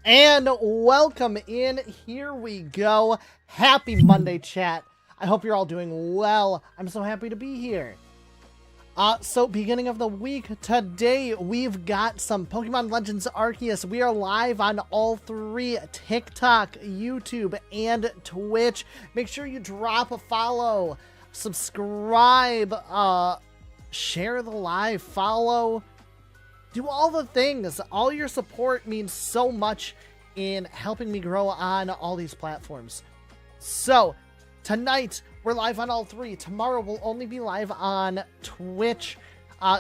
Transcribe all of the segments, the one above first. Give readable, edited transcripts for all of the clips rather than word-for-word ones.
And welcome in. Here we go. Happy Monday, chat. I hope you're all doing well. I'm so happy to be here. So beginning of the week, today we've got some Pokemon Legends Arceus. We are live on all three, TikTok, YouTube, and Twitch. Make sure you drop a follow, subscribe, share the live, follow, do all the things. All your support means so much in helping me grow on all these platforms. So, tonight, we're live on all three. Tomorrow, we'll only be live on Twitch.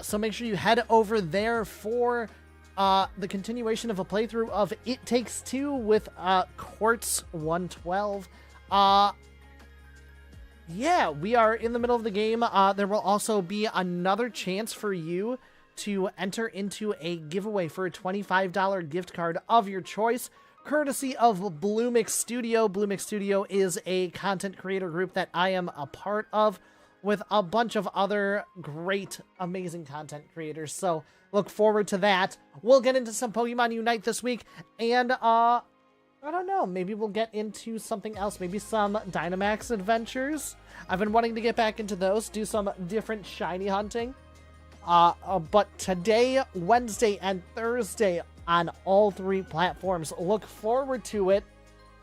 So make sure you head over there for the continuation of a playthrough of It Takes Two with Quartz 112. Yeah, we are in the middle of the game. There will also be another chance for you to enter into a giveaway for a $25 gift card of your choice, courtesy of Bloomix Studio. Bloomix Studio is a content creator group that I am a part of with a bunch of other great, amazing content creators. So look forward to that. We'll get into some Pokemon Unite this week, and I don't know, maybe we'll get into something else, maybe some Dynamax adventures. I've been wanting to get back into those, do some different shiny hunting. But today, Wednesday, and Thursday on all three platforms. Look forward to it,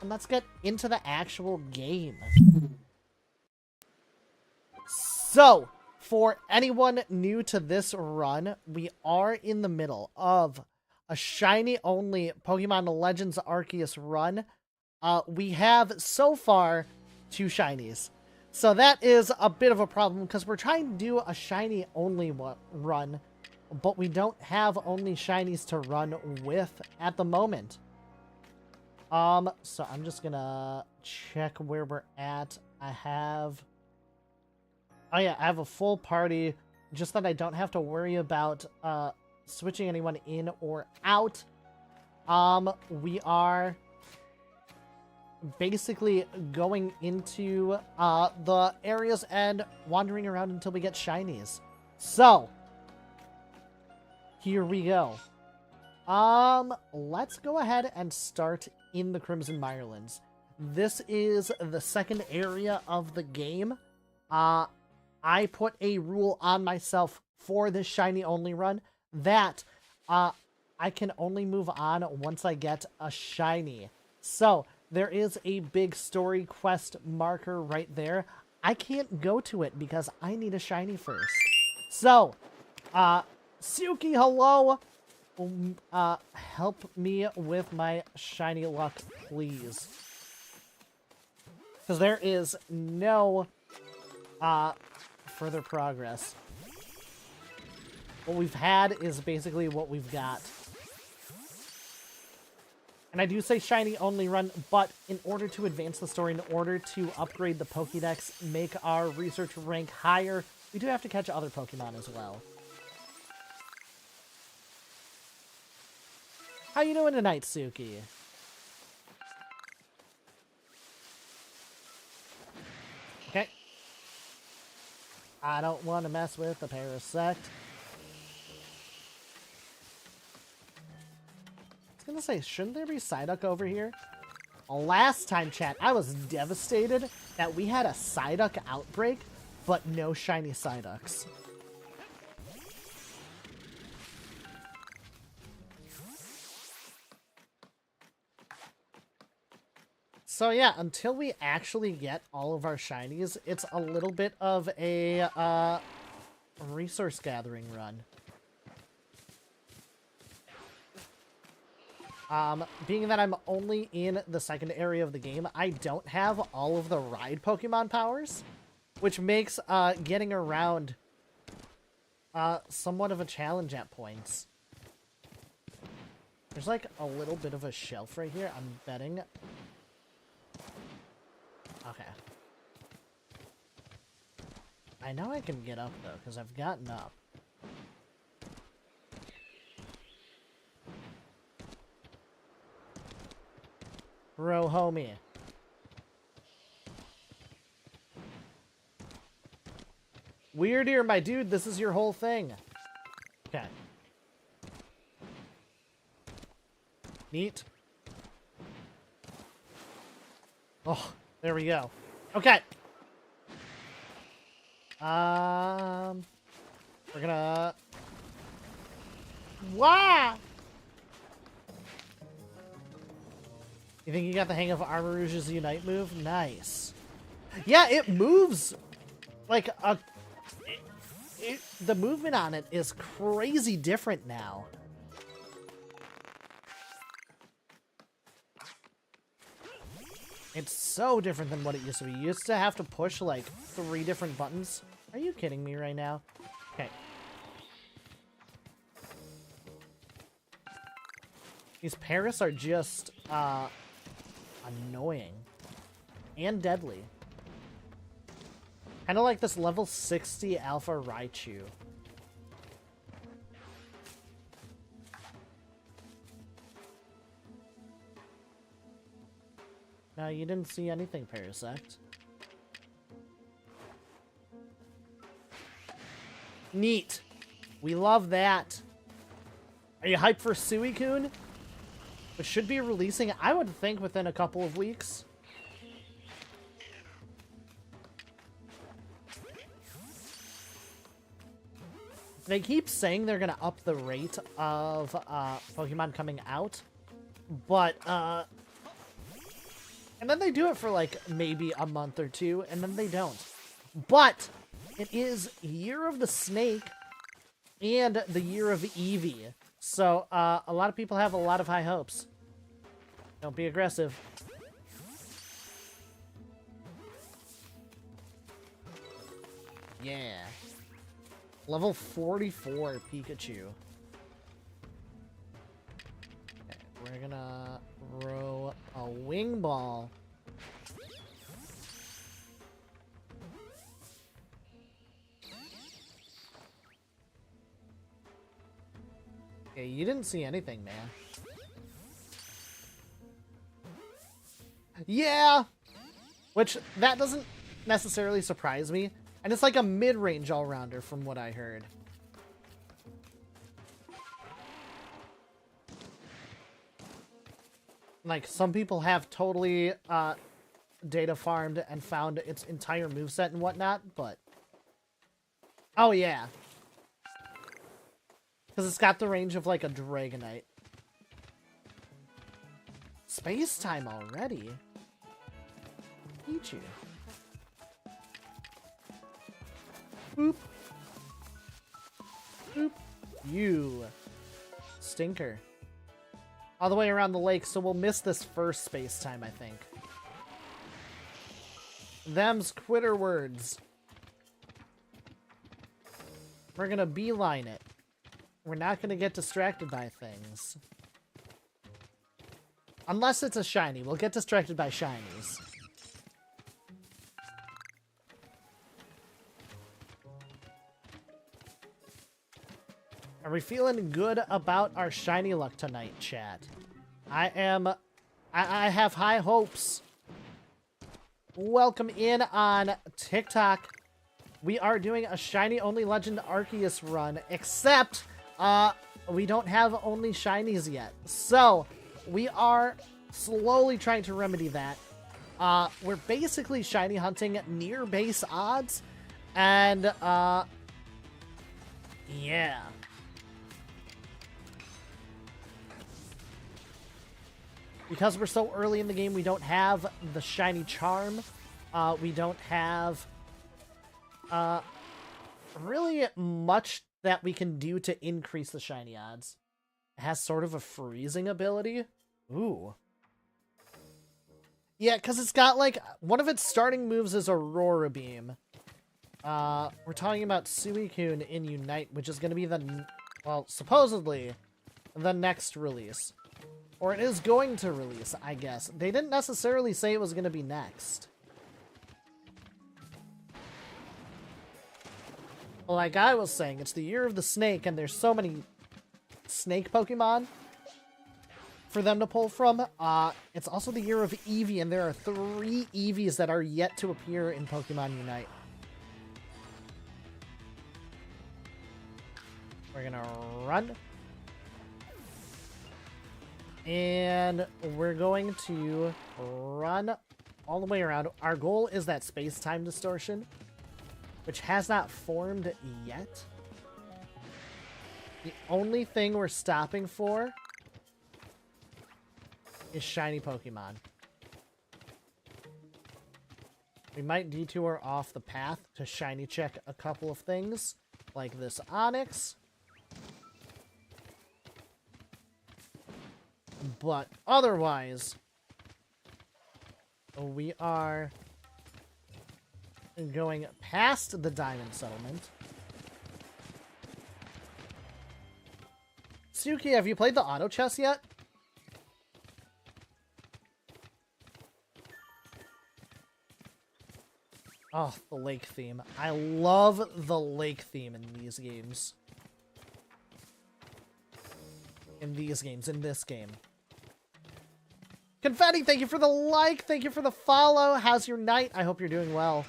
and let's get into the actual game. So, for anyone new to this run, we are in the middle of a shiny-only Pokemon Legends Arceus run. We have, so far, 2 shinies. So that is a bit of a problem, because we're trying to do a shiny-only run, but we don't have only shinies to run with at the moment. So I'm just gonna check where we're at. I have a full party, just that I don't have to worry about switching anyone in or out. We are basically going into the areas and wandering around until we get shinies. So, here we go. Let's go ahead and start in the Crimson Mirelands. This is the second area of the game. I put a rule on myself for this shiny only run that I can only move on once I get a shiny. So, there is a big story quest marker right there. I can't go to it because I need a shiny first. So, Suki, hello! Help me with my shiny luck, please. Because there is no further progress. What we've had is basically what we've got. And I do say shiny only run, but in order to advance the story, in order to upgrade the Pokédex, make our research rank higher, we do have to catch other Pokemon as well. How you doing tonight, Suki? Okay. I don't want to mess with the Parasect. I was gonna say, shouldn't there be Psyduck over here? Last time, chat, I was devastated that we had a Psyduck outbreak, but no shiny Psyducks. So yeah, until we actually get all of our shinies, it's a little bit of a resource gathering run. Being that I'm only in the second area of the game, I don't have all of the ride Pokemon powers, which makes getting around somewhat of a challenge at points. There's like a little bit of a shelf right here, I'm betting. Okay. I know I can get up though, because I've gotten up. Bro, homie. Weird Ear, my dude, this is your whole thing. Okay. Neat. Oh, there we go. Okay. We're gonna... Wow! You think you got the hang of Armarouge's Unite move? Nice. Yeah, it moves like a... the movement on it is crazy different now. It's so different than what it used to be. You used to have to push like 3 different buttons. Are you kidding me right now? Okay. These Paris are just annoying and deadly. Kind of like this level 60 Alpha Raichu. No, you didn't see anything, Parasect. Neat. We love that. Are you hyped for Suicune? It should be releasing, I would think, within a couple of weeks. They keep saying they're gonna up the rate of Pokemon coming out, but and then they do it for like maybe a month or two, and then they don't. But it is Year of the Snake and the Year of Eevee, so a lot of people have a lot of high hopes. Don't be aggressive. Yeah. Level 44 Pikachu. Okay, we're gonna throw a wing ball. Okay, you didn't see anything, man. Yeah! Which, that doesn't necessarily surprise me. And it's like a mid-range all-rounder from what I heard. Like, some people have totally data farmed and found its entire moveset and whatnot, but... Oh, yeah. Because it's got the range of, like, a Dragonite. Space time already? Pichu. Boop. Boop. You. Stinker. All the way around the lake, so we'll miss this first space time, I think. Them's quitter words. We're gonna beeline it. We're not gonna get distracted by things. Unless it's a shiny. We'll get distracted by shinies. Are we feeling good about our shiny luck tonight, chat? I have high hopes. Welcome in on TikTok. We are doing a shiny only Legend Arceus run, except we don't have only shinies yet. So we are slowly trying to remedy that. We're basically shiny hunting near base odds, and yeah. Because we're so early in the game, we don't have the shiny charm. We don't have really much that we can do to increase the shiny odds. It has sort of a freezing ability. Ooh. Yeah, because it's got, like, one of its starting moves is Aurora Beam. We're talking about Suicune in Unite, which is going to be the, well, supposedly, the next release. Or it is going to release, I guess. They didn't necessarily say it was going to be next. Like I was saying, it's the Year of the Snake, and there's so many snake Pokemon for them to pull from. It's also the Year of Eevee, and there are 3 Eevees that are yet to appear in Pokemon Unite. We're gonna run. And we're going to run all the way around. Our goal is that space-time distortion, which has not formed yet. The only thing we're stopping for is shiny Pokemon. We might detour off the path to shiny check a couple of things, like this Onix. But otherwise, we are going past the Diamond Settlement. Suki, have you played the auto chess yet? Oh, the lake theme. I love the lake theme in these games. In this game. Confetti, thank you for the like. Thank you for the follow. How's your night? I hope you're doing well.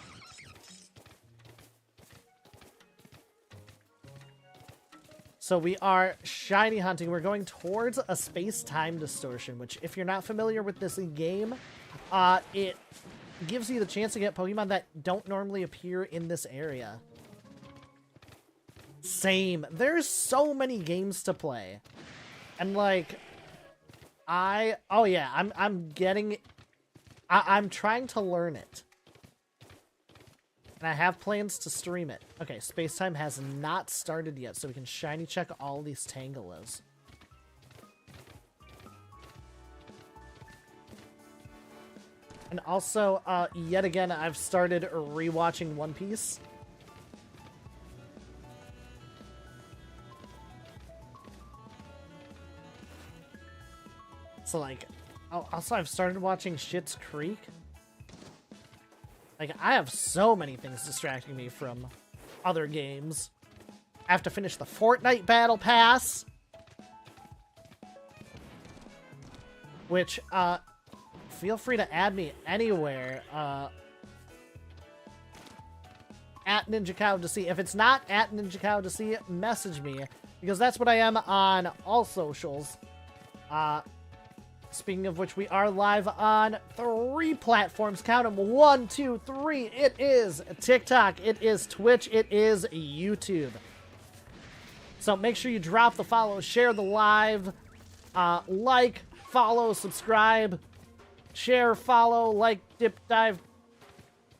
So we are shiny hunting. We're going towards a space-time distortion, which if you're not familiar with this game, it gives you the chance to get Pokemon that don't normally appear in this area. Same. There's so many games to play. And like, I'm trying to learn it. And I have plans to stream it. Okay, Spacetime has not started yet, so we can shiny check all these Tangalas. And also, yet again, I've started rewatching One Piece. So, like, also I've started watching Schitt's Creek. Like, I have so many things distracting me from other games. I have to finish the Fortnite Battle Pass. Which, feel free to add me anywhere. At Ninja Cow to see. If it's not at Ninja Cow to see, message me. Because that's what I am on all socials. Speaking of which, we are live on 3 platforms. Count them. 1, 2, 3. It is TikTok. It is Twitch. It is YouTube. So make sure you drop the follow, share the live, like, follow, subscribe, share, follow, like, dip, dive,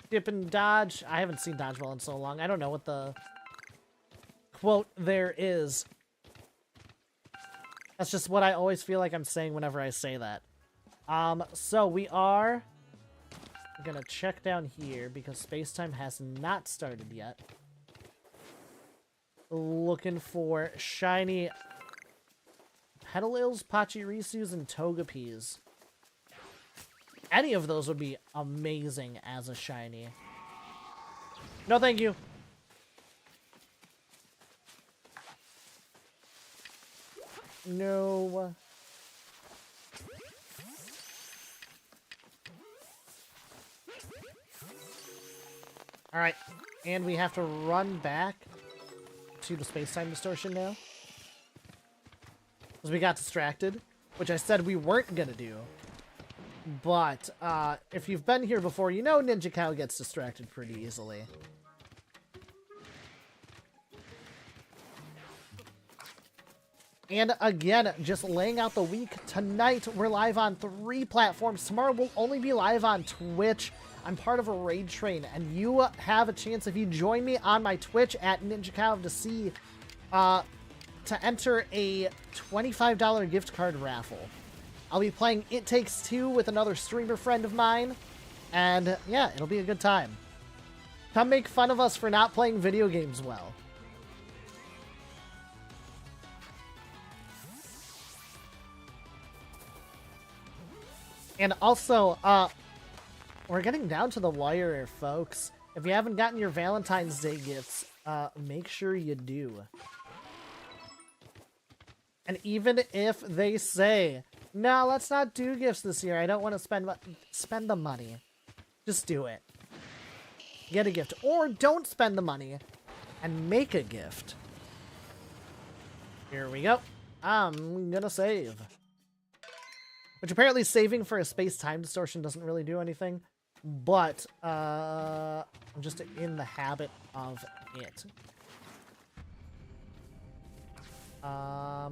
dip, and dodge. I haven't seen Dodgeball in so long. I don't know what the quote there is. That's just what I always feel like I'm saying whenever I say that. So we are gonna check down here because Spacetime has not started yet. Looking for shiny Petalils, Pachirisus, and Togepis. Any of those would be amazing as a shiny. No, thank you. No. Alright, and we have to run back to the space-time distortion now. Because we got distracted, which I said we weren't gonna do. But, if you've been here before, you know Ninja Cow gets distracted pretty easily. And again, just laying out the week, tonight we're live on 3 platforms. Tomorrow we'll only be live on Twitch. I'm part of a raid train, and you have a chance if you join me on my Twitch at Ninja Cow to see, to enter a $25 gift card raffle. I'll be playing It Takes Two with another streamer friend of mine, and yeah, it'll be a good time. Come make fun of us for not playing video games well. And also, we're getting down to the wire here, folks. If you haven't gotten your Valentine's Day gifts, make sure you do. And even if they say, no, let's not do gifts this year, I don't want to spend the money. Just do it. Get a gift. Or don't spend the money and make a gift. Here we go. I'm gonna save. Which apparently saving for a space-time distortion doesn't really do anything. but I'm just in the habit of it. I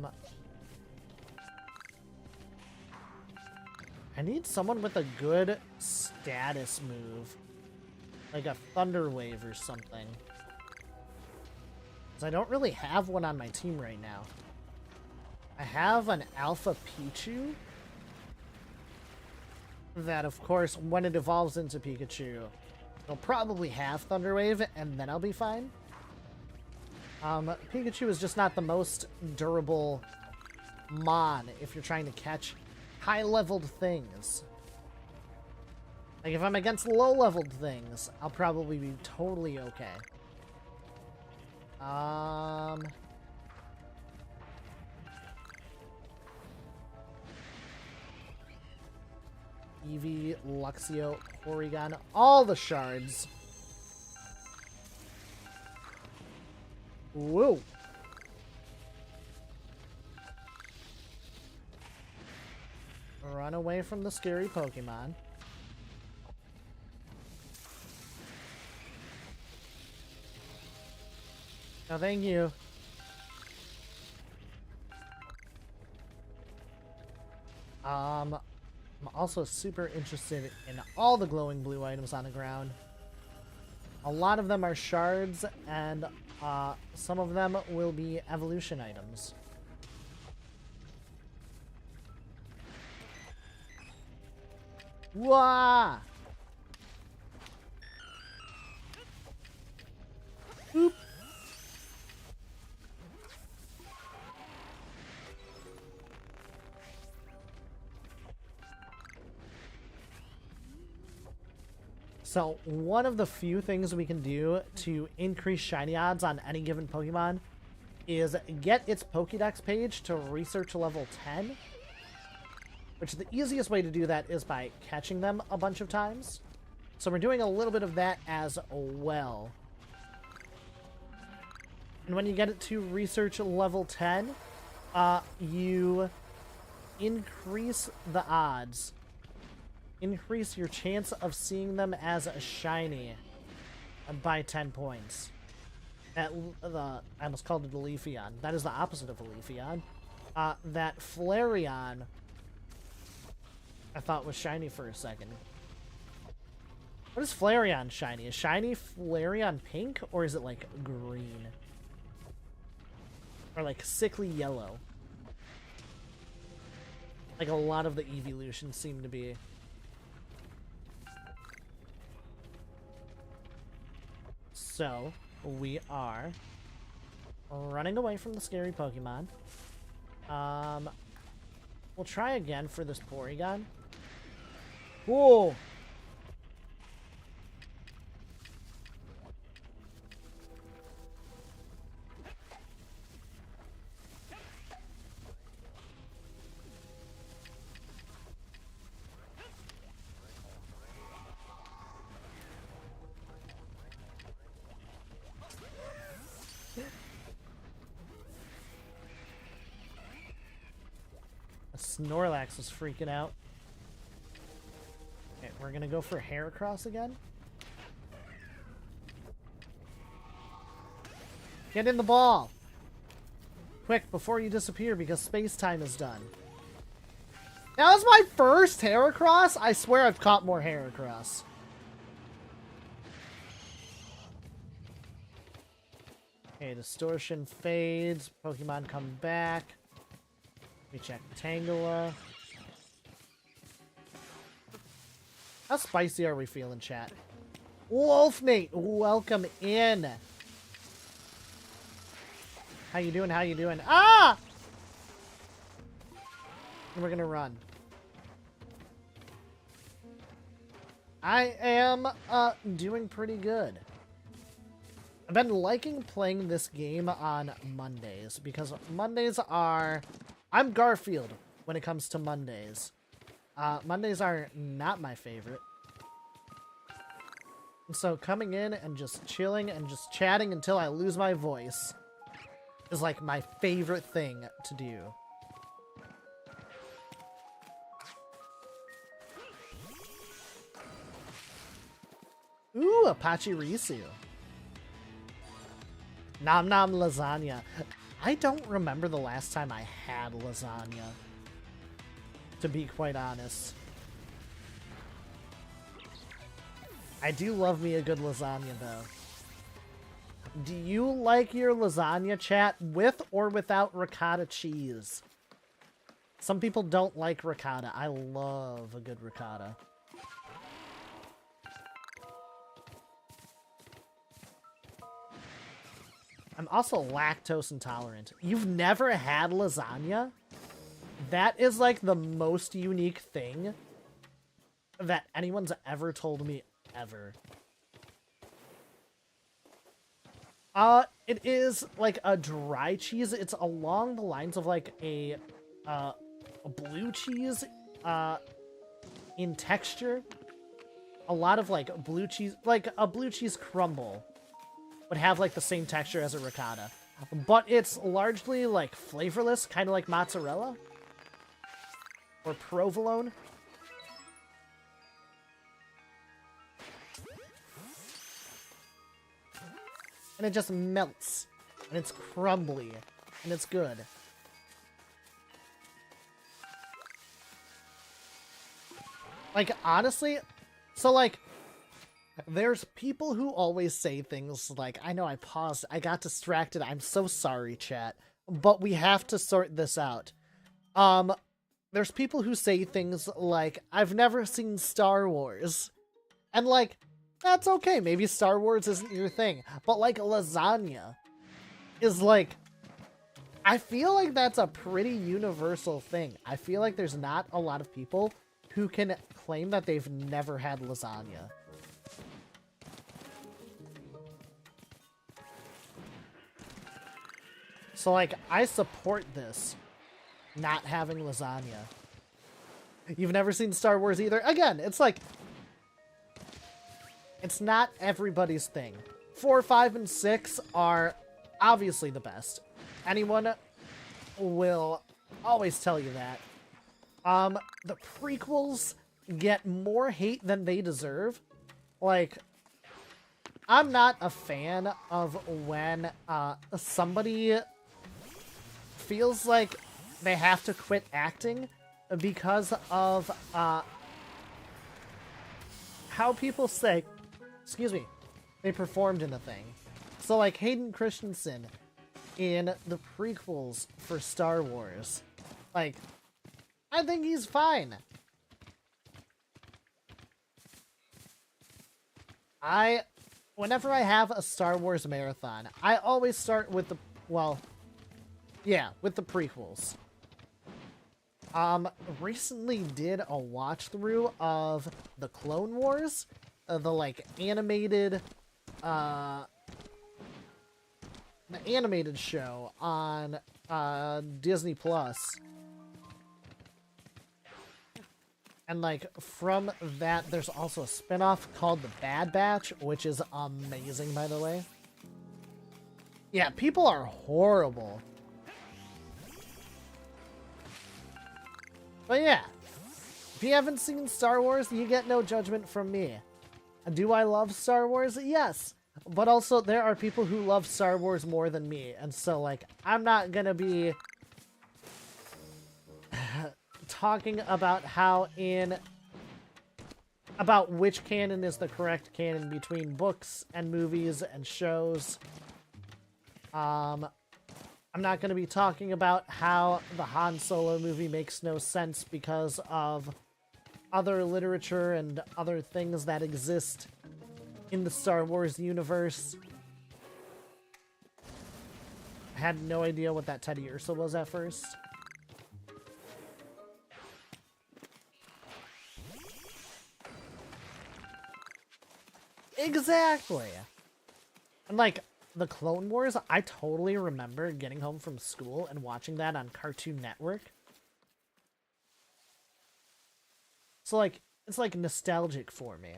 need someone with a good status move. Like a Thunder Wave or something. Because I don't really have one on my team right now. I have an Alpha Pichu. That, of course, when it evolves into Pikachu, it'll probably have Thunder Wave, and then I'll be fine. Pikachu is just not the most durable mon if you're trying to catch high-leveled things. Like, if I'm against low-leveled things, I'll probably be totally okay. Eevee, Luxio, Porygon, all the shards. Whoa. Run away from the scary Pokemon. No, thank you. I'm also super interested in all the glowing blue items on the ground. A lot of them are shards, and some of them will be evolution items. Wah! Oop! So, one of the few things we can do to increase shiny odds on any given Pokemon is get its Pokédex page to research level 10. Which the easiest way to do that is by catching them a bunch of times. So we're doing a little bit of that as well. And when you get it to research level 10, you increase the odds. Increase your chance of seeing them as a shiny by 10 points. I almost called it a Leafeon. That is the opposite of a Leafeon. That Flareon, I thought was shiny for a second. What is Flareon shiny? Is shiny Flareon pink, or is it like green? Or like sickly yellow? Like a lot of the evolutions seem to be. So, we are running away from the scary Pokemon. We'll try again for this Porygon. Whoa! Snorlax is freaking out. Okay, we're gonna go for Heracross again. Get in the ball! Quick, before you disappear, because space-time is done. That was my first Heracross? I swear I've caught more Heracross. Okay, Distortion fades. Pokemon come back. We check Tangela. How spicy are we feeling, chat? Wolfnate, welcome in. How you doing? How you doing? Ah! And we're gonna run. I am doing pretty good. I've been liking playing this game on Mondays because Mondays are... I'm Garfield when it comes to Mondays. Mondays are not my favorite. And so coming in and just chilling and just chatting until I lose my voice is like my favorite thing to do. Ooh, a Pachirisu. Nom nom lasagna. I don't remember the last time I had lasagna, to be quite honest. I do love me a good lasagna, though. Do you like your lasagna, chat, with or without ricotta cheese? Some people don't like ricotta. I love a good ricotta. I'm also lactose intolerant. You've never had lasagna? That is like the most unique thing that anyone's ever told me, ever. It is like a dry cheese. It's along the lines of like a blue cheese, in texture. A lot of like blue cheese, like a blue cheese crumble would have like the same texture as a ricotta, but it's largely like flavorless, kind of like mozzarella or provolone. And it just melts, and it's crumbly, and it's good. Like, honestly, so, like, there's people who always say things like, I know I paused, I got distracted, I'm so sorry, chat, but we have to sort this out. There's people who say things like, I've never seen Star Wars, and, like, that's okay, maybe Star Wars isn't your thing, but, like, lasagna is, like, I feel like that's a pretty universal thing. I feel like there's not a lot of people who can claim that they've never had lasagna. So, like, I support this, not having lasagna. You've never seen Star Wars either? Again, it's like, it's not everybody's thing. 4, 5, and 6 are obviously the best. Anyone will always tell you that. The prequels get more hate than they deserve. Like, I'm not a fan of when somebody feels like they have to quit acting because of how people say, excuse me, they performed in the thing. So, like, Hayden Christensen in the prequels for Star Wars, like, I think he's fine. Whenever I have a Star Wars marathon, I always start with the, well, yeah, with the prequels. Recently did a watch through of the Clone Wars, the, like, animated, the animated show on, Disney Plus. And, like, from that, there's also a spinoff called The Bad Batch, which is amazing, by the way. Yeah, people are horrible. But yeah, if you haven't seen Star Wars, you get no judgment from me. Do I love Star Wars? Yes. But also, there are people who love Star Wars more than me. And so, like, I'm not gonna be talking about about which canon is the correct canon between books and movies and shows. I'm not going to be talking about how the Han Solo movie makes no sense because of other literature and other things that exist in the Star Wars universe. I had no idea what that Teddy Ursa was at first. Exactly. And, like, the Clone Wars, I totally remember getting home from school and watching that on Cartoon Network. So, like, it's, like, nostalgic for me.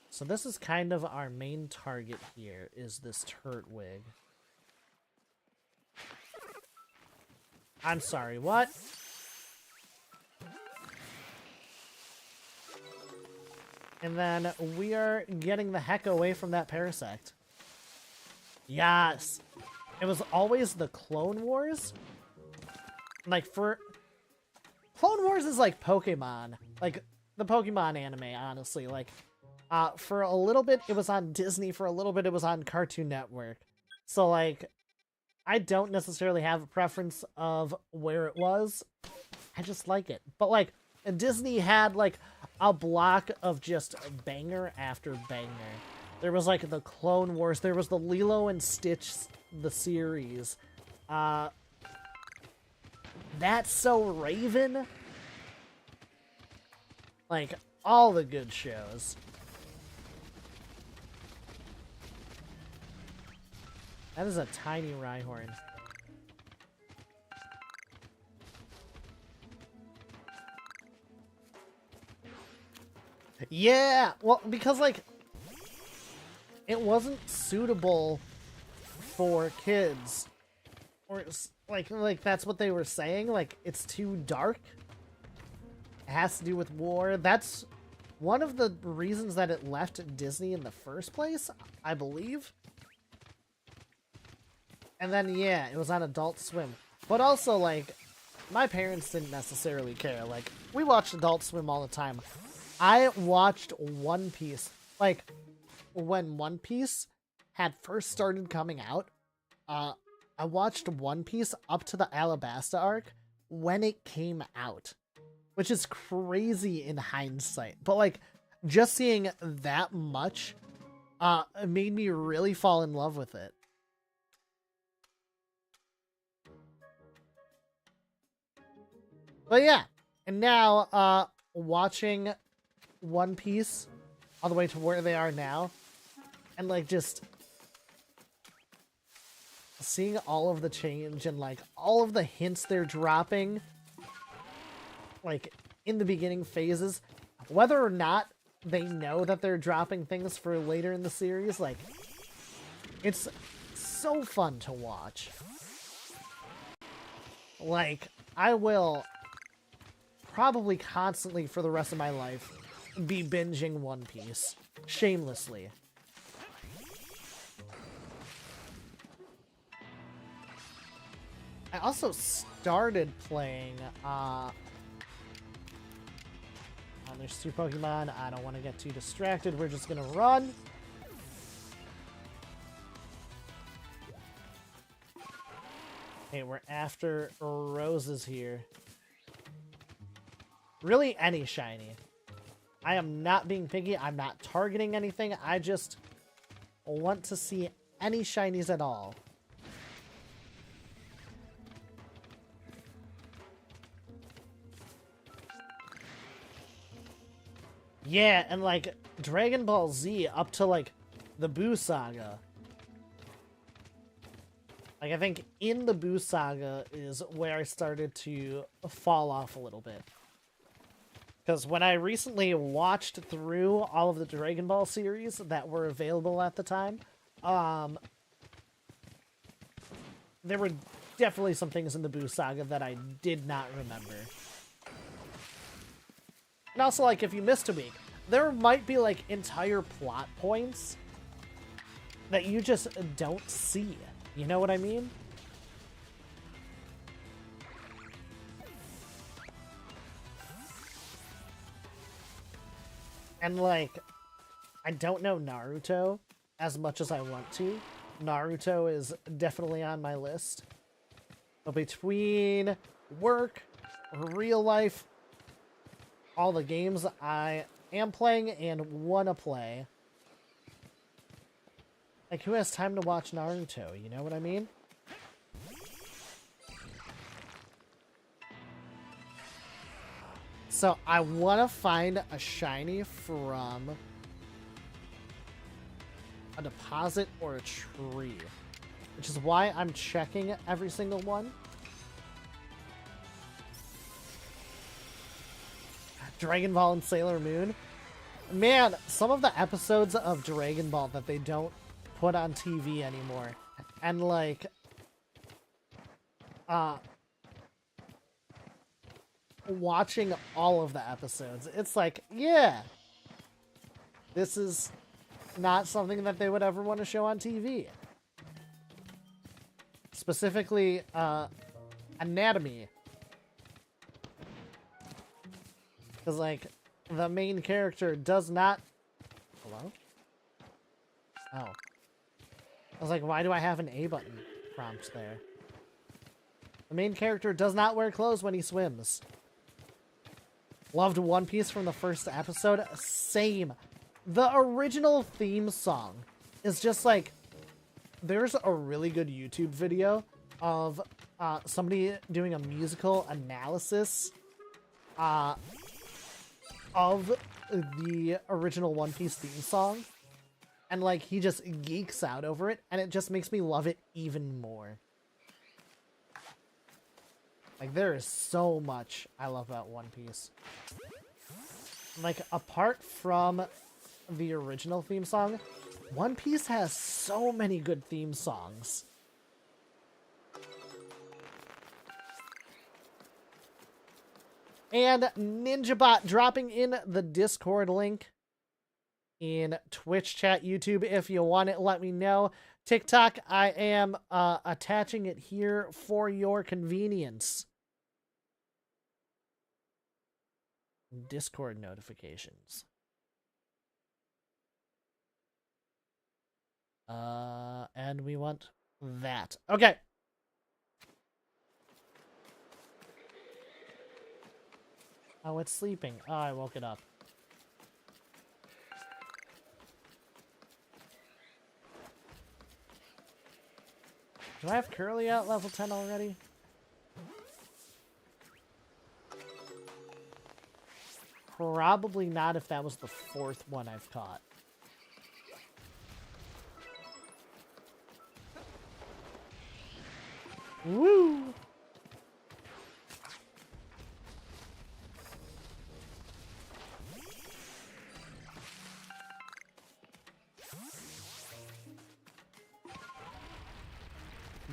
So this is kind of our main target here, is this Turtwig. I'm sorry, what? And then we are getting the heck away from that Parasect. Yes! It was always the Clone Wars. Like, for... Clone Wars is like Pokemon. Like, the Pokemon anime, honestly. Like, for a little bit, it was on Disney. For a little bit, it was on Cartoon Network. So, like, I don't necessarily have a preference of where it was. I just like it. But, like, Disney had, like, a block of just banger after banger. There was, like, the Clone Wars. There was the Lilo and Stitch, the series. That's So Raven. Like, all the good shows. That is a tiny Rhyhorn. Yeah! Well, because, like, it wasn't suitable for kids. Or, like that's what they were saying. Like, it's too dark. It has to do with war. That's one of the reasons that it left Disney in the first place, I believe. And then, yeah, it was on Adult Swim. But also, like, my parents didn't necessarily care. Like, we watched Adult Swim all the time. I watched One Piece. Like, when One Piece had first started coming out, I watched One Piece up to the Alabasta arc when it came out. Which is crazy in hindsight. But, like, just seeing that much made me really fall in love with it. But yeah, and now, watching One Piece all the way to where they are now, and, like, just seeing all of the change and, like, all of the hints they're dropping, like, in the beginning phases, whether or not they know that they're dropping things for later in the series, like, it's so fun to watch. Like, I will probably constantly for the rest of my life be binging One Piece. Shamelessly. I also started playing, there's two Pokemon. I don't want to get too distracted. We're just gonna run. Okay, we're after Roses here. Really, any shiny. I am not being picky. I'm not targeting anything. I just want to see any shinies at all. Yeah, and, like, Dragon Ball Z up to, like, the Boo Saga. Like, I think in the Boo Saga is where I started to fall off a little bit. Because when I recently watched through all of the Dragon Ball series that were available at the time, there were definitely some things in the Boo Saga that I did not remember. And also, like, if you missed a week, there might be, like, entire plot points that you just don't see. You know what I mean? And, like, I don't know Naruto as much as I want to. Naruto is definitely on my list. But between work, real life, all the games I am playing and want to play, like, who has time to watch Naruto? You know what I mean? So I want to find a shiny from a deposit or a tree, which is why I'm checking every single one. Dragon Ball and Sailor Moon. Man, some of the episodes of Dragon Ball that they don't put on TV anymore. And, like, watching all of the episodes, it's like, yeah, This is not something that they would ever want to show on TV. Specifically, anatomy. Because, like, the main character does not... Hello? Oh. I was like, why do I have an A button prompt there? The main character does not wear clothes when he swims. Loved One Piece from the first episode. Same. The original theme song is just like... There's a really good YouTube video of somebody doing a musical analysis of the original One Piece theme song. And, like, he just geeks out over it, and it just makes me love it even more. Like, there is so much I love about One Piece. Like, apart from the original theme song, One Piece has so many good theme songs. And NinjaBot dropping in the Discord link in Twitch chat, YouTube. If you want it, let me know. TikTok, I am attaching it here for your convenience. Discord notifications. And we want that. Okay. Oh, it's sleeping. Oh, I woke it up. Do I have Curly at level 10 already? Probably not if that was the fourth one I've caught. Woo!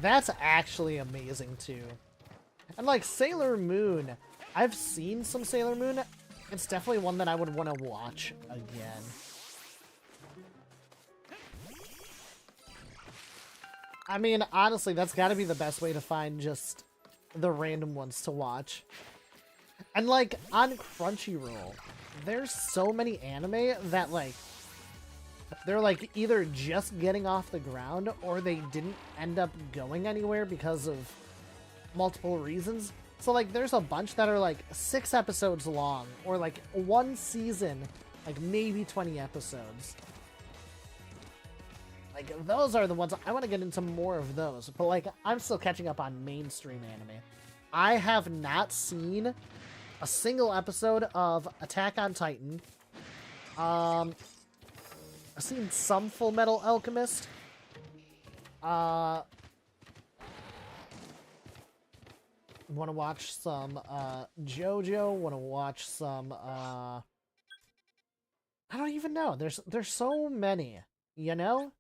That's actually amazing, too. And, like, Sailor Moon. I've seen some Sailor Moon. It's definitely one that I would want to watch again. I mean, honestly, that's got to be the best way to find just the random ones to watch. And, like, on Crunchyroll, there's so many anime that, like, they're, like, either just getting off the ground or they didn't end up going anywhere because of multiple reasons. So, like, there's a bunch that are, like, 6 episodes long or, like, one season, like, maybe 20 episodes. Like, those are the ones, I want to get into more of those. But, like, I'm still catching up on mainstream anime. I have not seen a single episode of Attack on Titan. I've seen some Full Metal Alchemist. Want to watch some JoJo. Want to watch some I don't even know. There's so many, you know?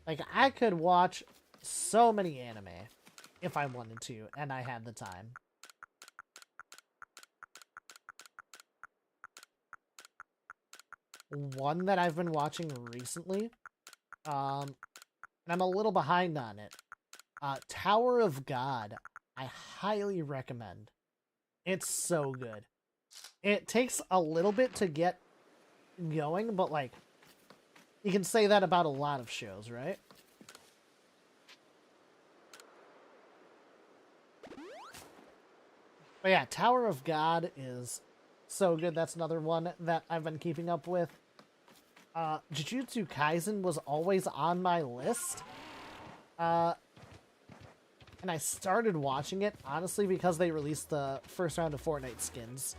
Like, I could watch so many anime if I wanted to, and I had the time. One that I've been watching recently, and I'm a little behind on it, Tower of God. I highly recommend. It's so good. It takes a little bit to get going, but, like, you can say that about a lot of shows, right? But yeah, Tower of God is so good. That's another one that I've been keeping up with. Jujutsu Kaisen was always on my list. And I started watching it, honestly, because they released the first round of Fortnite skins.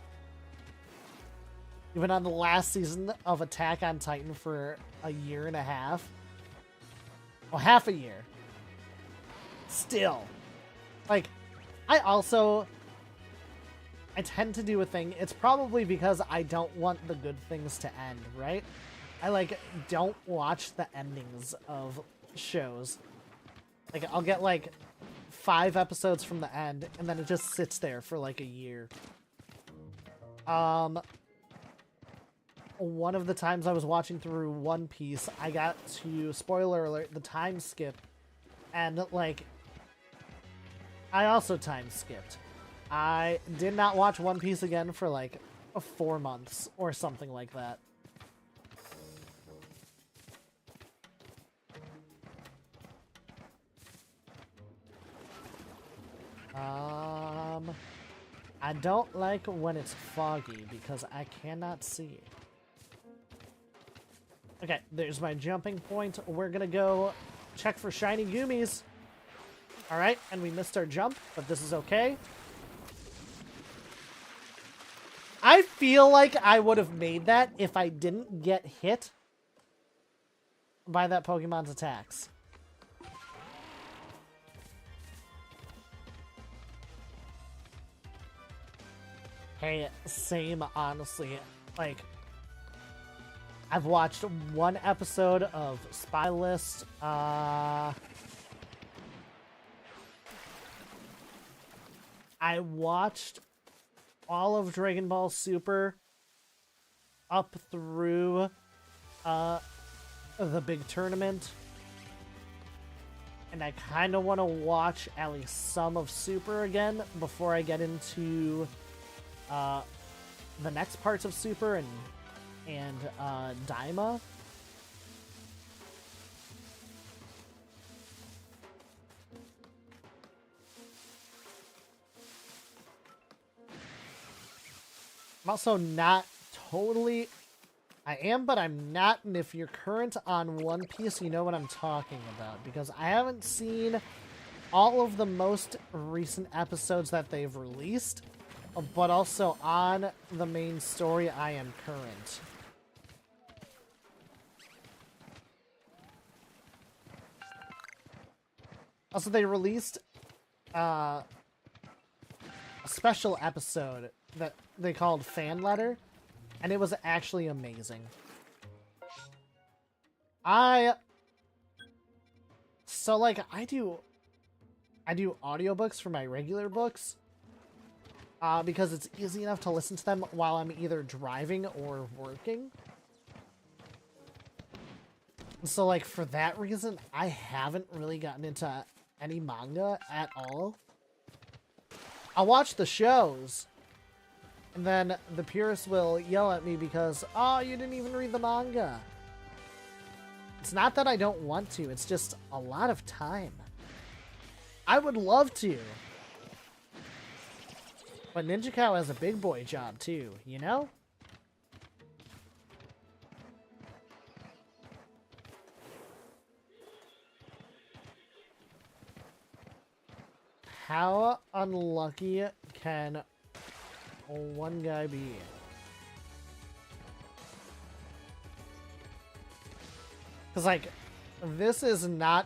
Even on the last season of Attack on Titan for a year and a half. Oh, half a year. Still. Like, I tend to do a thing. It's probably because I don't want the good things to end, right? I, like, don't watch the endings of shows. Like, I'll get, like, 5 episodes from the end, and then it just sits there for, like, a year. One of the times I was watching through One Piece, I got to, spoiler alert, the time skip. And, like, I also time skipped. I did not watch One Piece again for, like, 4 months or something like that. I don't like when it's foggy because I cannot see. Okay, there's my jumping point. We're gonna go check for shiny Goomies. Alright, and we missed our jump, but this is okay. I feel like I would have made that if I didn't get hit by that Pokemon's attacks. Hey, same, honestly. Like, I've watched one episode of Spy List. I watched all of Dragon Ball Super up through the big tournament. And I kind of want to watch at least some of Super again before I get into the next parts of Super and Daima. I'm also not totally... I am, but I'm not, and if you're current on One Piece, you know what I'm talking about, because I haven't seen all of the most recent episodes that they've released, but also on the main story, I am current. Also, they released a special episode that they called Fan Letter, and it was actually amazing. So like I do audiobooks for my regular books because it's easy enough to listen to them while I'm either driving or working. So like for that reason, I haven't really gotten into any manga at all. I'll watch the shows, and then the purists will yell at me because, oh, you didn't even read the manga. It's not that I don't want to, it's just a lot of time. I would love to. But Ninja Cow has a big boy job too, you know? How unlucky can one guy be? Because, like, this is not...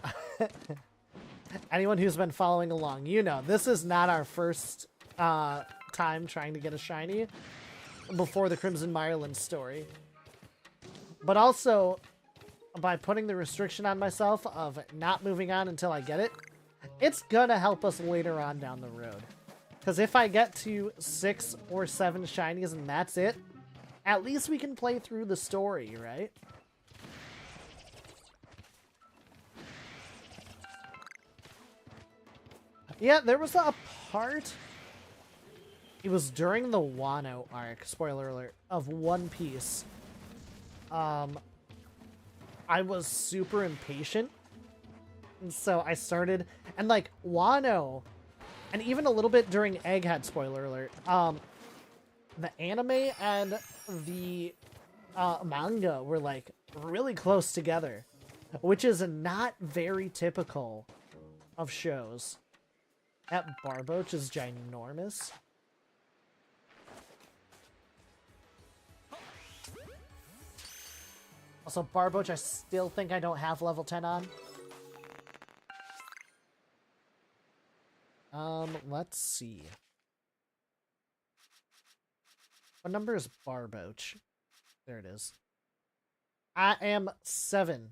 Anyone who's been following along, you know, this is not our first time trying to get a shiny before the Crimson Mireland story. But also, by putting the restriction on myself of not moving on until I get it, it's gonna help us later on down the road. Because if I get to 6 or 7 shinies and that's it, at least we can play through the story, right? Yeah, there was a part... It was during the Wano arc, spoiler alert, of One Piece. I was super impatient. And so I started... And, like, Wano... And even a little bit during Egghead, spoiler alert, the anime and the manga were, like, really close together. Which is not very typical of shows. That Barboach is ginormous. Also, Barboach, I still think I don't have level 10 on. Let's see. What number is Barboach? There it is. I am 7.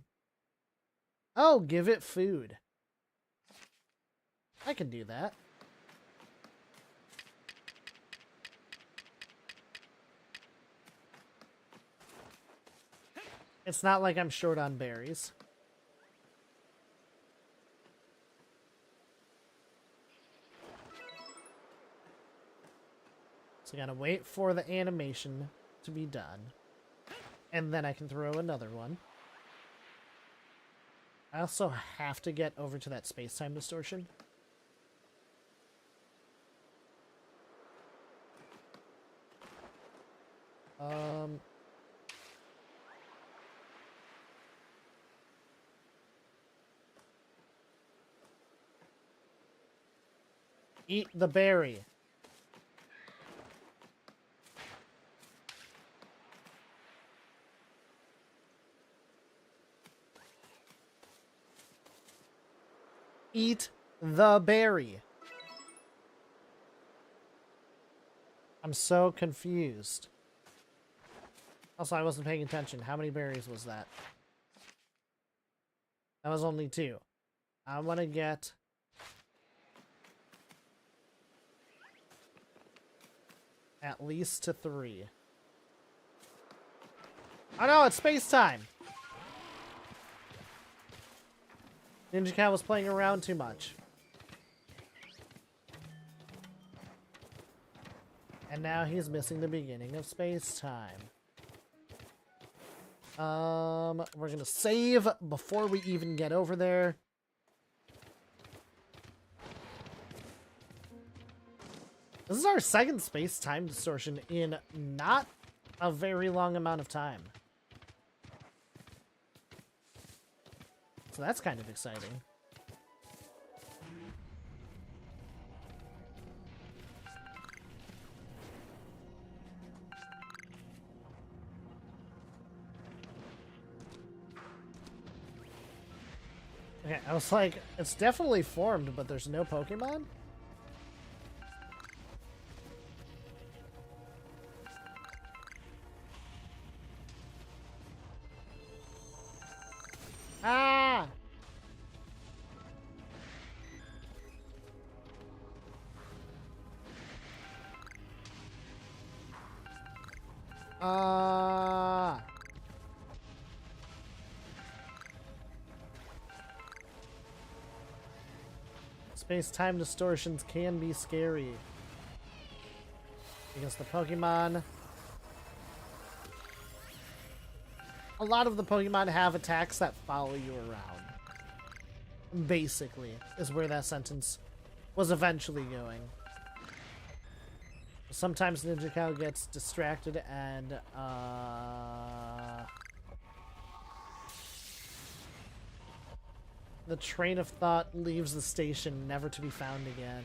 Oh, give it food. I can do that. It's not like I'm short on berries. So I gotta wait for the animation to be done. And then I can throw another one. I also have to get over to that space-time distortion. Eat the berry. Eat the berry. I'm so confused. Also, I wasn't paying attention. How many berries was that? That was only 2. I want to get... at least to 3. Oh no, it's space time! Ninja Cat was playing around too much. And now he's missing the beginning of space time. We're gonna save before we even get over there. This is our second space-time distortion in not a very long amount of time. So that's kind of exciting. Okay, I was like, it's definitely formed, but there's no Pokemon? Ah! Space-time distortions can be scary. Because the Pokemon... a lot of the Pokemon have attacks that follow you around. Basically, is where that sentence was eventually going. Sometimes Ninja Cow gets distracted and, the train of thought leaves the station, never to be found again.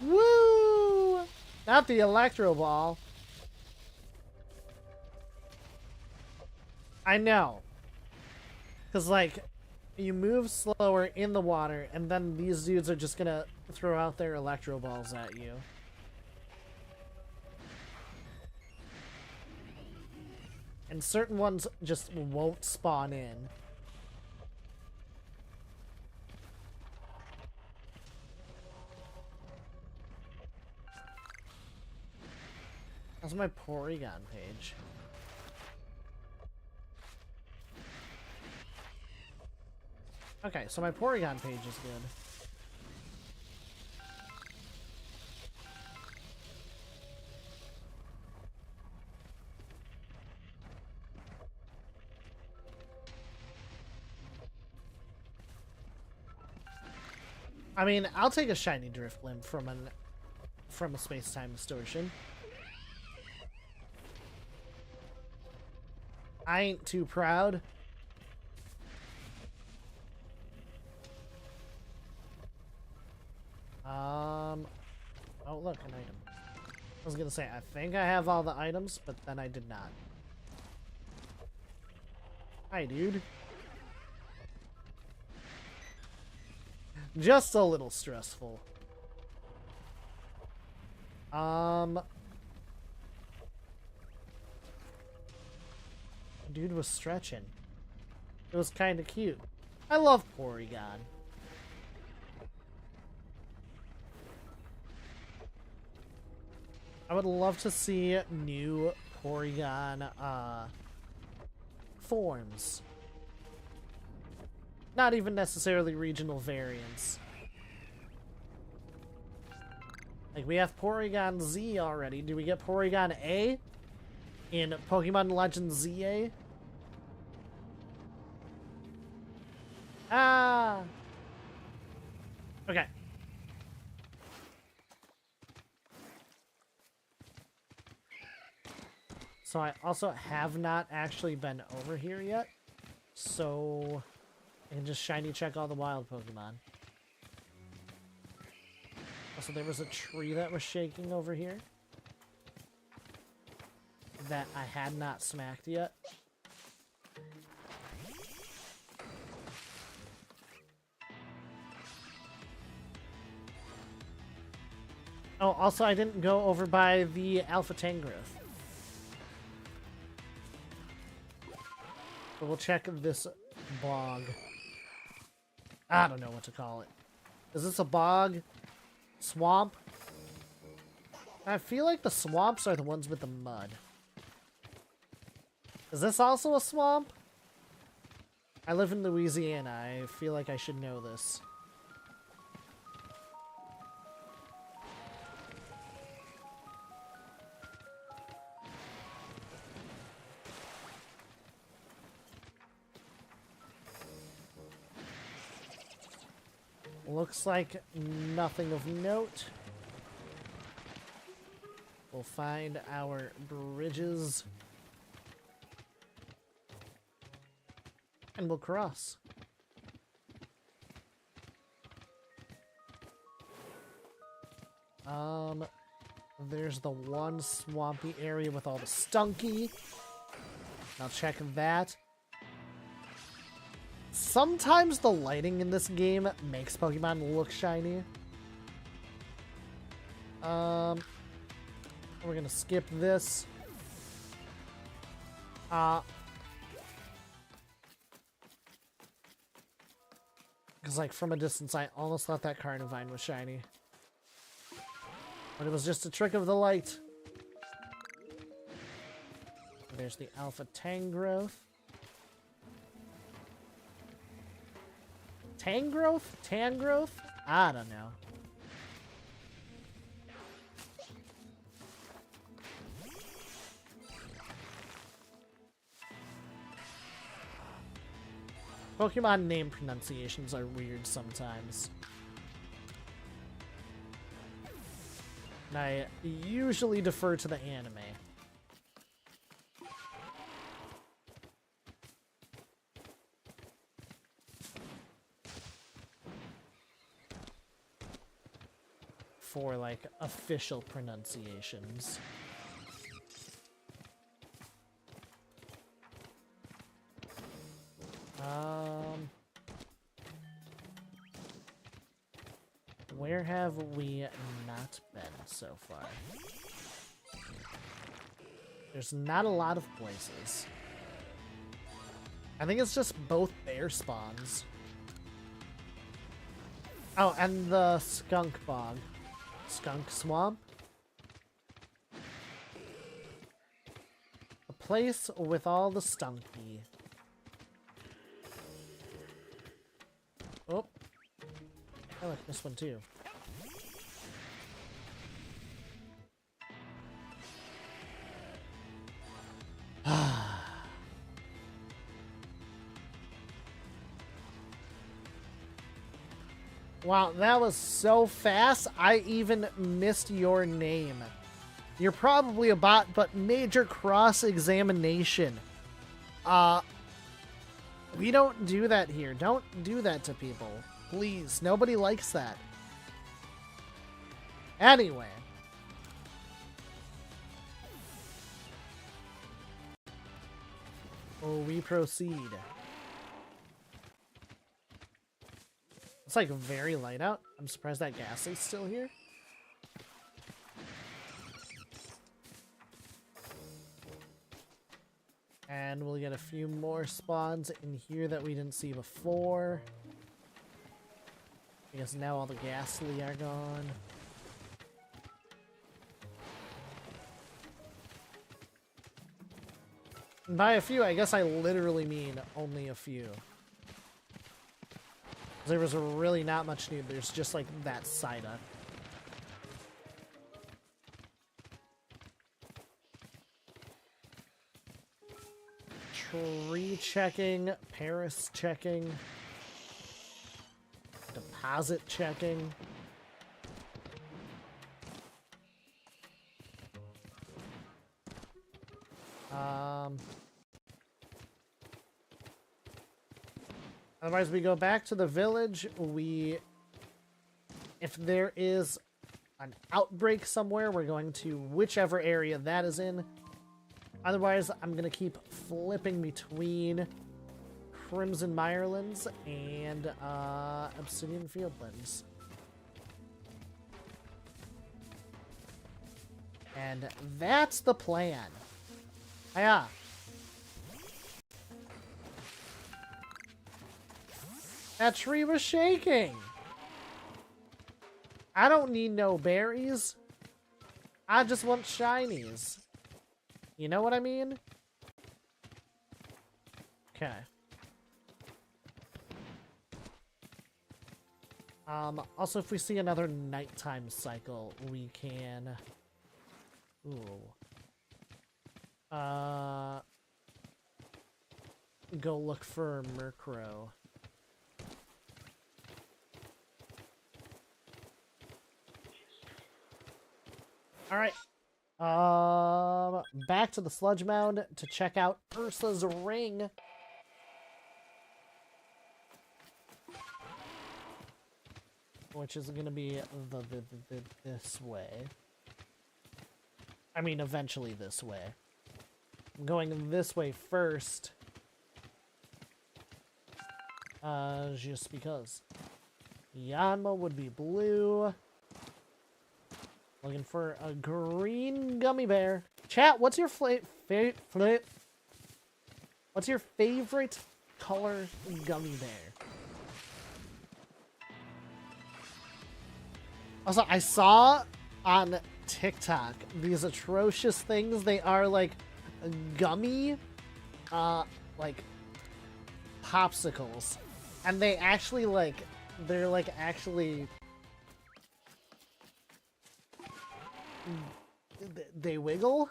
Woo! Not the Electro Ball. I know. Because, like, you move slower in the water, and then these dudes are just gonna throw out their Electro Balls at you. And certain ones just won't spawn in. That's my Porygon page. Okay, so my Porygon page is good. I mean, I'll take a shiny Drifblim from a space-time distortion. I ain't too proud. Oh look, an item. I was gonna say, I think I have all the items, but then I did not. Hi, dude. Just a little stressful. Dude was stretching. It was kind of cute. I love Porygon. I would love to see new Porygon forms. Not even necessarily regional variants. Like, we have Porygon Z already. Do we get Porygon A in Pokemon Legends ZA? Ah! Okay. So I also have not actually been over here yet. So I can just shiny check all the wild Pokemon. Also, there was a tree that was shaking over here that I had not smacked yet. Oh, also, I didn't go over by the Alpha Tangrowth. But we'll check this bog. I don't know what to call it. Is this a bog? Swamp? I feel like the swamps are the ones with the mud. Is this also a swamp? I live in Louisiana. I feel like I should know this. Looks like nothing of note. We'll find our bridges. And we'll cross. There's the one swampy area with all the stunky. I'll check that. Sometimes the lighting in this game makes Pokemon look shiny. We're gonna skip this. Because, like, from a distance, I almost thought that Carnivine was shiny. But it was just a trick of the light. There's the Alpha Tangrowth. Tangrowth? Tangrowth? I don't know. Pokemon name pronunciations are weird sometimes. And I usually defer to the anime. For, like, official pronunciations. Where have we not been so far? There's not a lot of places. I think it's just both bear spawns. Oh, and the skunk bog. Skunk swamp. A place with all the stunky. Oh. I like this one too. Wow, that was so fast, I even missed your name. You're probably a bot, but major cross-examination. We don't do that here. Don't do that to people. Please, nobody likes that. Anyway. We proceed. It's like very light out. I'm surprised that Ghastly's still here. And we'll get a few more spawns in here that we didn't see before. I guess now all the Ghastly are gone. By a few, I guess I literally mean only a few. There was really not much new. There's just like that Psyduck. Tree checking, Paris checking, deposit checking. Otherwise, we go back to the village. If there is an outbreak somewhere, we're going to whichever area that is in. Otherwise, I'm going to keep flipping between Crimson Mirelands and Obsidian Fieldlands. And that's the plan. Yeah. That tree was shaking. I don't need no berries. I just want shinies. You know what I mean? Okay. Also, if we see another nighttime cycle, we can... Ooh. Go look for Murkrow. Alright. Back to the Sludge Mound to check out Ursa's ring. Which is going to be this way. I mean, eventually this way. I'm going this way first. Just because. Yanma would be blue. Looking for a green gummy bear. Chat, what's your what's your favorite color gummy bear? Also, I saw on TikTok these atrocious things. They are like gummy, like popsicles, and they actually they're like actually. They wiggle?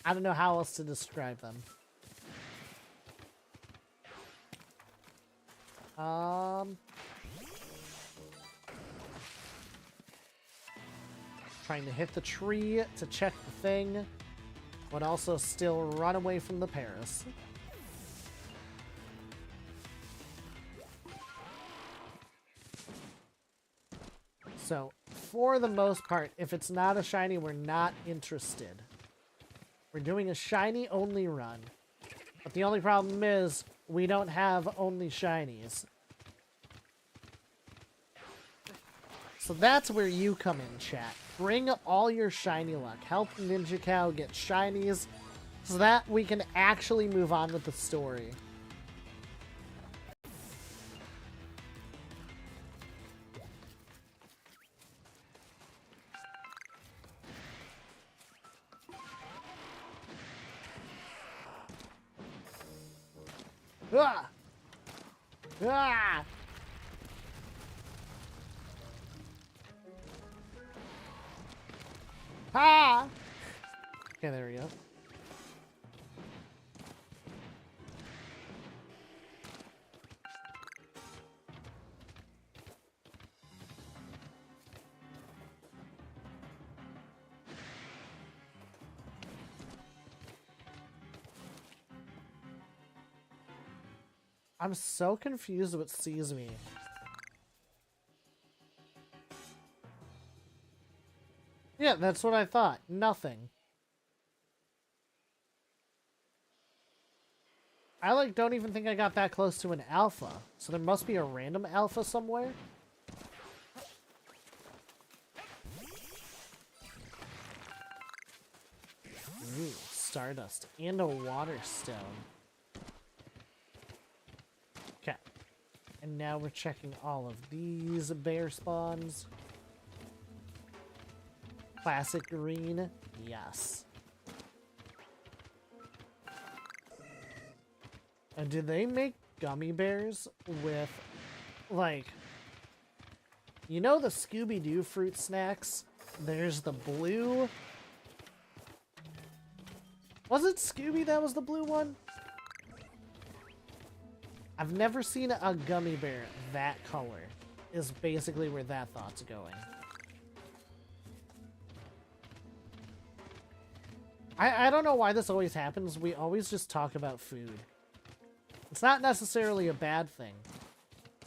I don't know how else to describe them. Trying to hit the tree to check the thing, but also still run away from the Paris. So, for the most part, if it's not a shiny, we're not interested. We're doing a shiny only run. But the only problem is, we don't have only shinies. So that's where you come in, chat. Bring all your shiny luck. Help Ninja Cow get shinies so that we can actually move on with the story. Ah! Ah! Ah! Okay, there we go. I'm so confused what sees me. Yeah, that's what I thought. Nothing. I don't even think I got that close to an alpha. So there must be a random alpha somewhere. Ooh, Stardust and a Water Stone. Okay. And now we're checking all of these bear spawns. Classic green, yes. Did they make gummy bears with, like, you know the Scooby-Doo fruit snacks? There's the blue. Was it Scooby that was the blue one? I've never seen a gummy bear that color, is basically where that thought's going. I don't know why this always happens. We always just talk about food. It's not necessarily a bad thing,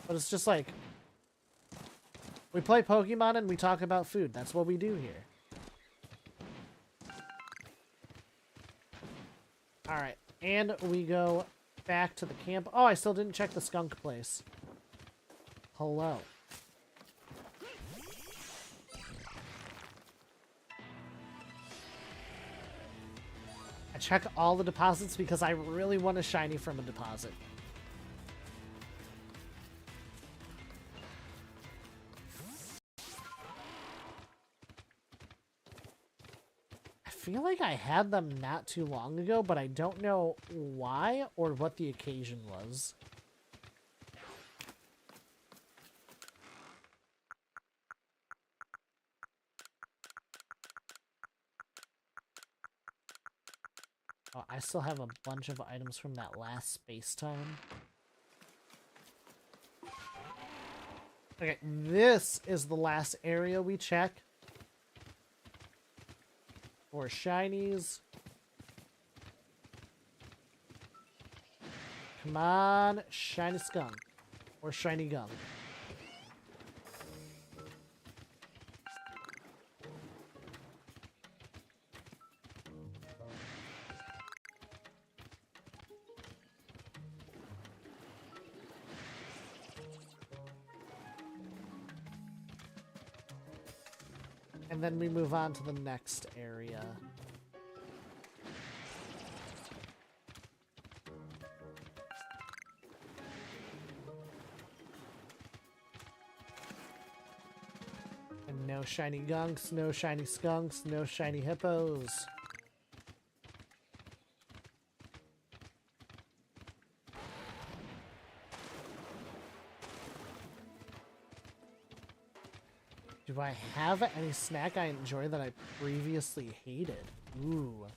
but it's just like, we play Pokemon and we talk about food. That's what we do here. Alright, and we go back to the camp. Oh, I still didn't check the skunk place. Hello. I check all the deposits because I really want a shiny from a deposit. I feel like I had them not too long ago, but I don't know why or what the occasion was. Oh, I still have a bunch of items from that last space time. Okay, this is the last area we check for shinies. Come on, shiny skunk or shiny gum. And then we move on to the next area. And no shiny gunks, no shiny skunks, no shiny hippos. Do I have any snack I enjoy that I previously hated? Ooh.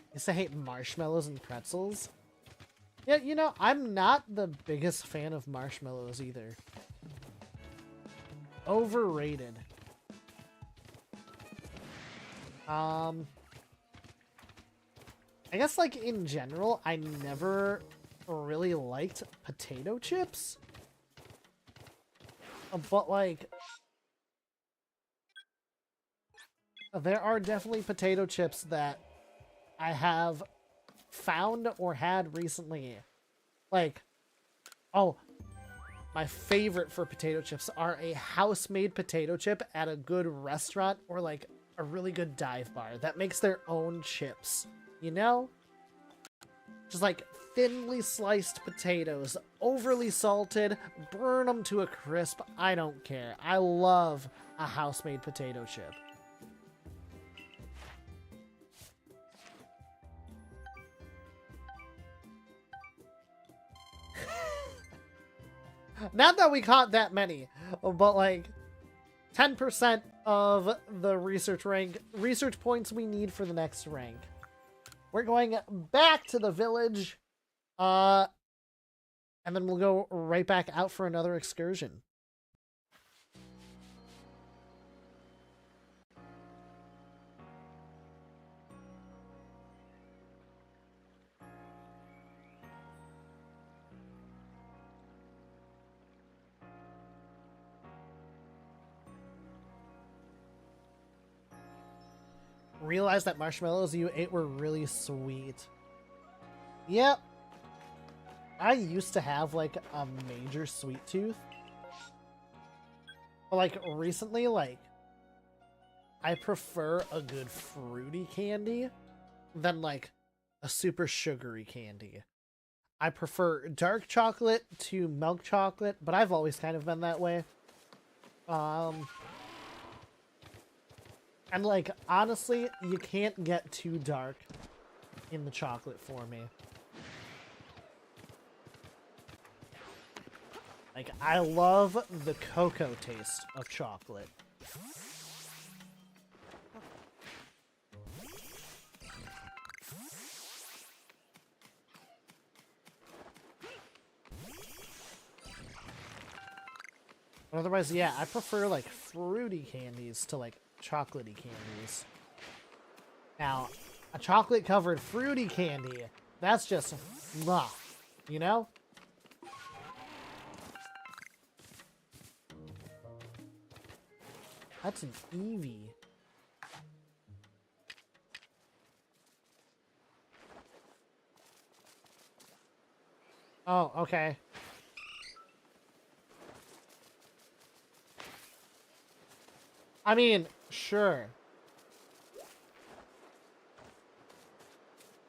I used to hate marshmallows and pretzels. Yeah, you know, I'm not the biggest fan of marshmallows either. Overrated. I guess, like, in general, I never really liked potato chips. But, like, there are definitely potato chips that I have found or had recently. Like, oh, my favorite for potato chips are a house-made potato chip at a good restaurant or, like, a really good dive bar that makes their own chips, you know? Just like thinly sliced potatoes, overly salted, burn them to a crisp. I don't care. I love a house-made potato chip. Not that we caught that many, but like 10% of the research points we need for the next rank. We're going back to the village, and then we'll go right back out for another excursion. Realized that marshmallows you ate were really sweet. Yep. I used to have, like, a major sweet tooth. But, like, recently, like, I prefer a good fruity candy than, like, a super sugary candy. I prefer dark chocolate to milk chocolate, but I've always kind of been that way. And like, honestly, you can't get too dark in the chocolate for me. Like, I love the cocoa taste of chocolate. But otherwise, yeah, I prefer like fruity candies to like chocolatey candies. Now, a chocolate covered fruity candy, that's just blah, you know? That's an Eevee. Oh, okay. I mean, sure.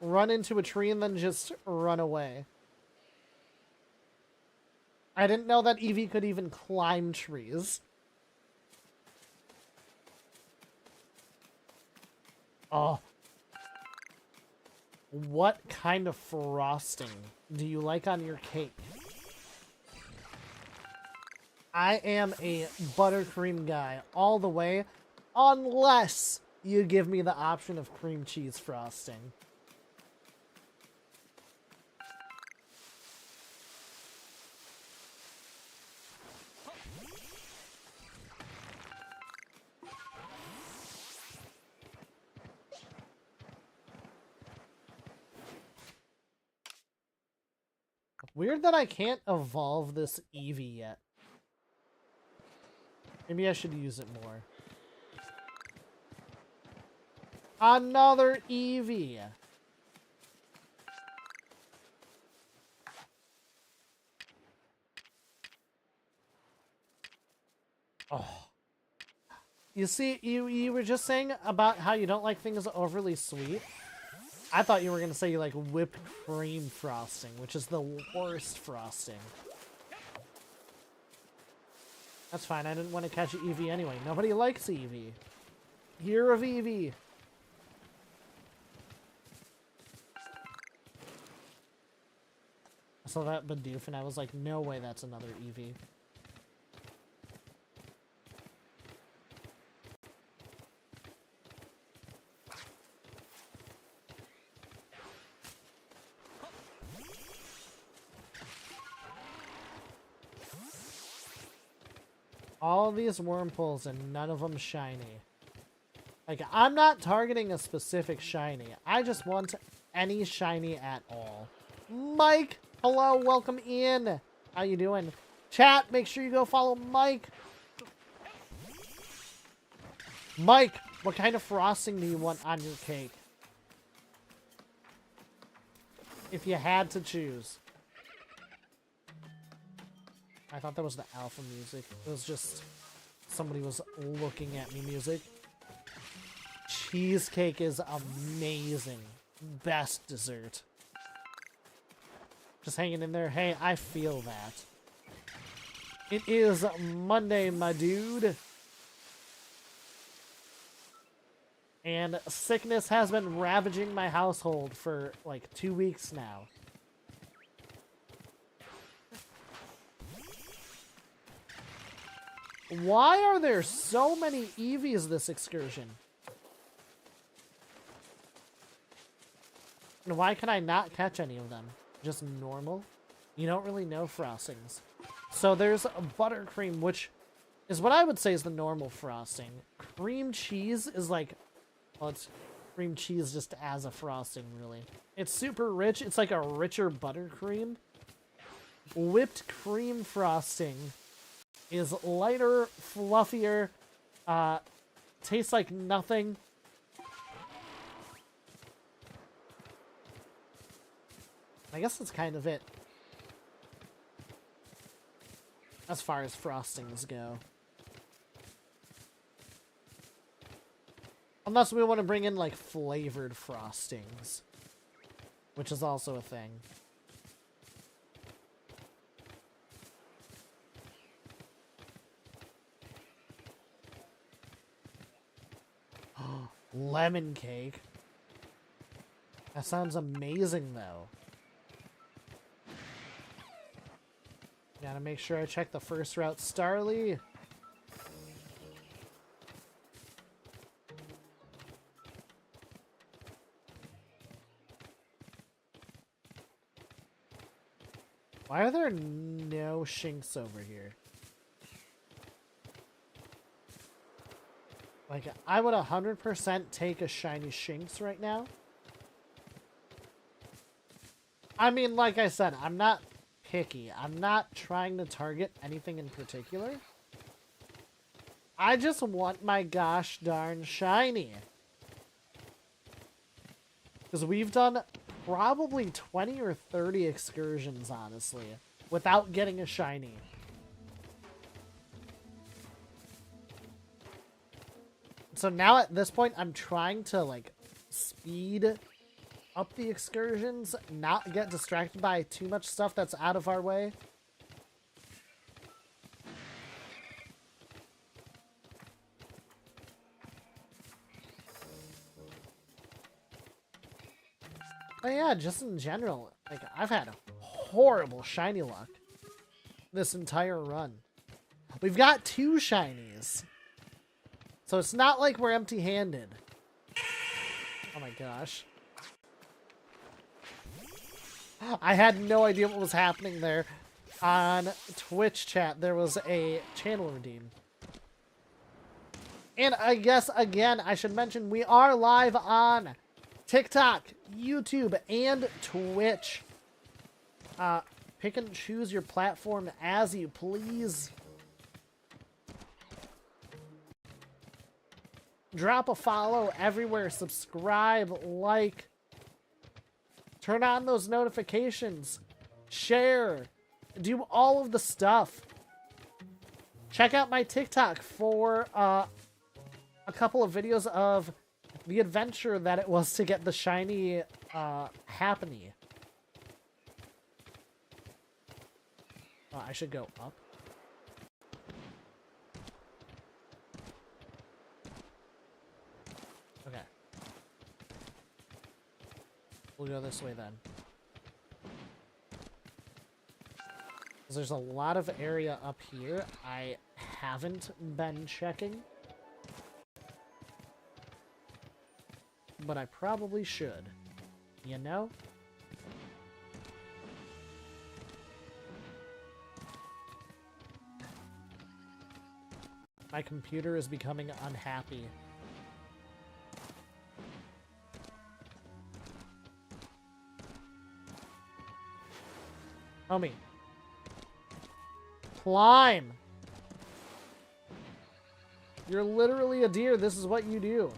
Run into a tree and then just run away. I didn't know that Eevee could even climb trees. Oh. What kind of frosting do you like on your cake? I am a buttercream guy all the way, unless you give me the option of cream cheese frosting. Weird that I can't evolve this Eevee yet. Maybe I should use it more. Another Eevee! Oh. You see, you were just saying about how you don't like things overly sweet. I thought you were going to say you like whipped cream frosting, which is the worst frosting. That's fine, I didn't want to catch Eevee anyway. Nobody likes Eevee. Year of Eevee. I saw that Bidoof and I was like, no way that's another Eevee. All these worm pulls and none of them shiny. Like, I'm not targeting a specific shiny. I just want any shiny at all. Mike! Hello, welcome in. How you doing? Chat, make sure you go follow Mike. Mike, what kind of frosting do you want on your cake? If you had to choose. I thought that was the alpha music. It was just somebody was looking at me music. Cheesecake is amazing. Best dessert. Just hanging in there. Hey, I feel that. It is Monday, my dude. And sickness has been ravaging my household for like 2 weeks now. Why are there so many Eevees this excursion? And why can I not catch any of them? Just normal? You don't really know frostings. So there's buttercream, which is what I would say is the normal frosting. Cream cheese is like... Well, it's cream cheese just as a frosting, really. It's super rich. It's like a richer buttercream. Whipped cream frosting is lighter, fluffier, tastes like nothing. I guess that's kind of it. As far as frostings go. Unless we want to bring in, like, flavored frostings. Which is also a thing. Lemon cake. That sounds amazing, though. Gotta make sure I check the first route, Starly. Why are there no Shinx over here? Like, I would 100% take a shiny Shinx right now. I mean, like I said, I'm not picky. I'm not trying to target anything in particular. I just want my gosh darn shiny. Because we've done probably 20 or 30 excursions, honestly, without getting a shiny. So now at this point, I'm trying to, like, speed up the excursions, not get distracted by too much stuff that's out of our way. But yeah, just in general, like, I've had horrible shiny luck this entire run. We've got 2 shinies. So it's not like we're empty-handed. Oh my gosh. I had no idea what was happening there. On Twitch chat, there was a channel redeem. And I guess, again, I should mention, we are live on TikTok, YouTube, and Twitch. Pick and choose your platform as you please. Drop a follow everywhere, subscribe, like, turn on those notifications, share, do all of the stuff. Check out my TikTok for a couple of videos of the adventure that it was to get the shiny Happiny. I should go up. Okay. We'll go this way then. Because there's a lot of area up here I haven't been checking. But I probably should. You know? My computer is becoming unhappy. Homie. Climb! You're literally a deer. This is what you do.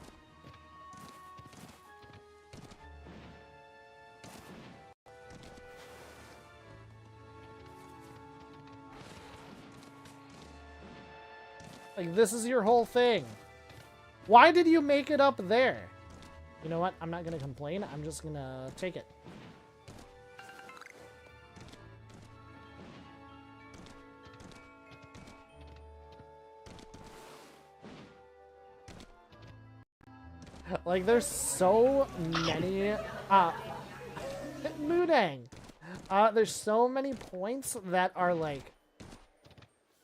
Like, this is your whole thing. Why did you make it up there? You know what? I'm not gonna complain. I'm just gonna take it. Like, there's so many, Moodang! There's so many points that are like,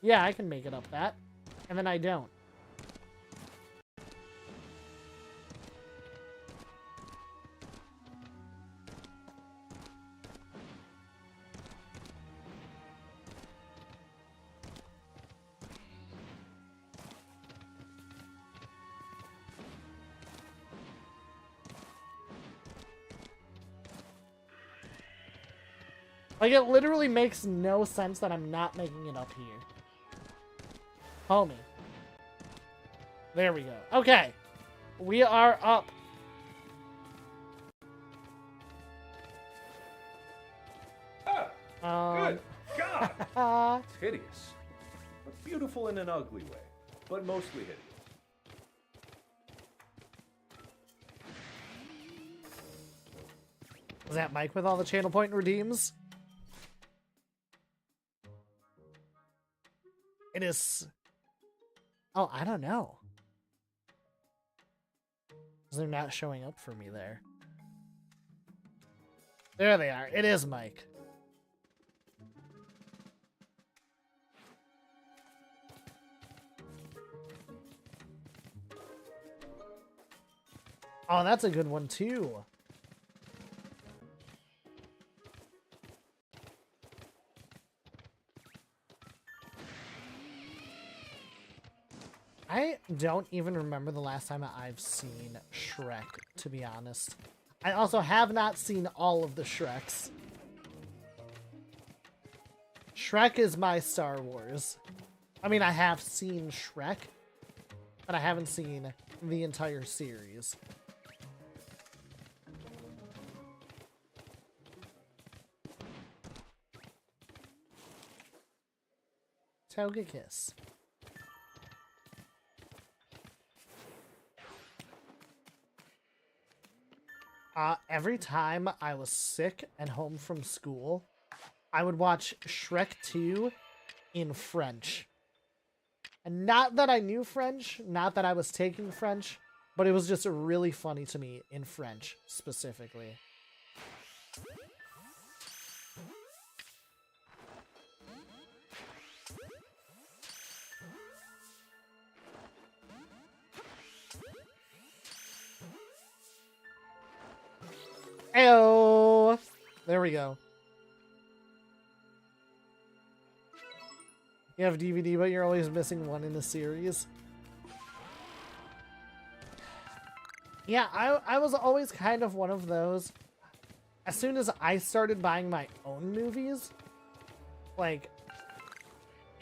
yeah, I can make it up that. And then I don't. Like, it literally makes no sense that I'm not making it up here. Homie. There we go. Okay. We are up. Good God! It's hideous. But beautiful in an ugly way. But mostly hideous. Is that Mike with all the channel point redeems? It is... Oh, I don't know. They're not showing up for me there. There they are. It is Mike. Oh, that's a good one too. I don't even remember the last time I've seen Shrek, to be honest. I also have not seen all of the Shreks. Shrek is my Star Wars. I mean, I have seen Shrek, but I haven't seen the entire series. Togekiss. Every time I was sick and home from school, I would watch Shrek 2 in French. And not that I knew French, not that I was taking French, but it was just really funny to me in French, specifically. Ayo! There we go. You have DVD, but you're always missing one in the series. Yeah, I was always kind of one of those. As soon as I started buying my own movies, like,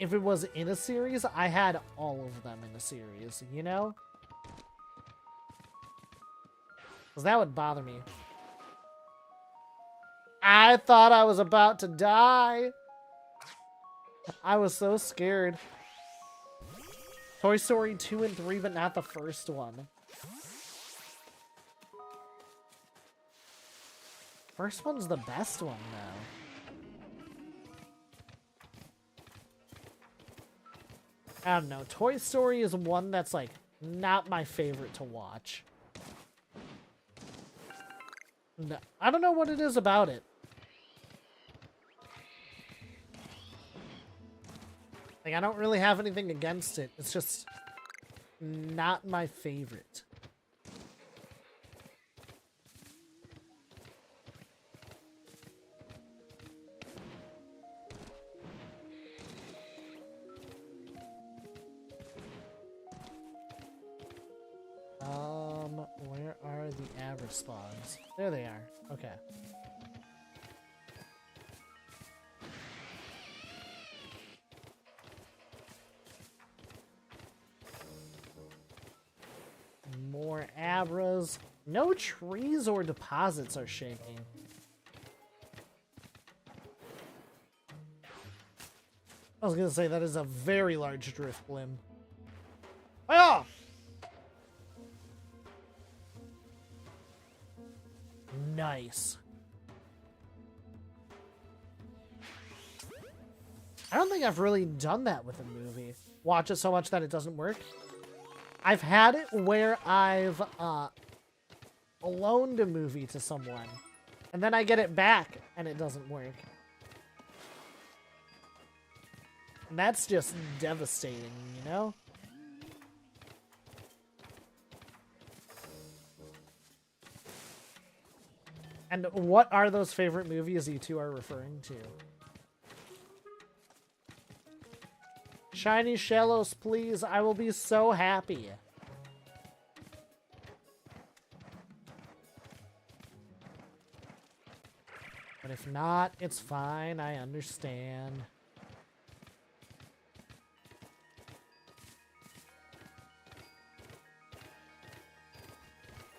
if it was in a series, I had all of them in a series, you know? Because that would bother me. I thought I was about to die. I was so scared. Toy Story 2 and 3, but not the first one. First one's the best one, though. I don't know. Toy Story is one that's, like, not my favorite to watch. No, I don't know what it is about it. Like, I don't really have anything against it. It's just not my favorite. Where are the average spawns? There they are. Okay. More Abras. No trees or deposits are shaking. I was gonna say that is a very large drift limb. Oh! Nice. I don't think I've really done that with a movie. Watch it so much that it doesn't work. I've had it where I've loaned a movie to someone, and then I get it back, and it doesn't work. And that's just devastating, you know? And what are those favorite movies you two are referring to? Shiny Shellos, please. I will be so happy. But if not, it's fine. I understand.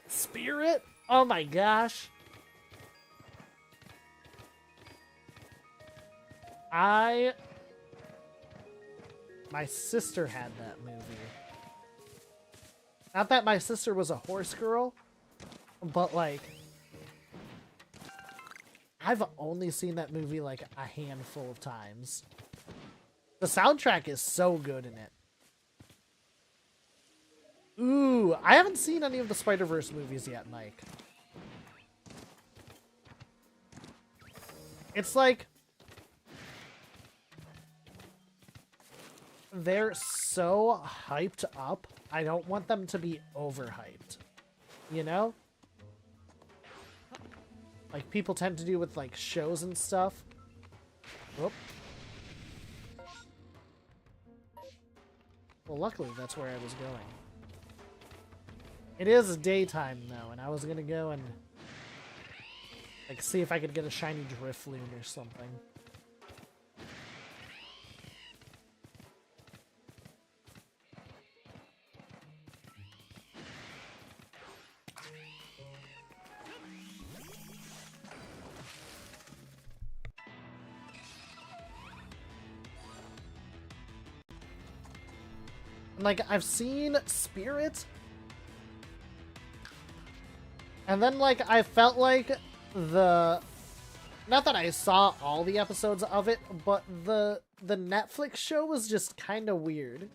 Spirit? Oh my gosh. My sister had that movie. Not that my sister was a horse girl, but like, I've only seen that movie like a handful of times. The soundtrack is so good in it. Ooh, Ooh, I haven't seen any of the Spider-Verse movies yet, Mike. It's like... they're so hyped up, I don't want them to be overhyped. You know? Like people tend to do with like shows and stuff. Whoop. Well, luckily that's where I was going. It is daytime though, and I was gonna go and like see if I could get a shiny Drifloon or something. Like, I've seen Spirit, and then, like, I felt like not that I saw all the episodes of it, but the Netflix show was just kind of weird.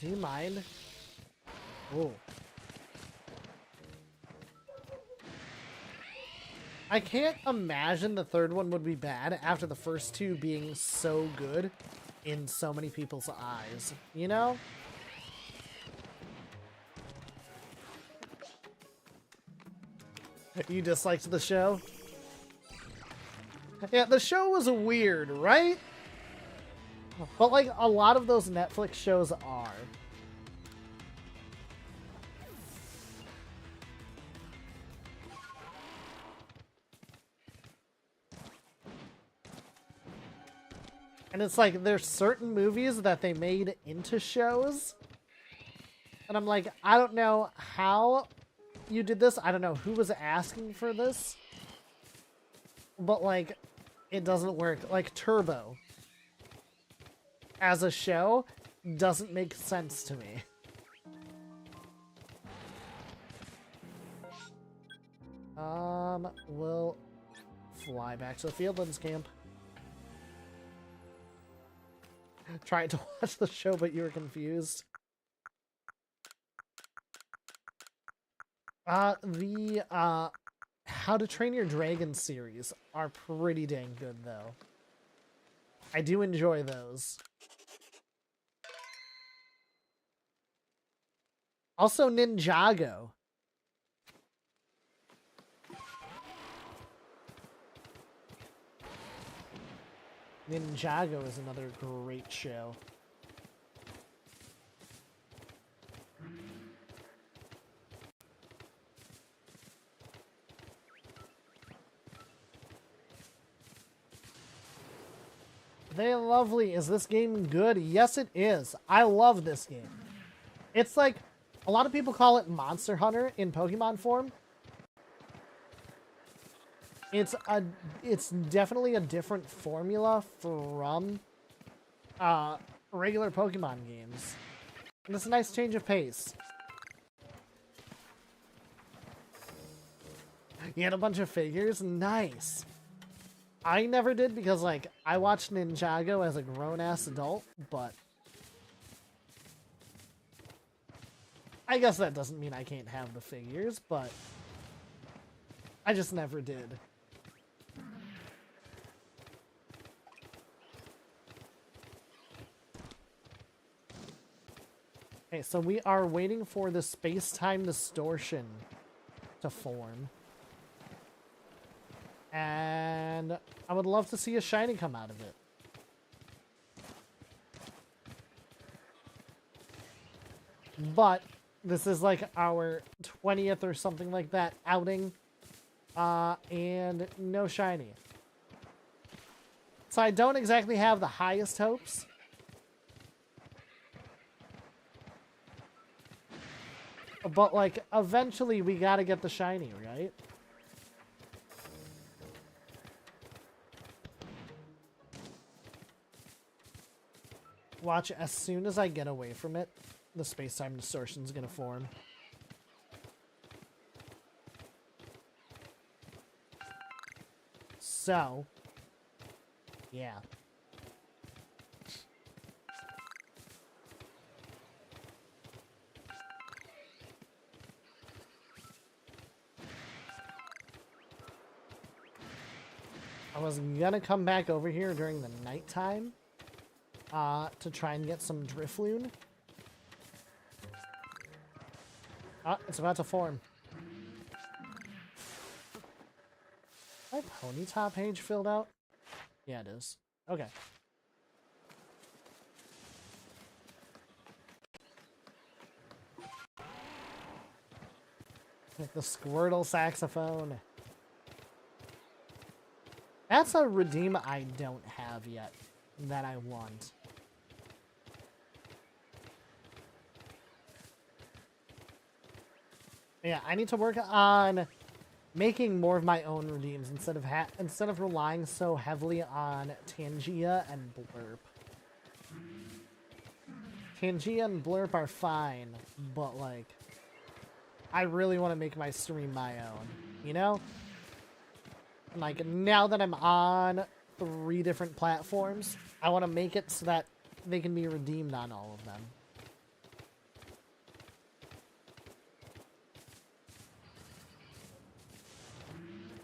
Do you mind? Oh. I can't imagine the third one would be bad after the first two being so good in so many people's eyes, you know? You disliked the show? Yeah, the show was weird, right? But, like, a lot of those Netflix shows are. And it's like, there's certain movies that they made into shows. And I'm like, I don't know how you did this. I don't know who was asking for this. But, like, it doesn't work. Like, Turbo as a show doesn't make sense to me. We'll fly back to the Fieldlands camp. Tried to watch the show, but you were confused. The How to Train Your Dragon series are pretty dang good, though. I do enjoy those. Also, Ninjago. Ninjago is another great show. They lovely. Is this game good? Yes, it is. I love this game. It's like, a lot of people call it Monster Hunter in Pokemon form. It's definitely a different formula from regular Pokemon games. And it's a nice change of pace. You had a bunch of figures? Nice. I never did because, like, I watched Ninjago as a grown-ass adult, but I guess that doesn't mean I can't have the figures, but I just never did. Okay, so we are waiting for the space-time distortion to form. And I would love to see a shiny come out of it. But this is like our 20th or something like that outing. And no shiny. So I don't exactly have the highest hopes. But, like, eventually we gotta get the shiny, right? Watch, as soon as I get away from it, the space-time distortion's gonna form. So, yeah. I was gonna come back over here during the nighttime to try and get some Drifloon. Ah, it's about to form. My Ponyta page filled out? Yeah, it is. Okay. Like the Squirtle saxophone. That's a redeem I don't have yet that I want. Yeah, I need to work on making more of my own redeems instead of relying so heavily on Tangia and Blurp. Tangia and Blurp are fine, but like, I really want to make my stream my own, you know? Like, now that I'm on 3 different platforms, I want to make it so that they can be redeemed on all of them.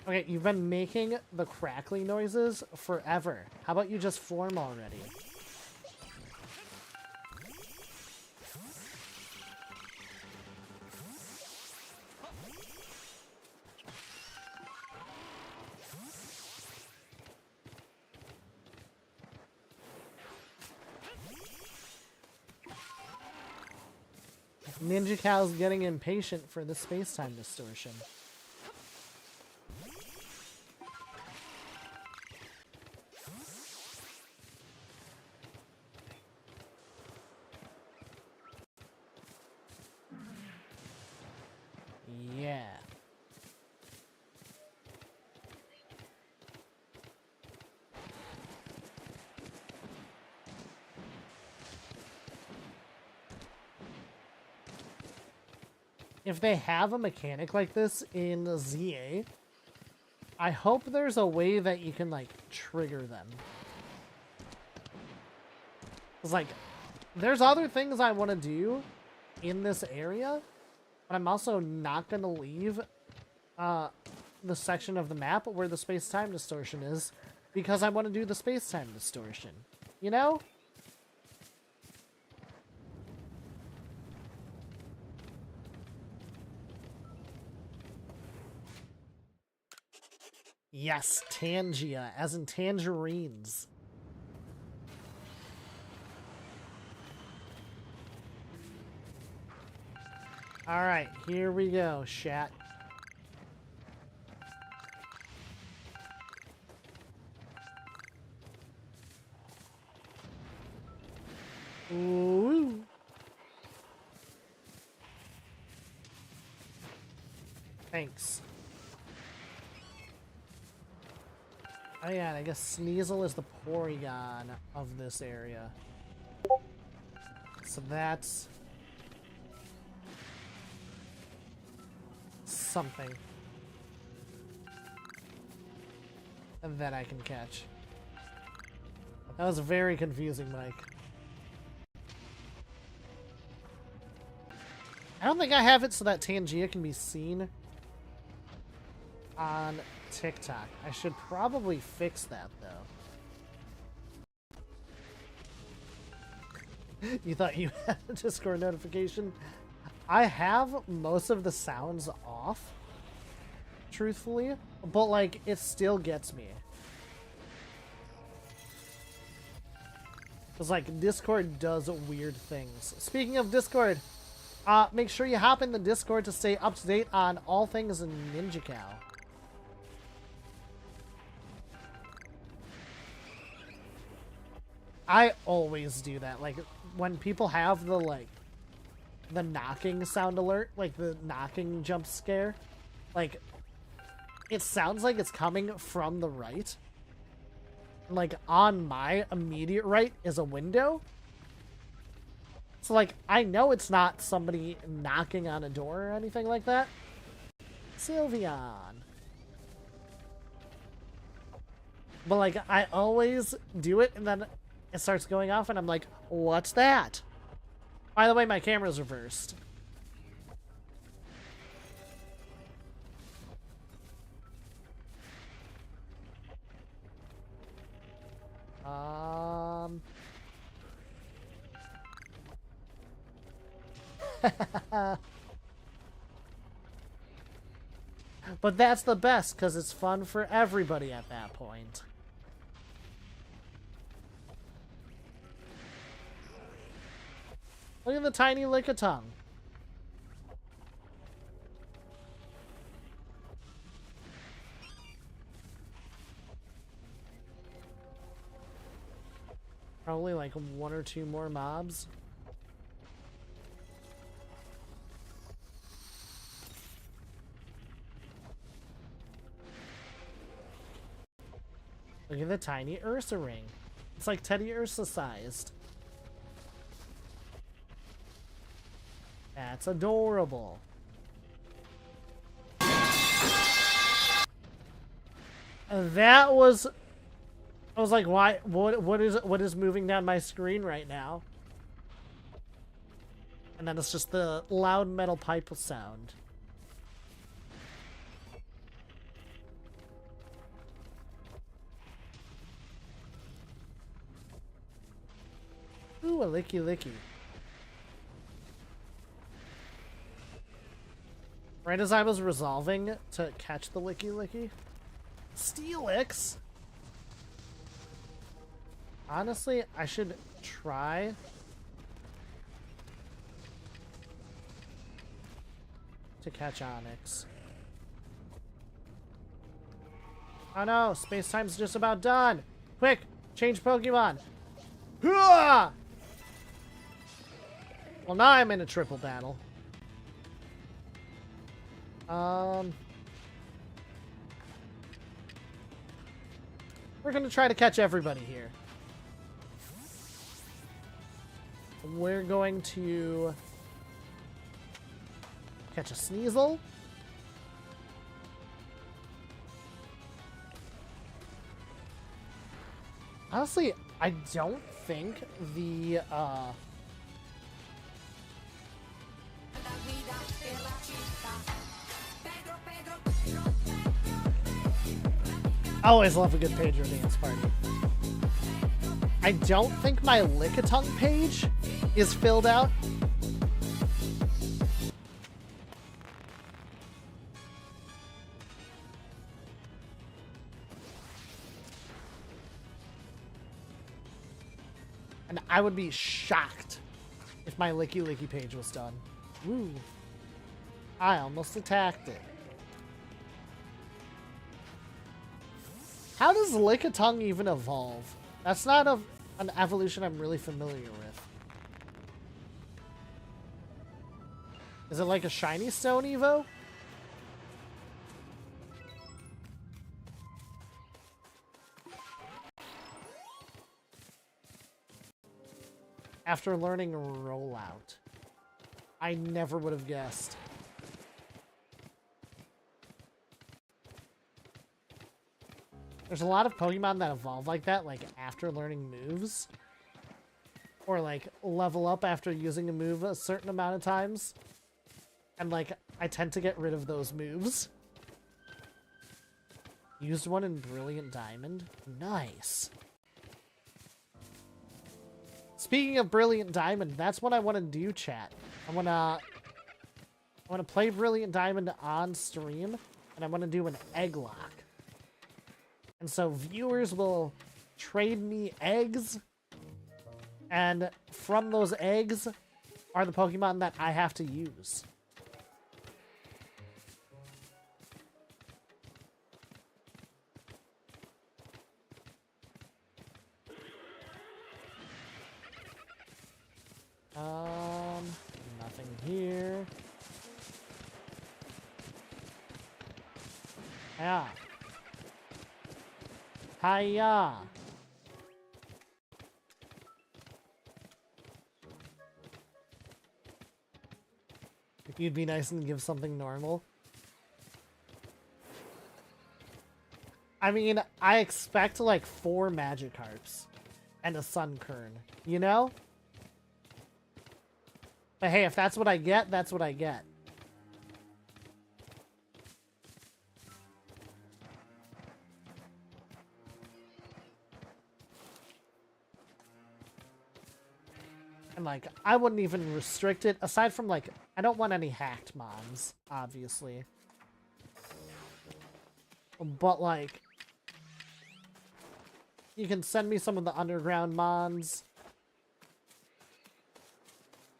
Okay, you've been making the crackly noises forever. How about you just form already? Ninja Cow's getting impatient for the space-time distortion. Yeah. If they have a mechanic like this in ZA, I hope there's a way that you can, like, trigger them. It's like, there's other things I want to do in this area, but I'm also not going to leave the section of the map where the space-time distortion is, because I want to do the space-time distortion. You know? Yes, Tangia, as in tangerines. Alright, here we go, chat. Ooh. Thanks. Oh yeah, and I guess Sneasel is the Porygon of this area. So that's something. And that I can catch. That was very confusing, Mike. I don't think I have it so that Tangia can be seen on TikTok. I should probably fix that, though. You thought you had a Discord notification? I have most of the sounds off, truthfully, but, like, it still gets me. Because, like, Discord does weird things. Speaking of Discord, make sure you hop in the Discord to stay up to date on all things Ninja Cow. I always do that. Like, when people have the, like, the knocking sound alert, like the knocking jump scare, like, it sounds like it's coming from the right. Like, on my immediate right is a window. So, like, I know it's not somebody knocking on a door or anything like that. Sylveon. But, like, I always do it, and then it starts going off, and I'm like, what's that? By the way, my camera's reversed. But that's the best, because it's fun for everybody at that point. Look at the tiny Lickitung. Probably like 1 or 2 more mobs. Look at the tiny Ursa ring. It's like Teddy Ursa sized. That's adorable. That was... I was like, why? What is moving down my screen right now? And then it's just the loud metal pipe sound. Ooh, a licky licky. Right as I was resolving to catch the licky licky. Steelix? Honestly, I should try to catch Onyx. Oh no, space-time's just about done. Quick, change Pokemon. Hooah! Well, now I'm in a triple battle. We're gonna try to catch everybody here. We're going to catch a Sneasel. Honestly, I don't think the I always love a good Pedro dance party. I don't think my Lickitung page is filled out. And I would be shocked if my Licky Licky page was done. Woo. I almost attacked it. How does Lickitung even evolve? That's not an evolution I'm really familiar with. Is it like a shiny stone Evo? After learning Rollout. I never would have guessed. There's a lot of Pokemon that evolve like that, like after learning moves. Or like level up after using a move a certain amount of times. And like, I tend to get rid of those moves. Used one in Brilliant Diamond. Nice. Speaking of Brilliant Diamond, that's what I want to do, chat. I want to play Brilliant Diamond on stream, and I want to do an egg lock. And so viewers will trade me eggs, and from those eggs are the Pokemon that I have to use. Nothing here. Yeah. Hiya. If you'd be nice and give something normal. I mean, I expect like 4 Magikarps and a Sunkern, you know? But hey, if that's what I get, that's what I get. And like, I wouldn't even restrict it, aside from like, I don't want any hacked mons, obviously. But like, you can send me some of the underground mons.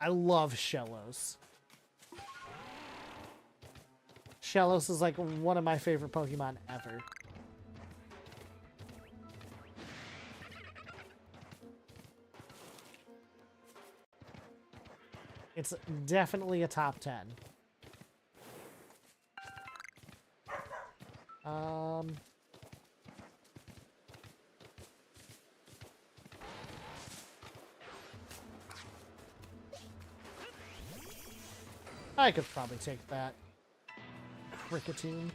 I love Shellos. Shellos is like one of my favorite Pokemon ever. It's definitely a top 10. I could probably take that. Cricketune.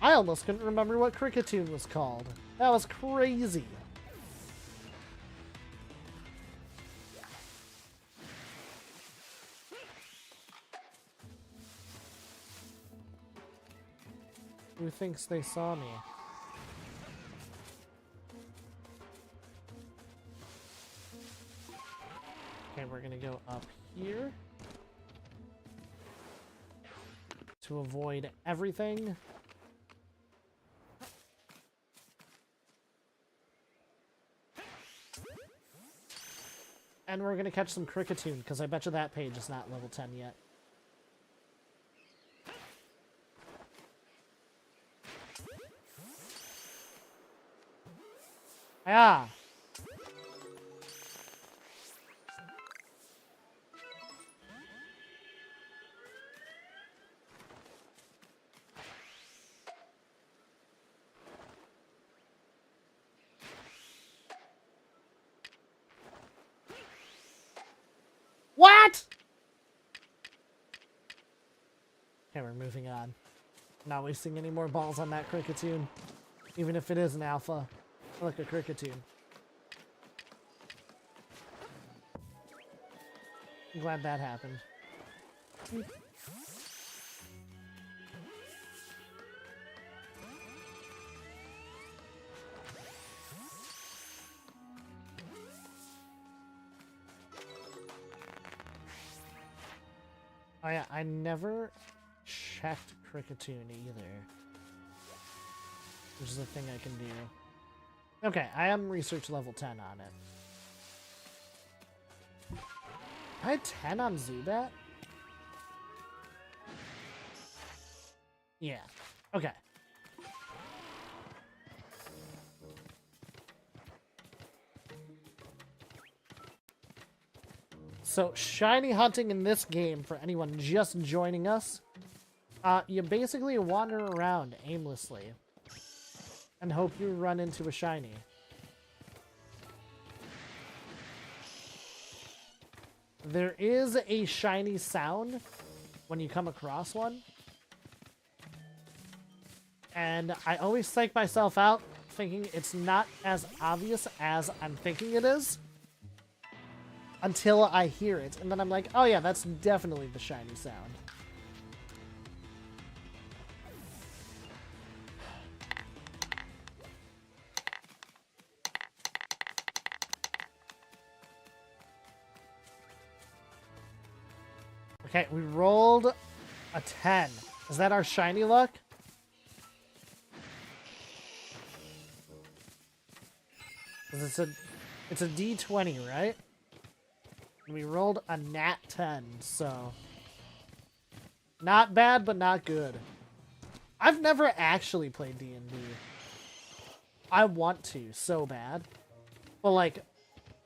I almost couldn't remember what Cricketune was called. That was crazy. Who thinks they saw me? Okay, we're gonna go up here to avoid everything. And we're gonna catch some Cricketune, because I bet you that page is not level 10 yet. Ah! What?! Okay, we're moving on. Not wasting any more balls on that Cricketune. Even if it is an alpha. I like a Cricketune. I'm glad that happened. Oh yeah, I never checked Cricketune either. Which is a thing I can do. Okay, I am research level 10 on it. I had 10 on Zubat? Yeah. Okay. So, shiny hunting in this game, for anyone just joining us, you basically wander around aimlessly and hope you run into a shiny. There is a shiny sound when you come across one. And I always psych myself out thinking it's not as obvious as I'm thinking it is. Until I hear it. And then I'm like, oh yeah, that's definitely the shiny sound. Okay, we rolled a 10. Is that our shiny luck? It's a D20, right? We rolled a nat 10, so not bad, but not good. I've never actually played D&D. I want to so bad. But like,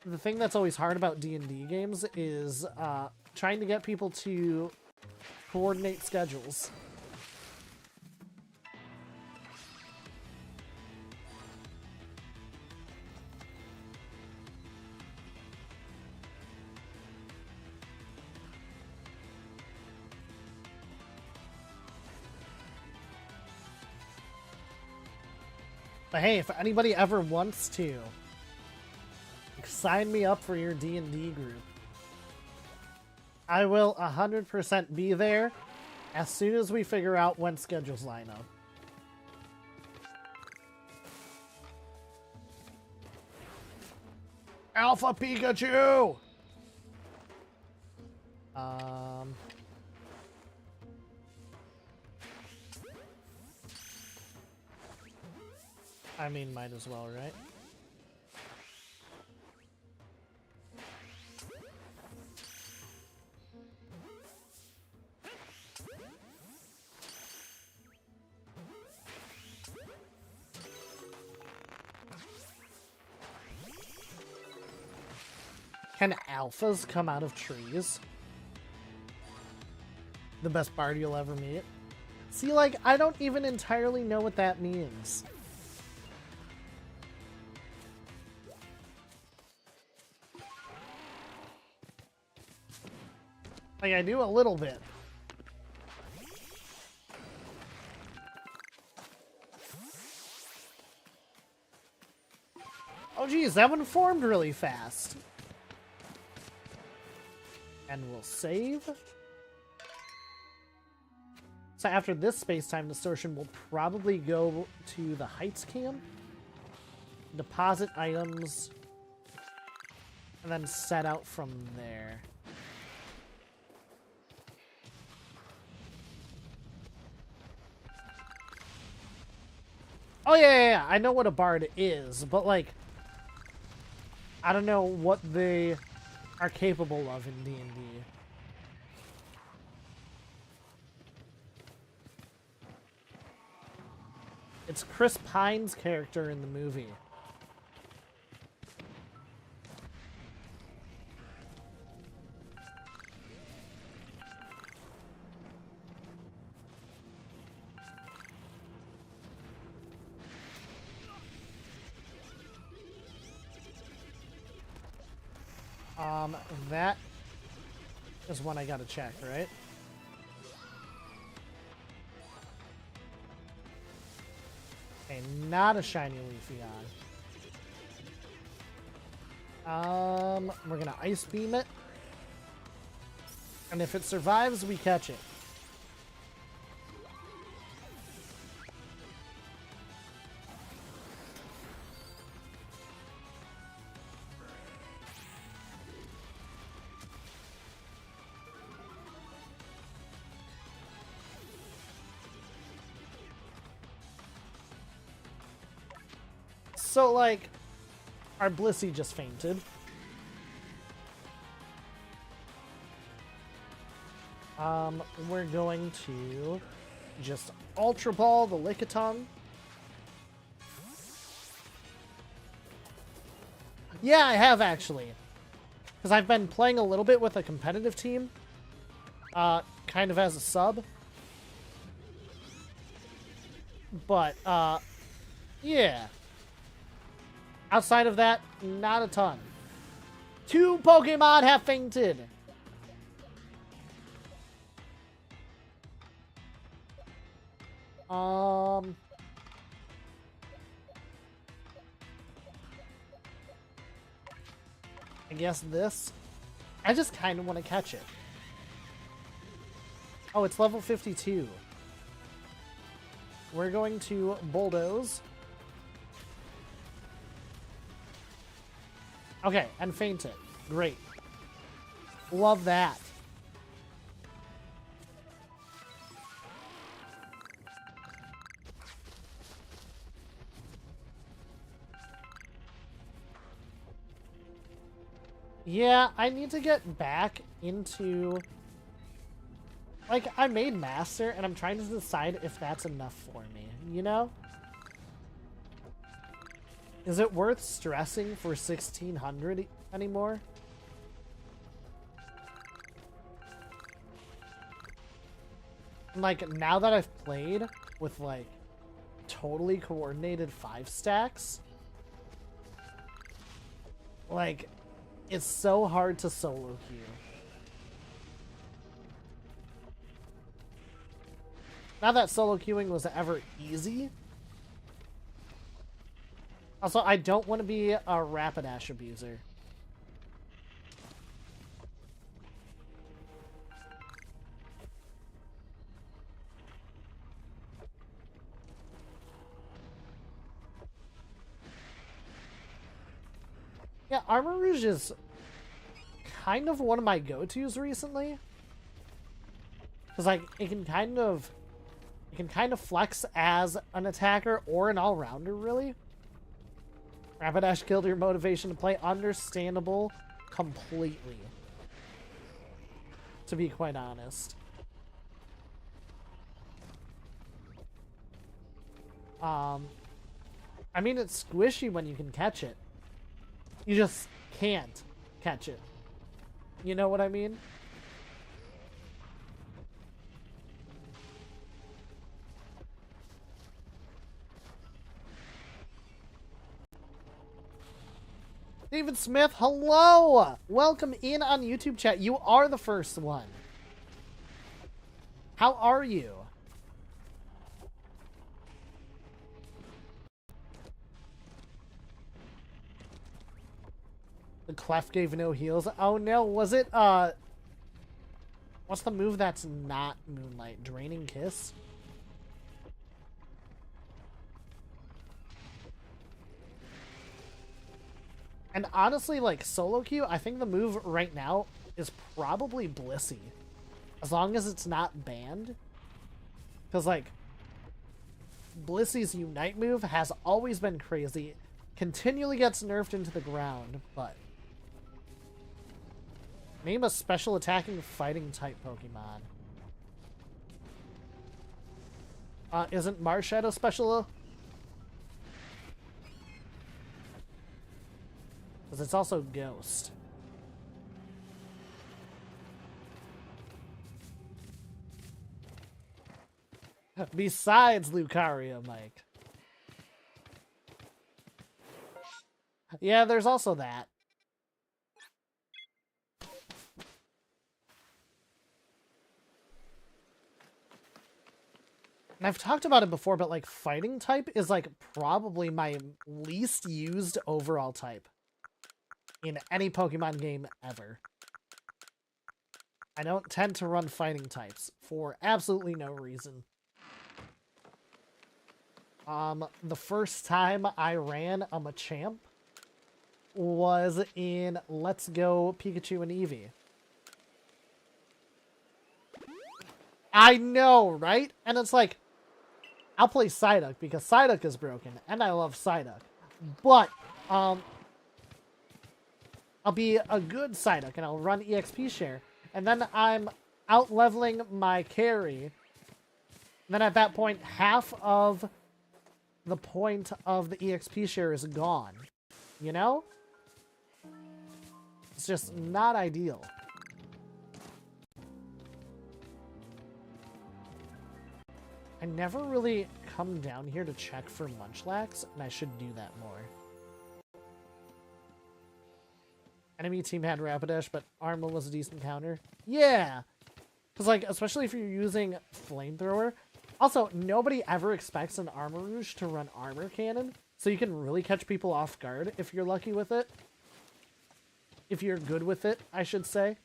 the thing that's always hard about D&D games is trying to get people to coordinate schedules. But hey, if anybody ever wants to, sign me up for your D&D group. I will 100% be there as soon as we figure out when schedules line up. Alpha Pikachu! I mean, might as well, right? Can alphas come out of trees? The best bard you'll ever meet. See, like, I don't even entirely know what that means. Like, I do a little bit. Oh geez, that one formed really fast. And we'll save. So after this space-time distortion, we'll probably go to the Heights camp, deposit items, and then set out from there. Oh yeah, I know what a bard is, but like, I don't know what they are capable of in D&D. It's Chris Pine's character in the movie. That is one I gotta check, right? Okay, not a shiny Leafeon. We're gonna Ice Beam it. And if it survives, we catch it. So, like, our Blissey just fainted. We're going to just Ultra Ball the Lickitung. Yeah, I have actually. Because I've been playing a little bit with a competitive team. Kind of as a sub. But, yeah. Outside of that, not a ton. 2 Pokemon have fainted. I guess this. I just kind of want to catch it. Oh, it's level 52. We're going to Bulldoze. Okay, and faint it. Great. Love that. Yeah, I need to get back into... Like, I made Master, and I'm trying to decide if that's enough for me, you know? Is it worth stressing for 1600 anymore? Like, now that I've played with, like, totally coordinated 5 stacks, like, it's so hard to solo queue. Not that solo queuing was ever easy, Also, I don't want to be a Rapidash abuser. Yeah, Armor Rouge is kind of one of my go-tos recently. Because, like, it can kind of flex as an attacker or an all-rounder, really. Rapidash killed your motivation to play. Understandable completely. To be quite honest. I mean, it's squishy when you can catch it. You just can't catch it. You know what I mean? David Smith, hello! Welcome in on YouTube chat. You are the first one. How are you? The Clef gave no heals. Oh no, was it, what's the move that's not Moonlight? Draining Kiss? And honestly, like, solo queue, I think the move right now is probably Blissey. As long as it's not banned. Because, like, Blissey's Unite move has always been crazy. Continually gets nerfed into the ground, but... Name a special attacking fighting type Pokemon. Isn't Marshadow special? Because it's also Ghost. Besides Lucario, Mike. Yeah, there's also that. And I've talked about it before, but like fighting type is like probably my least used overall type in any Pokemon game ever. I don't tend to run fighting types for absolutely no reason. The first time I ran a Machamp was in Let's Go Pikachu and Eevee. I know, right? And it's like, I'll play Psyduck because Psyduck is broken, and I love Psyduck. But, I'll be a good Psyduck, and I'll run EXP share. And then I'm out-leveling my carry. And then at that point, half of the point of the EXP share is gone. You know? It's just not ideal. I never really come down here to check for Munchlax, and I should do that more. Enemy team had Rapidash, but Armor was a decent counter. Yeah! Because, like, especially if you're using Flamethrower. Also, nobody ever expects an Armor Rouge to run Armor Cannon, so you can really catch people off guard if you're lucky with it. If you're good with it, I should say.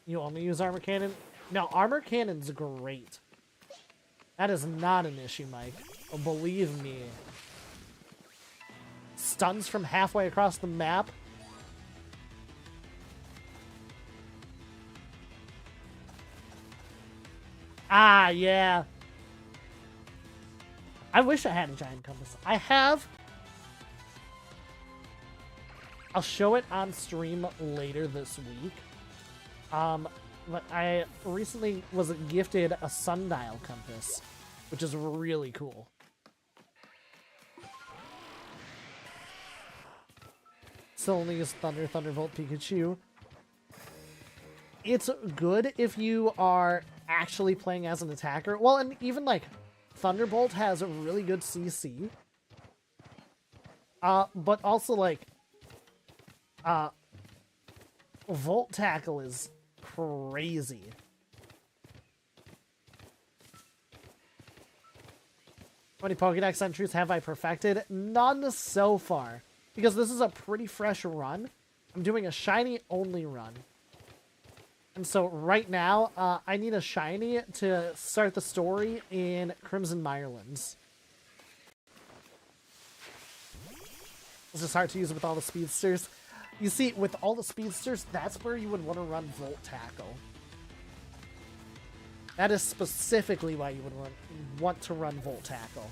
You only use Armor Cannon? No, Armor Cannon's great. That is not an issue, Mike. Oh, believe me. Stuns from halfway across the map. Ah, yeah. I wish I had a giant compass. I have. I'll show it on stream later this week. But I recently was gifted a sundial compass, which is really cool. Still only use Thunderbolt Pikachu. It's good if you are actually playing as an attacker. Well, and even like Thunderbolt has a really good CC. But also like Volt Tackle is crazy. How many Pokédex entries have I perfected? None so far. Because this is a pretty fresh run. I'm doing a shiny only run. And so right now, I need a shiny to start the story in Crimson Mirelands. It's just hard to use with all the speedsters. You see, with all the speedsters, that's where you would want to run Volt Tackle. That is specifically why you would want to run Volt Tackle.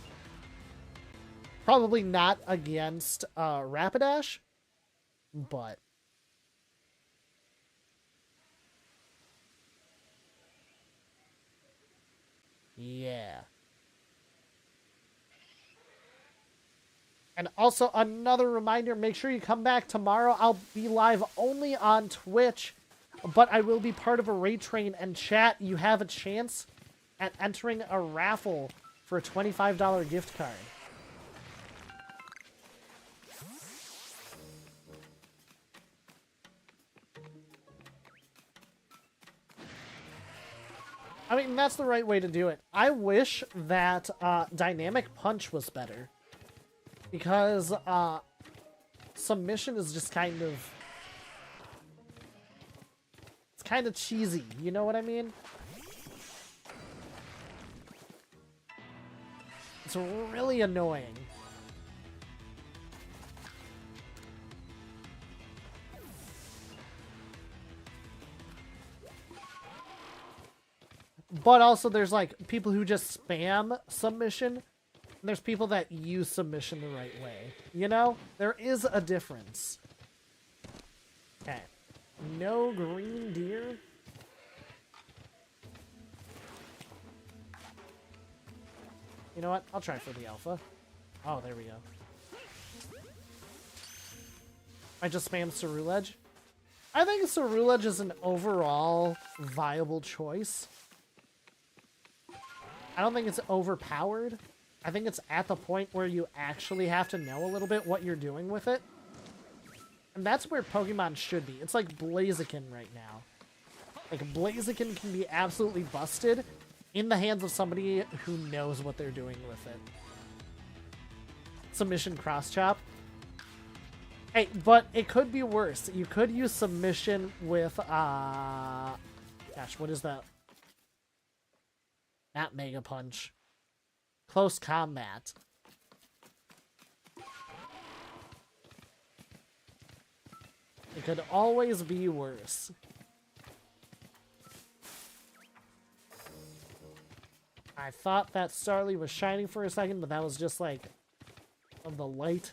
Probably not against Rapidash, but... yeah. And also, another reminder, make sure you come back tomorrow. I'll be live only on Twitch, but I will be part of a raid train, and chat, you have a chance at entering a raffle for a $25 gift card. I mean, that's the right way to do it. I wish that Dynamic Punch was better. Because Submission is just kind of... it's kind of cheesy, you know what I mean? It's really annoying. But also there's like people who just spam Submission, and there's people that use Submission the right way. You know? There is a difference. Okay. No green deer. You know what? I'll try for the alpha. Oh, there we go. I just spammed Ceruledge. I think Ceruledge is an overall viable choice. I don't think it's overpowered. I think it's at the point where you actually have to know a little bit what you're doing with it. And that's where Pokemon should be. It's like Blaziken right now. Like, Blaziken can be absolutely busted in the hands of somebody who knows what they're doing with it. Submission Cross-Chop. Hey, but it could be worse. You could use Submission with, gosh, what is that? Not Mega Punch. Close Combat. It could always be worse. I thought that Starly was shining for a second, but that was just like of the light.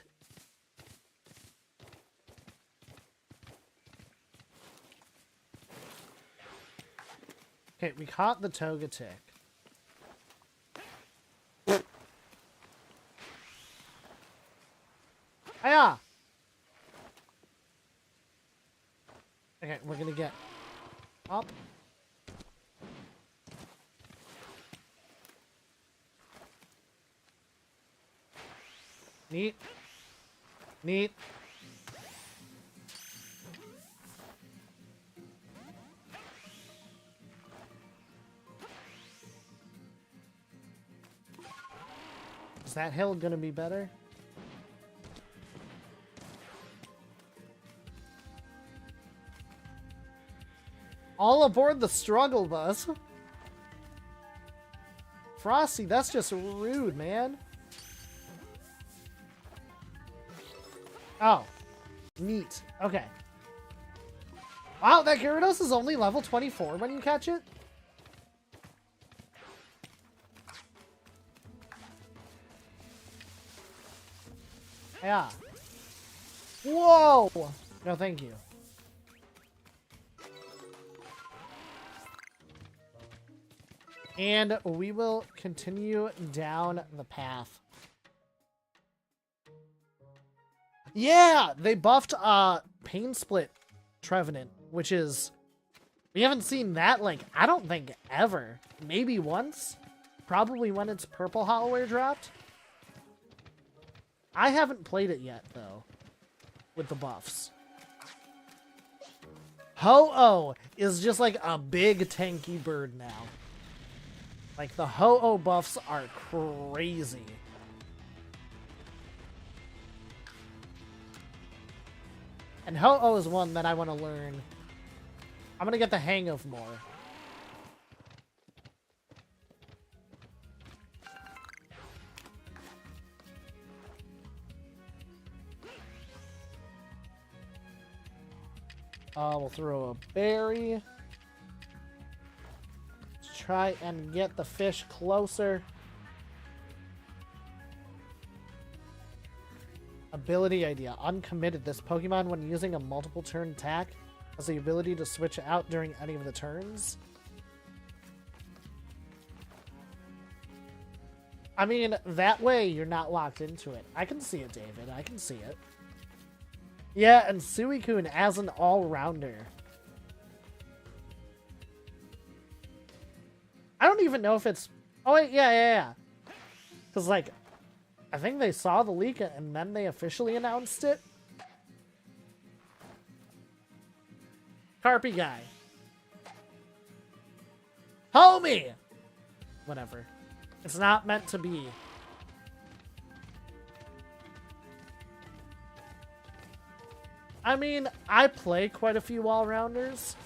Okay, we caught the Togetic. Hiya! Okay, we're gonna get up. Neat. Neat. Is that hill gonna be better? All aboard the struggle bus. Frosty, that's just rude, man. Oh. Neat. Okay. Wow, that Gyarados is only level 24 when you catch it? Yeah. Whoa! No, thank you. And we will continue down the path. Yeah! They buffed Pain Split Trevenant, which is... we haven't seen that, like, I don't think ever. Maybe once? Probably when it's Purple Hollowware dropped? I haven't played it yet, though, with the buffs. Ho-Oh is just like a big tanky bird now. Like, the Ho-Oh buffs are crazy. And Ho-Oh is one that I want to learn. I'm going to get the hang of more. We'll throw a berry. Let's try and get the fish closer. Ability idea. Uncommitted. This Pokemon, when using a multiple turn attack, has the ability to switch out during any of the turns. I mean, that way you're not locked into it. I can see it, David. I can see it. Yeah, and Suicune as an all-rounder. I don't even know if it's... Oh, wait, yeah. Because, like, I think they saw the leak and then they officially announced it. Carpy guy. Homie! Whatever. It's not meant to be. I mean, I play quite a few all-rounders.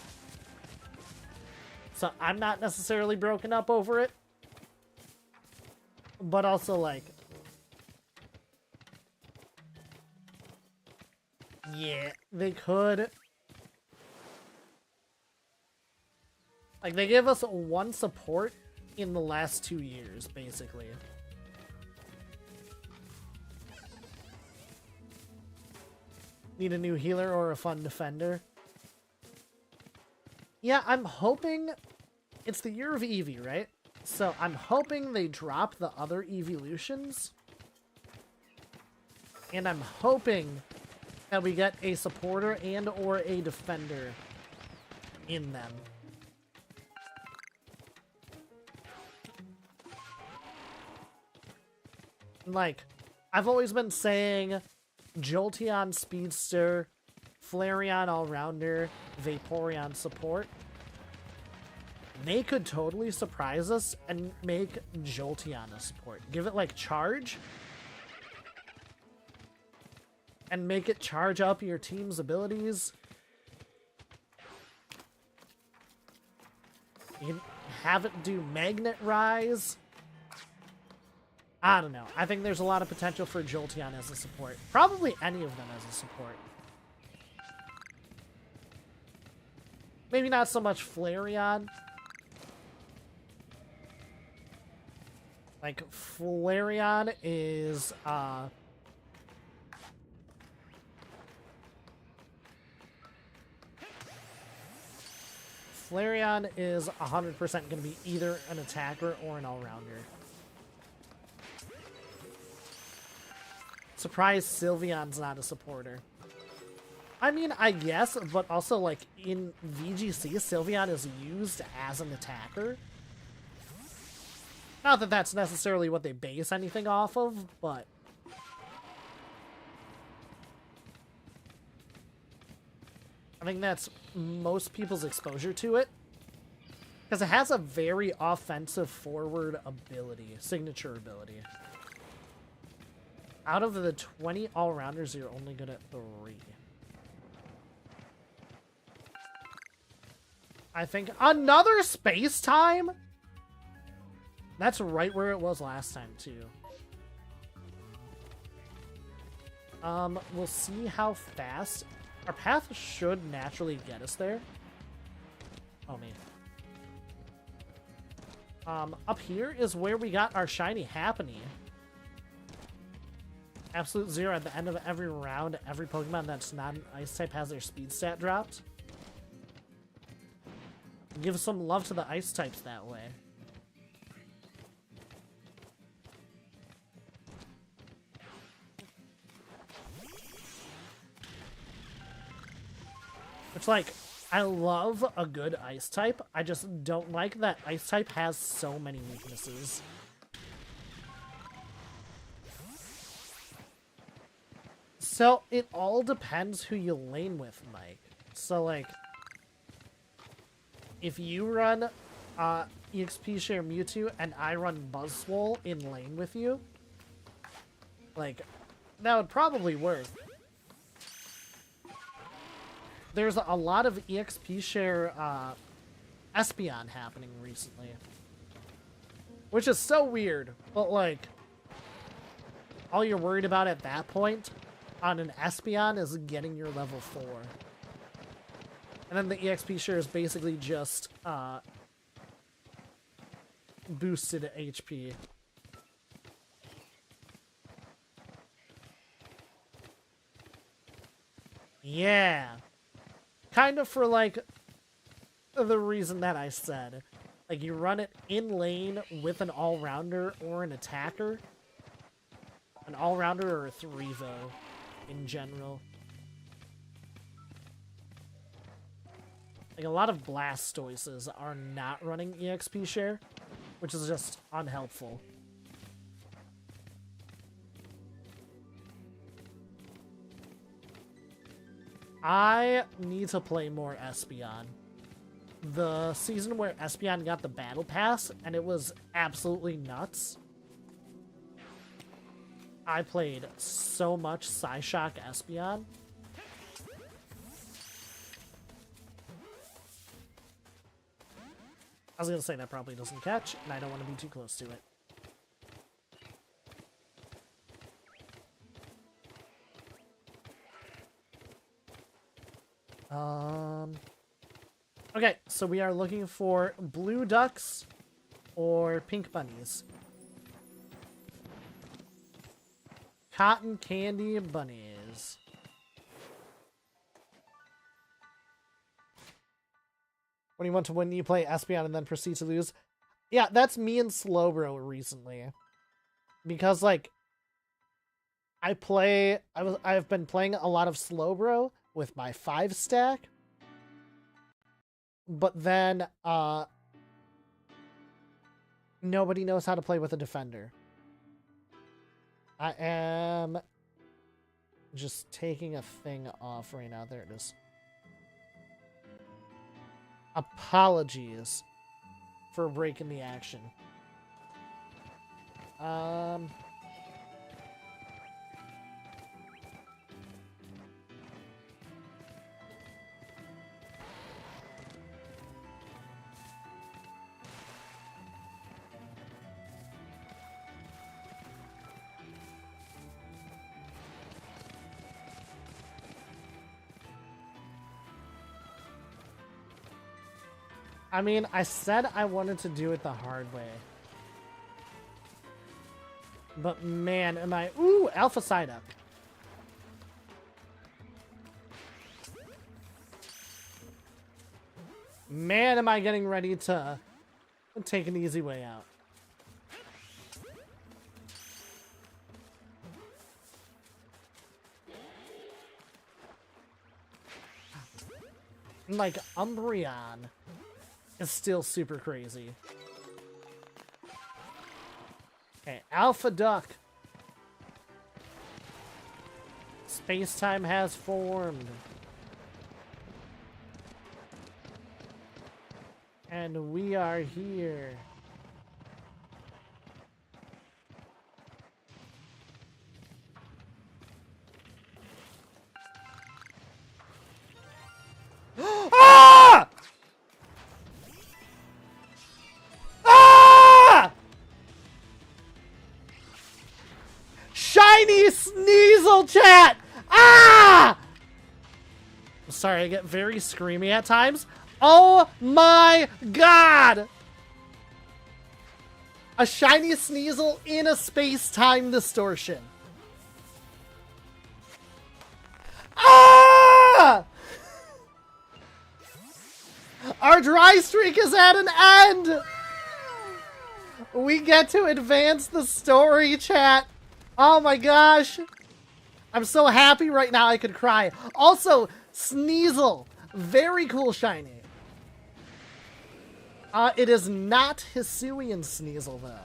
So I'm not necessarily broken up over it. But also, like... yeah, they could. Like, they gave us one support in the last 2 years, basically. Need a new healer or a fun defender? Yeah, I'm hoping... It's the year of Eevee, right? So I'm hoping they drop the other evolutions. And I'm hoping that we get a supporter and or a defender in them. Like, I've always been saying Jolteon Speedster, Flareon All-Rounder, Vaporeon Support. They could totally surprise us and make Jolteon a support. Give it, like, Charge. And make it charge up your team's abilities. You can have it do Magnet Rise. I don't know. I think there's a lot of potential for Jolteon as a support. Probably any of them as a support. Maybe not so much Flareon. Like, Flareon is, Flareon is 100% going to be either an attacker or an all-rounder. Surprised Sylveon's not a supporter. I mean, I guess, but also, like, in VGC, Sylveon is used as an attacker. Not that that's necessarily what they base anything off of, but... I think that's most people's exposure to it. Because it has a very offensive forward ability, signature ability. Out of the 20 all-rounders, you're only good at 3. I think another space time? That's right where it was last time, too. We'll see how fast... Our path should naturally get us there. Oh, man. Up here is where we got our shiny Happiny. Absolute Zero at the end of every round. Every Pokemon that's not an Ice type has their speed stat dropped. Give some love to the Ice types that way. It's like, I love a good Ice type. I just don't like that Ice type has so many weaknesses. So, it all depends who you lane with, Mike. So, like, if you run EXP Share Mewtwo and I run Buzzwole in lane with you, like, that would probably work. There's a lot of EXP Share Espeon happening recently. Which is so weird, but like, all you're worried about at that point on an Espeon is getting your level 4. And then the EXP Share is basically just boosted HP. Yeah. Kind of for like the reason that I said. Like, you run it in lane with an all-rounder or an attacker. An all-rounder or a 3-vo in general. Like, a lot of Blastoises are not running EXP Share, which is just unhelpful. I need to play more Espeon. The season where Espeon got the Battle Pass, and it was absolutely nuts. I played so much Psyshock Espeon. I was gonna say that probably doesn't catch, and I don't want to be too close to it. Okay, so we are looking for blue ducks or pink bunnies. Cotton candy bunnies. When you want to win, you play Espeon and then proceed to lose. Yeah, that's me and Slowbro recently. Because, like, I've been playing a lot of Slowbro with my 5-stack. But then, nobody knows how to play with a defender. I am just taking a thing off right now. There it is. Apologies for breaking the action. I mean, I said I wanted to do it the hard way. But man, am I... Ooh, Alpha Psyduck. Man, am I getting ready to take an easy way out. Like, Umbreon is still super crazy. Okay, Alpha Duck. Space-time has formed. And we are here. Ah! Ah! Shiny Sneasel, chat! Ah! I'm sorry, I get very screamy at times. Oh my god! A shiny Sneasel in a space-time distortion. Ah! Our dry streak is at an end! We get to advance the story, chat. Oh my gosh. I'm so happy right now I could cry. Also, Sneasel. Very cool shiny. It is not Hisuian Sneasel, though.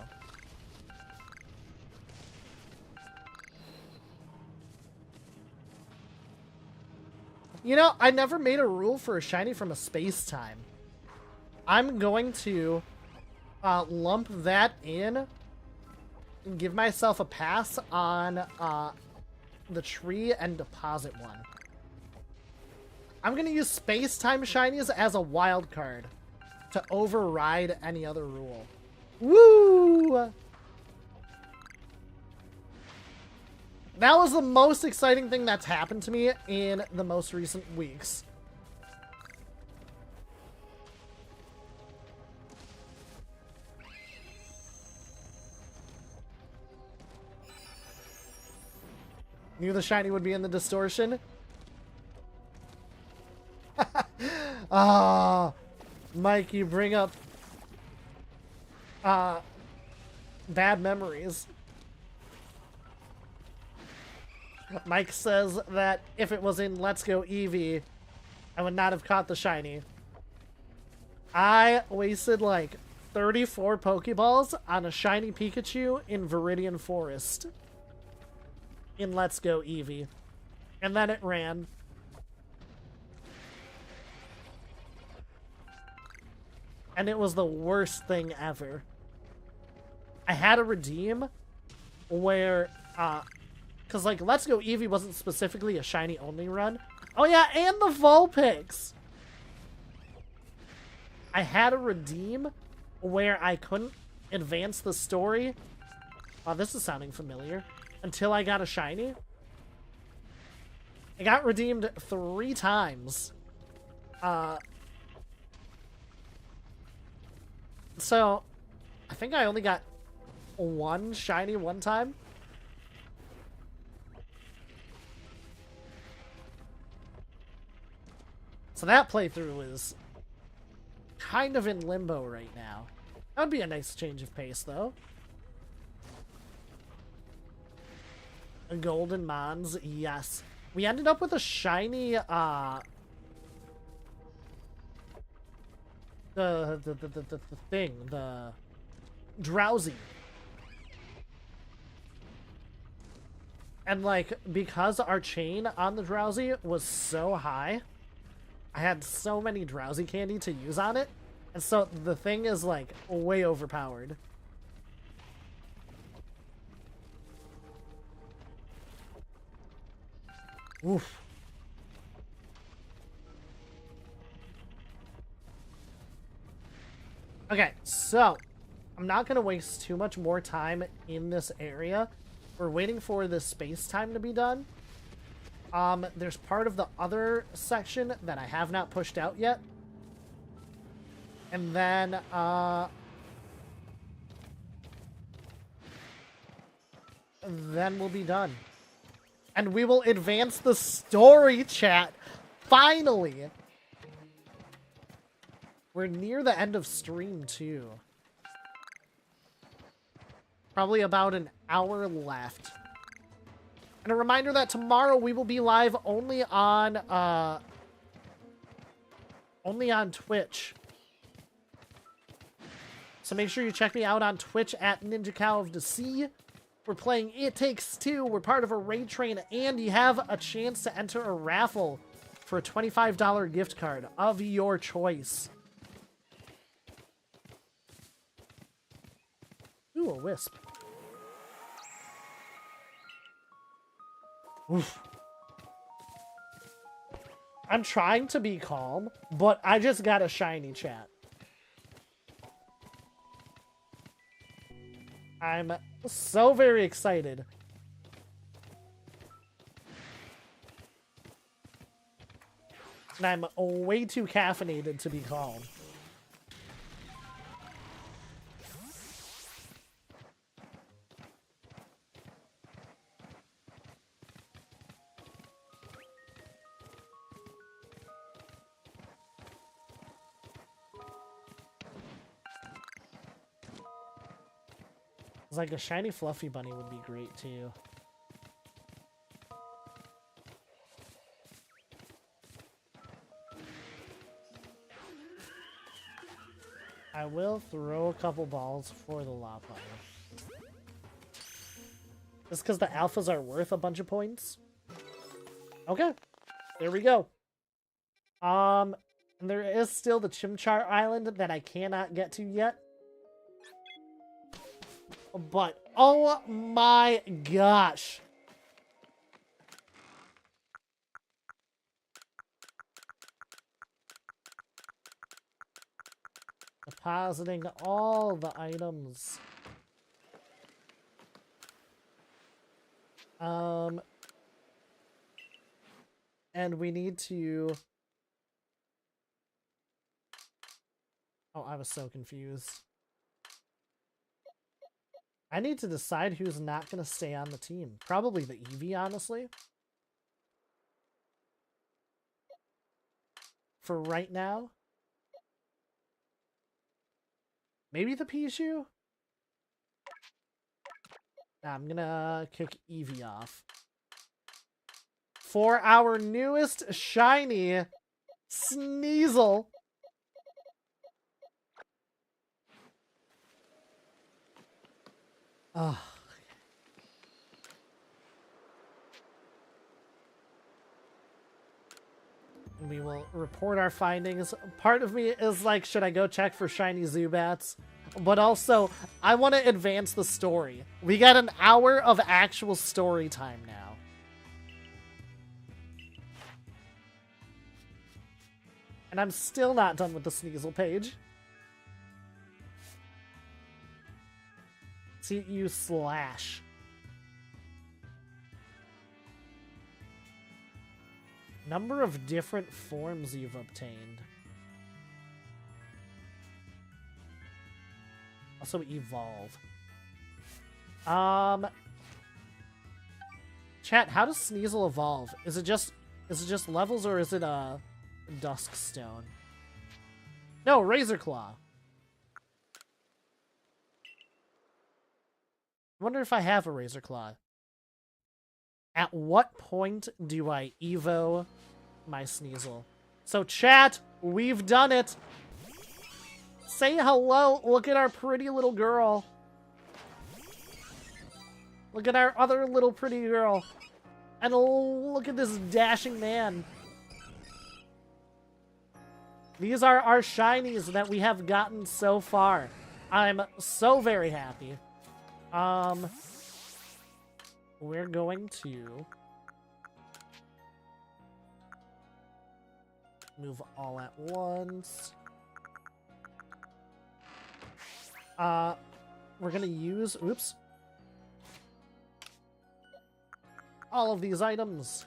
You know, I never made a rule for a shiny from a space-time. I'm going to lump that in and give myself a pass on the tree and deposit one. I'm going to use space-time shinies as a wild card to override any other rule. Woo! That was the most exciting thing that's happened to me in the most recent weeks. Knew the shiny would be in the distortion. Ah, Mike, you bring up bad memories. Mike says that if it was in Let's Go Eevee, I would not have caught the shiny. I wasted like 34 Pokeballs on a shiny Pikachu in Viridian Forest in Let's Go Eevee. And then it ran. And it was the worst thing ever. I had a redeem where, because, like, Let's Go Eevee wasn't specifically a shiny-only run. Oh, yeah, and the Vulpix! I had a redeem where I couldn't advance the story. Oh, this is sounding familiar. Until I got a shiny. I got redeemed 3 times. So, I think I only got 1 shiny one time. So that playthrough is kind of in limbo right now. That would be a nice change of pace, though. A Golden Mons, yes. We ended up with a shiny, the thing, the Drowsy. And, like, because our chain on the Drowsy was so high, I had so many Drowsy candy to use on it, and so the thing is, like, way overpowered. Oof. Okay, so I'm not going to waste too much more time in this area. We're waiting for the space-time to be done. There's part of the other section that I have not pushed out yet. And then, we'll be done. And we will advance the story, chat. Finally! We're near the end of stream, too. Probably about an hour left. And a reminder that tomorrow we will be live only on Twitch. So make sure you check me out on Twitch at Ninja Cow of the Sea. We're playing It Takes Two. We're part of a raid train, and you have a chance to enter a raffle for a $25 gift card of your choice. Ooh, a wisp. Oof. I'm trying to be calm, but I just got a shiny, chat. I'm so very excited. And I'm way too caffeinated to be calm. Like a shiny fluffy bunny would be great too. I will throw a couple balls for the Lopunny. Just because the alphas are worth a bunch of points. Okay, there we go. And there is still the Chimchar Island that I cannot get to yet. But, oh my gosh. Depositing all the items. And we need to... Oh, I was so confused. I need to decide who's not going to stay on the team. Probably the Eevee, honestly. For right now. Maybe the Pichu? Nah, I'm gonna kick Eevee off. For our newest shiny Sneasel. Ugh. We will report our findings. Part of me is like, should I go check for shiny Zubats? But also, I want to advance the story. We got an hour of actual story time now. And I'm still not done with the Sneasel page. See, you slash. Number of different forms you've obtained. Also evolve. Chat, how does Sneasel evolve? Is it just levels, or is it a Dusk Stone? No, Razor Claw. I wonder if I have a Razor Claw. At what point do I Evo my Sneasel? So chat, we've done it! Say hello! Look at our pretty little girl. Look at our other little pretty girl. And look at this dashing man. These are our shinies that we have gotten so far. I'm so very happy. We're going to move all at once. We're gonna use, oops, all of these items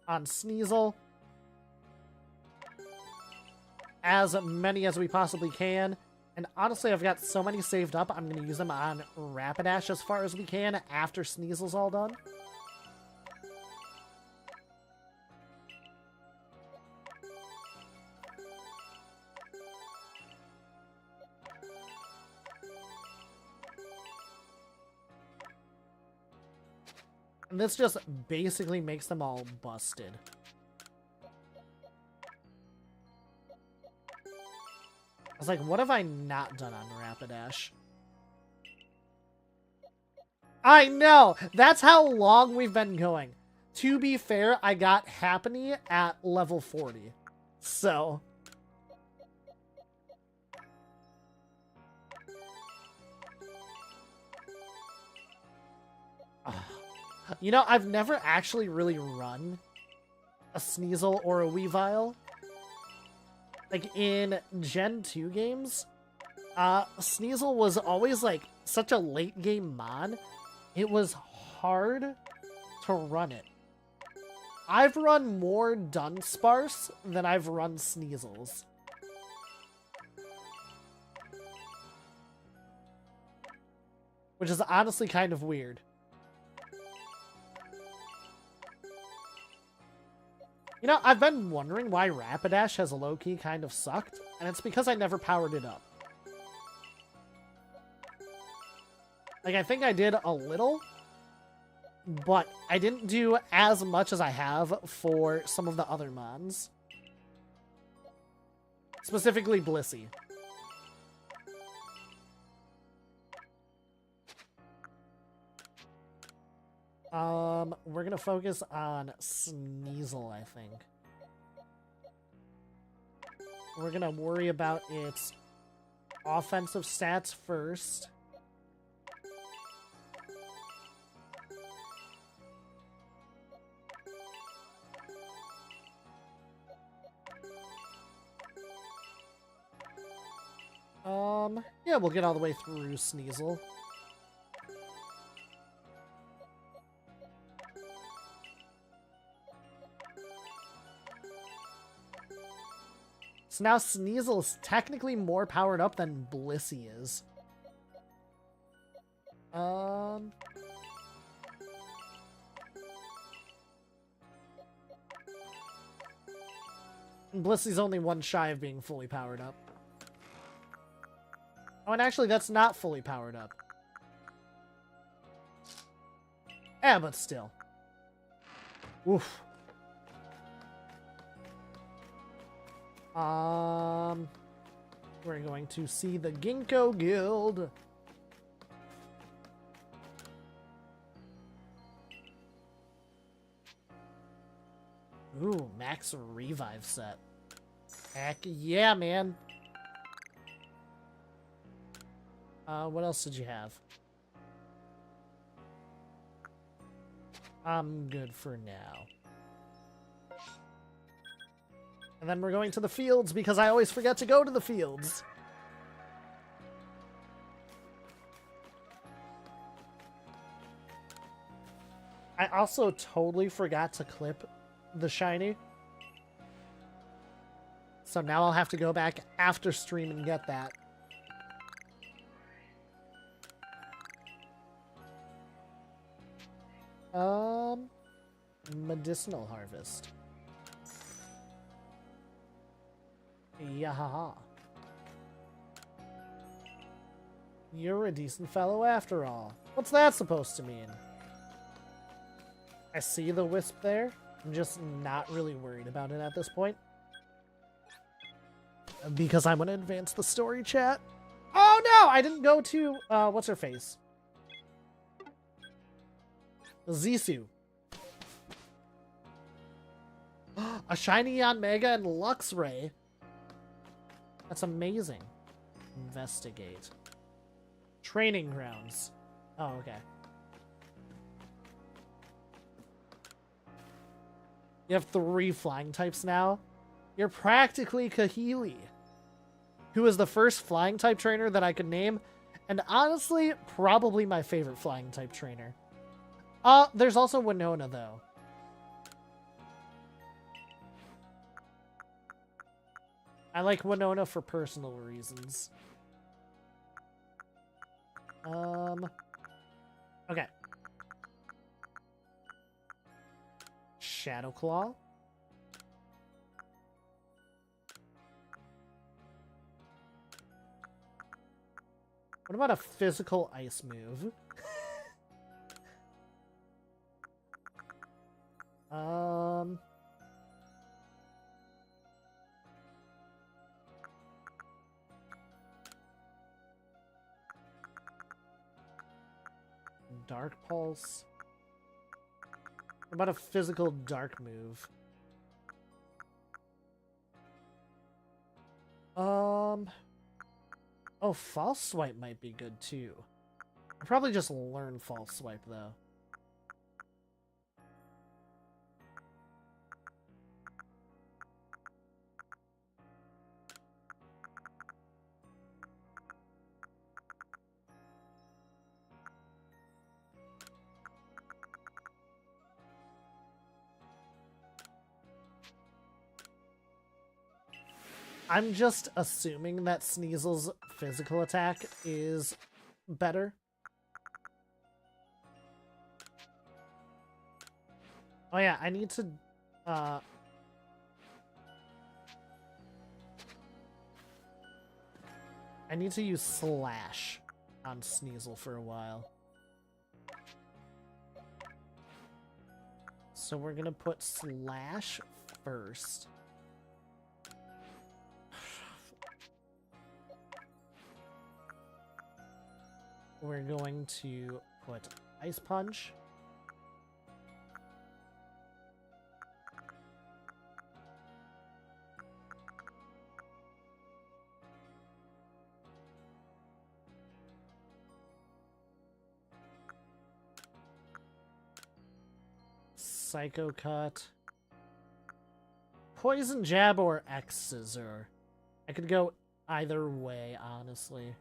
on Sneasel. As many as we possibly can. And honestly, I've got so many saved up, I'm going to use them on Rapidash as far as we can after Sneasel's all done. And this just basically makes them all busted. I was like, what have I not done on Rapidash? I know! That's how long we've been going. To be fair, I got Happiny at level 40. So... You know, I've never actually really run a Sneasel or a Weavile. Like, in Gen 2 games, Sneasel was always, like, such a late-game mon. It was hard to run it. I've run more Dunsparce than I've run Sneasels. Which is honestly kind of weird. You know, I've been wondering why Rapidash has low-key kind of sucked, and it's because I never powered it up. Like, I think I did a little, but I didn't do as much as I have for some of the other mons. Specifically Blissey. We're gonna focus on Sneasel, I think. we're gonna worry about its offensive stats first. Yeah, we'll get all the way through Sneasel. So now Sneasel is technically more powered up than Blissey is. Blissey's only one shy of being fully powered up. Oh, and actually, that's not fully powered up. Yeah, but still. Oof. We're going to see the Ginkgo Guild. Ooh, max revive set. Heck yeah, man. What else did you have? I'm good for now. And then we're going to the fields because I always forget to go to the fields. I also totally forgot to clip the shiny. So now I'll have to go back after stream and get that. Medicinal harvest. Yahaha. You're a decent fellow after all. What's that supposed to mean? I see the wisp there. I'm just not really worried about it at this point. Because I'm going to advance the story, chat. Oh no! I didn't go to, what's her face? Zissou. A shiny Yanmega and Luxray. That's amazing. Investigate. Training grounds. Oh, okay. You have 3 flying types now? You're practically Kahili, who is the first flying type trainer that I could name, and honestly, probably my favorite flying type trainer. There's also Winona, though. I like Winona for personal reasons. Okay. Shadow Claw. What about a physical ice move? Dark Pulse. What about a physical dark move? Oh, False Swipe might be good too. I'll probably just learn False Swipe though. I'm just assuming that Sneasel's physical attack is better. Oh yeah, I need to, I need to use Slash on Sneasel for a while. So we're gonna put Slash first. We're going to put Ice Punch. Psycho Cut. Poison Jab or X Scissor. I could go either way, honestly.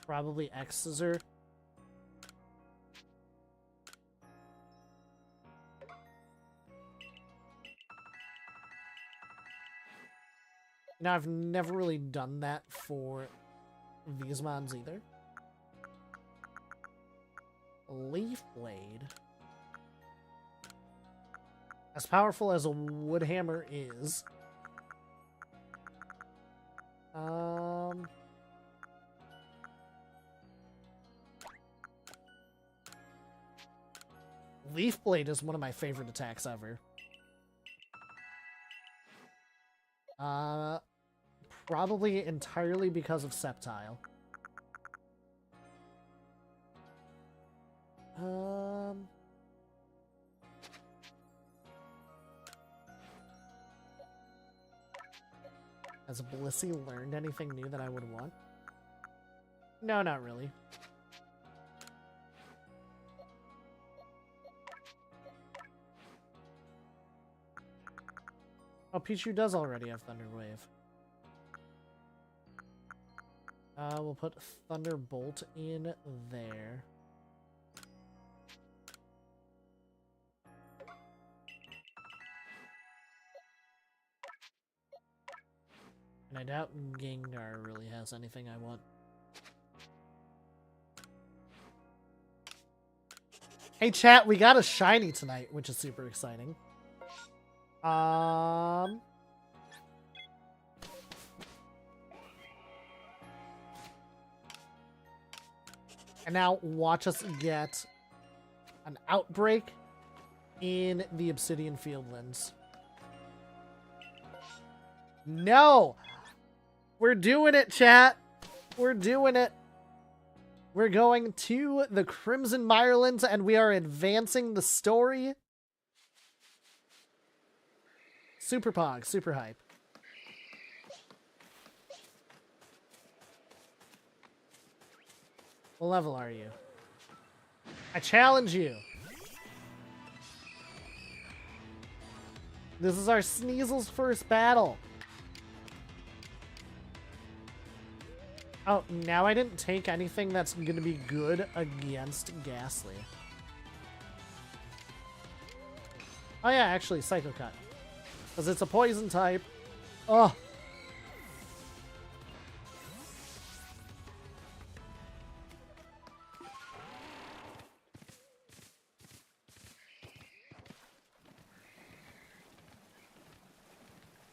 Probably X Scissor. Now, I've never really done that for these mons either. Leaf Blade. As powerful as a wood hammer is. Leaf Blade is one of my favorite attacks ever. Probably entirely because of Sceptile. Has Blissey learned anything new that I would want? No, not really. Oh, Pichu does already have Thunder Wave. We'll put Thunderbolt in there. And I doubt Gengar really has anything I want. Hey chat, we got a shiny tonight, which is super exciting. And now watch us get an Outbreak in the Obsidian Fieldlands. No! We're doing it, chat! We're doing it! We're going to the Crimson Mirelands and we are advancing the story. Super Pog, super hype. What level are you? I challenge you. This is our Sneasel's first battle. Oh, now I didn't take anything that's gonna be good against Ghastly. Oh yeah, actually, Psycho Cut. Because it's a poison type. Oh.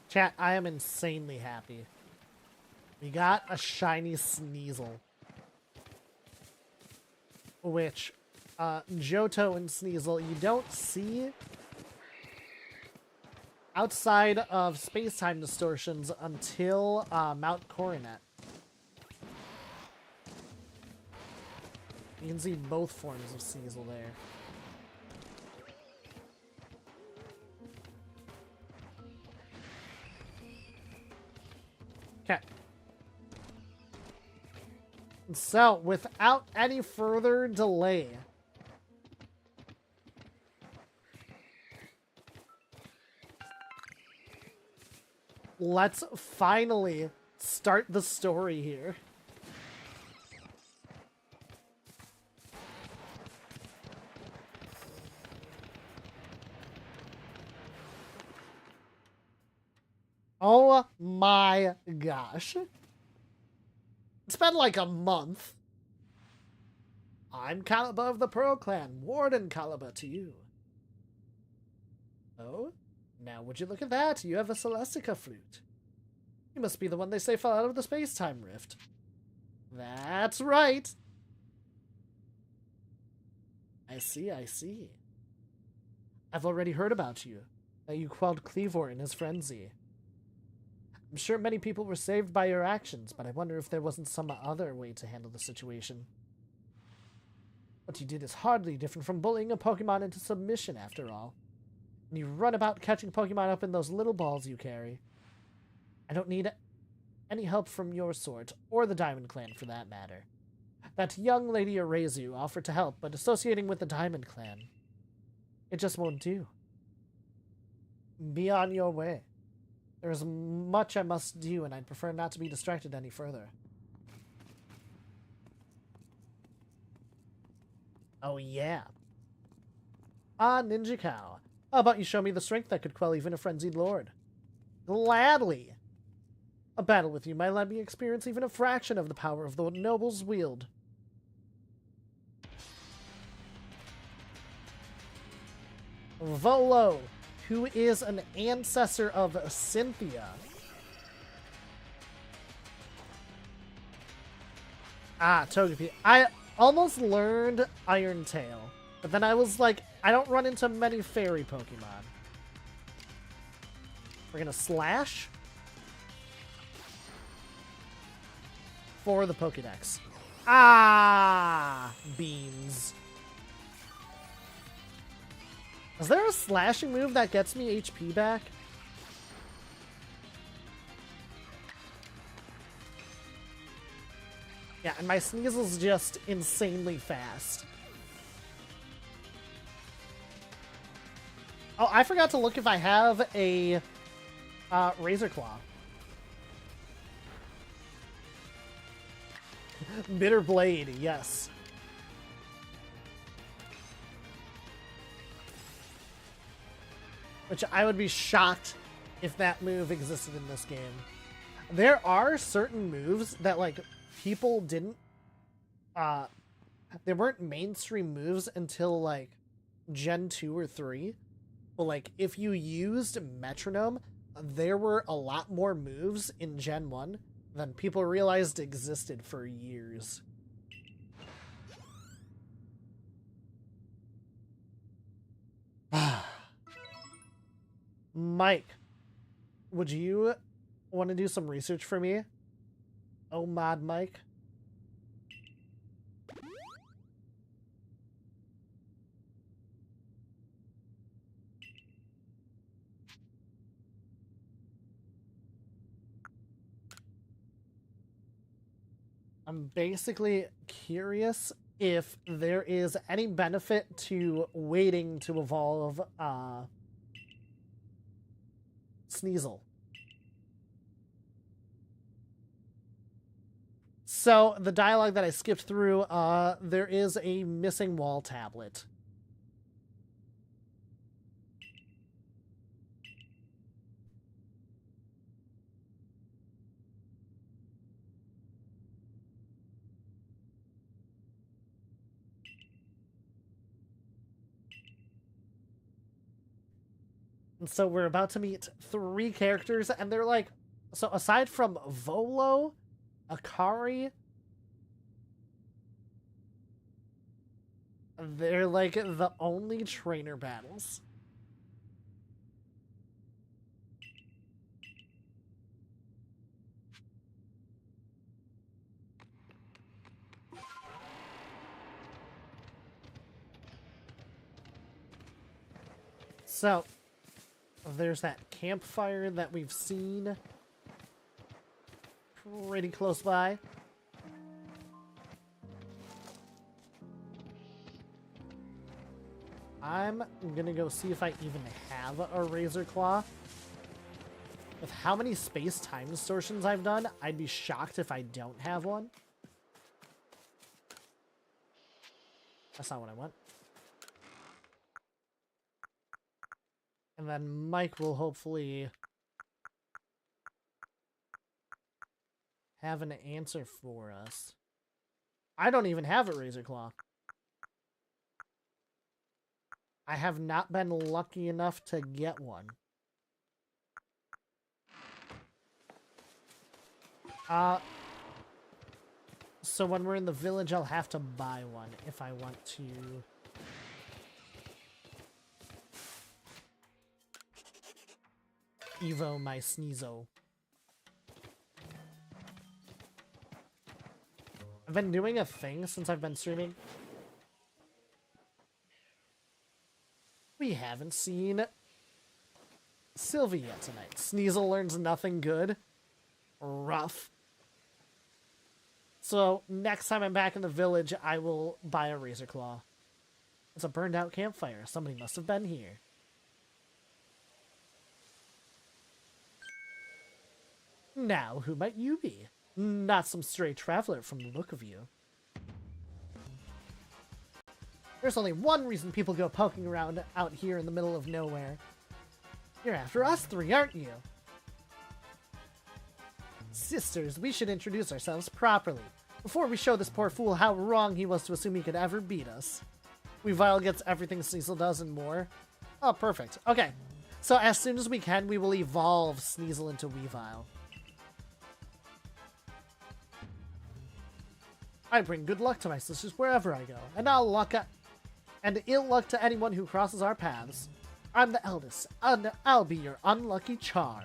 Chat, I am insanely happy. We got a shiny Sneasel. Which, Johto and Sneasel, you don't see outside of space-time distortions until Mount Coronet. You can see both forms of Sneasel there. Okay. So, without any further delay, let's finally start the story here. Oh my gosh. It's been like a month. I'm Caliber of the Pearl Clan, Warden Caliber to you. Oh? Now would you look at that, you have a Celestica flute. You must be the one they say fell out of the space-time rift. That's right. I see, I see. I've already heard about you, that you quelled Cleavor in his frenzy. I'm sure many people were saved by your actions, but I wonder if there wasn't some other way to handle the situation. What you did is hardly different from bullying a Pokemon into submission, after all. And you run about catching Pokemon up in those little balls you carry. I don't need any help from your sort, or the Diamond Clan for that matter. That young Lady Arezu offered to help, but associating with the Diamond Clan, it just won't do. Be on your way. There is much I must do, and I'd prefer not to be distracted any further. Oh, yeah. Ah, Ninja Cow. How about you show me the strength that could quell even a frenzied lord? Gladly. A battle with you might let me experience even a fraction of the power of the noble's wield. Volo, who is an ancestor of Cynthia. Ah, Togepi. I almost learned Iron Tail, but then I was like, I don't run into many fairy Pokemon. We're gonna slash for the Pokedex. Ah, beams. Is there a slashing move that gets me HP back? Yeah, and my Sneasel's just insanely fast. Oh, I forgot to look if I have a Razor Claw. Bitter Blade, yes. Which I would be shocked if that move existed in this game. There are certain moves that, like, people didn't... they weren't mainstream moves until, like, Gen 2 or 3. But, like, if you used Metronome, there were a lot more moves in Gen 1 than people realized existed for years. Mike, would you want to do some research for me? Oh, Mod Mike. I'm basically curious if there is any benefit to waiting to evolve Sneasel. So, the dialogue that I skipped through, there is a missing wall tablet. And so we're about to meet 3 characters, and they're like... So, aside from Volo, Akari, they're like the only trainer battles. So, there's that campfire that we've seen pretty close by. I'm gonna go see if I even have a Razor Claw. With how many space-time distortions I've done, I'd be shocked if I don't have one. That's not what I want. And then Mike will hopefully have an answer for us. I don't even have a Razor Claw. I have not been lucky enough to get one. So when we're in the village, I'll have to buy one if I want to... Evo my Sneasel. I've been doing a thing since I've been streaming. We haven't seen Sylvie yet tonight. Sneasel learns nothing good. Rough. So next time I'm back in the village, I will buy a Razor Claw. It's a burned out campfire. Somebody must have been here. Now, who might you be? Not some stray traveler from the look of you. There's only one reason people go poking around out here in the middle of nowhere. You're after us three, aren't you? Sisters, we should introduce ourselves properly, before we show this poor fool how wrong he was to assume he could ever beat us. Weavile gets everything Sneasel does and more. Oh, perfect. Okay, so as soon as we can, we will evolve Sneasel into Weavile. I bring good luck to my sisters wherever I go, and ill luck to anyone who crosses our paths. I'm the eldest, and I'll be your unlucky charm.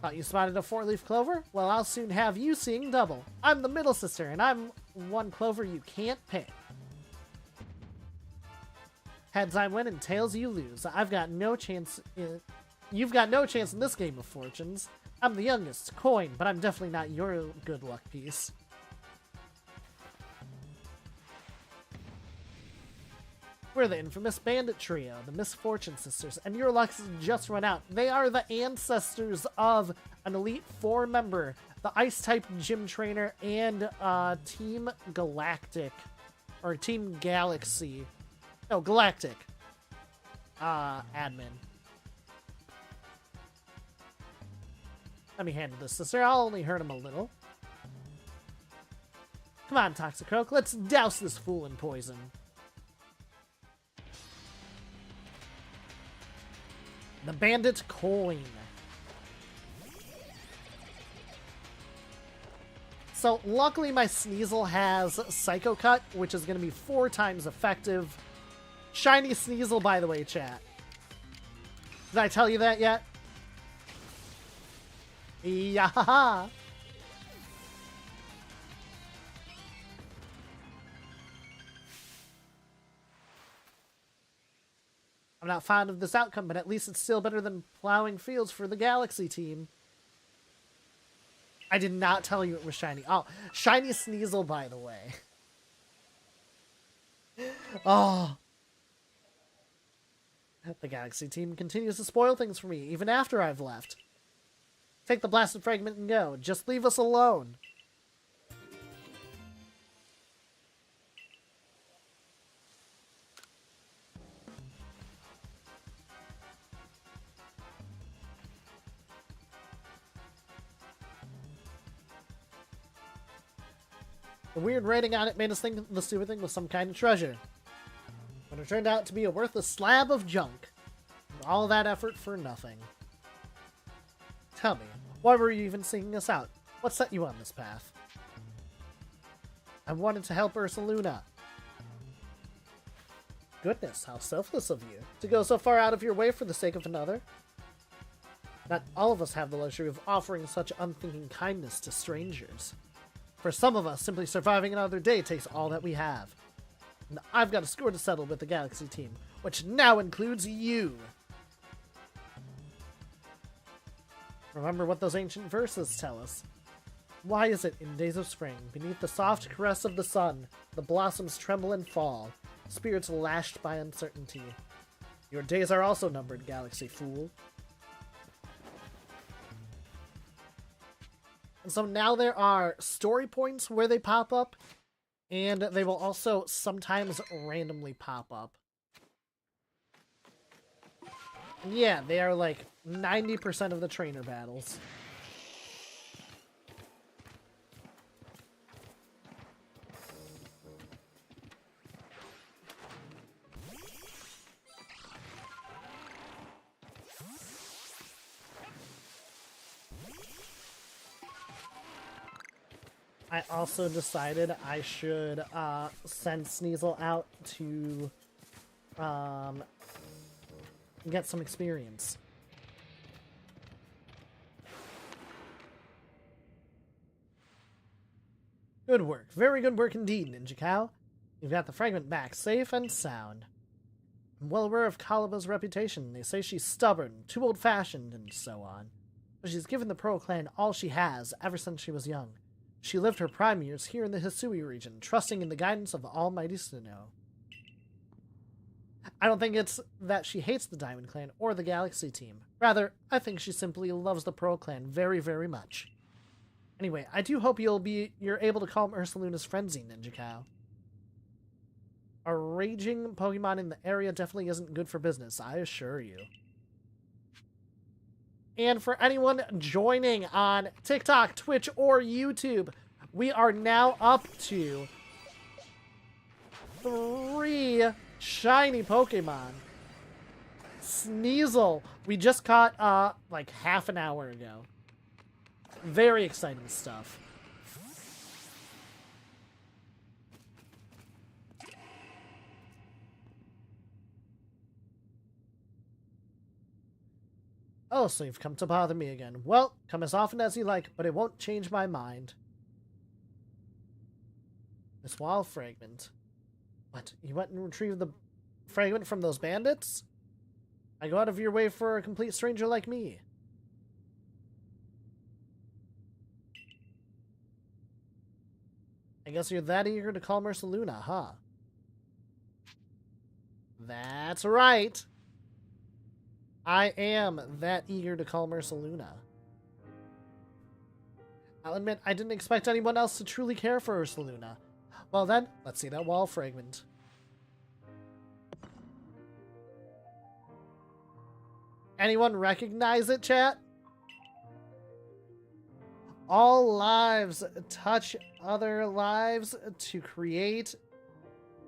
Thought you spotted a 4-leaf clover? Well, I'll soon have you seeing double. I'm the middle sister, and I'm one clover you can't pick. Heads I win, and tails you lose. I've got no chance You've got no chance in this game of fortunes. I'm the youngest, coin, but I'm definitely not your good luck piece. We're the infamous bandit trio, the Misfortune Sisters, and your luck's just run out. They are the ancestors of an Elite Four member, the Ice-type gym trainer, and Team Galactic, or Team Galaxy. No, Galactic. Admin. Let me handle this, sister. I'll only hurt him a little. Come on, Toxicroak. Let's douse this fool in poison. The Bandit Coin. So, luckily my Sneasel has Psycho Cut, which is going to be 4 times effective. Shiny Sneasel, by the way, chat. Did I tell you that yet? Yeah. I'm not fond of this outcome, but at least it's still better than plowing fields for the Galaxy team. I did not tell you it was shiny. Oh, shiny Sneasel, by the way. Oh. The Galaxy team continues to spoil things for me, even after I've left. Take the blasted fragment and go. Just leave us alone. The weird rating on it made us think the stupid thing was some kind of treasure. But it turned out to be a worthless slab of junk. And all that effort for nothing. Tell me, why were you even seeking us out? What set you on this path? I wanted to help Ursaluna. Goodness, how selfless of you, to go so far out of your way for the sake of another. Not all of us have the luxury of offering such unthinking kindness to strangers. For some of us, simply surviving another day takes all that we have. And I've got a score to settle with the Galaxy team, which now includes you. Remember what those ancient verses tell us. Why is it in days of spring, beneath the soft caress of the sun, the blossoms tremble and fall, spirits lashed by uncertainty? Your days are also numbered, Galaxy fool. And so now there are story points where they pop up, and they will also sometimes randomly pop up. And yeah, they are like 90% of the trainer battles. I also decided I should send Sneasel out to get some experience. Good work. Very good work indeed, Ninja Cow. You've got the fragment back, safe and sound. I'm well aware of Kalaba's reputation. They say she's stubborn, too old-fashioned, and so on. but she's given the Pearl Clan all she has ever since she was young. She lived her prime years here in the Hisui region, trusting in the guidance of the almighty Sinnoh. I don't think it's that she hates the Diamond Clan or the Galaxy team. Rather, I think she simply loves the Pearl Clan very, very much. Anyway, I do hope you're able to calm Ursaluna's frenzy, Ninja Cow. A raging Pokemon in the area definitely isn't good for business, I assure you. And for anyone joining on TikTok, Twitch, or YouTube, we are now up to 3 shiny Pokemon. Sneasel, we just caught like half an hour ago. Very exciting stuff. Oh, so you've come to bother me again. Well, come as often as you like, but it won't change my mind. This wall fragment. What? You went and retrieved the fragment from those bandits? I go out of your way for a complete stranger like me. I guess you're that eager to call Ursaluna, huh? That's right. I am that eager to call Ursaluna. I'll admit, I didn't expect anyone else to truly care for Ursaluna. Well then, let's see that wall fragment. Anyone recognize it, chat? All lives touch other lives to create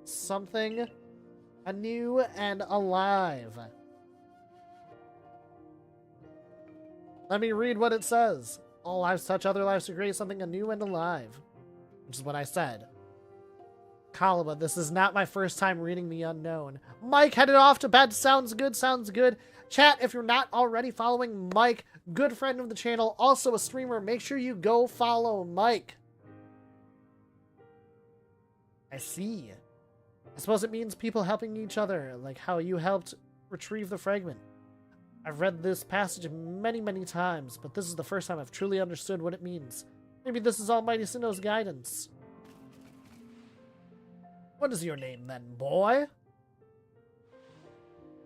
something anew and alive. Let me read what it says. All lives touch other lives to create something anew and alive. Which is what I said. Kalaba, this is not my first time reading the unknown. Mike headed off to bed. Sounds good, sounds good. Chat, if you're not already following Mike, good friend of the channel, also a streamer, make sure you go follow Mike. I see. I suppose it means people helping each other, like how you helped retrieve the fragment. I've read this passage many, many times, but this is the first time I've truly understood what it means. Maybe this is Almighty Sinnoh's guidance. What is your name then, boy?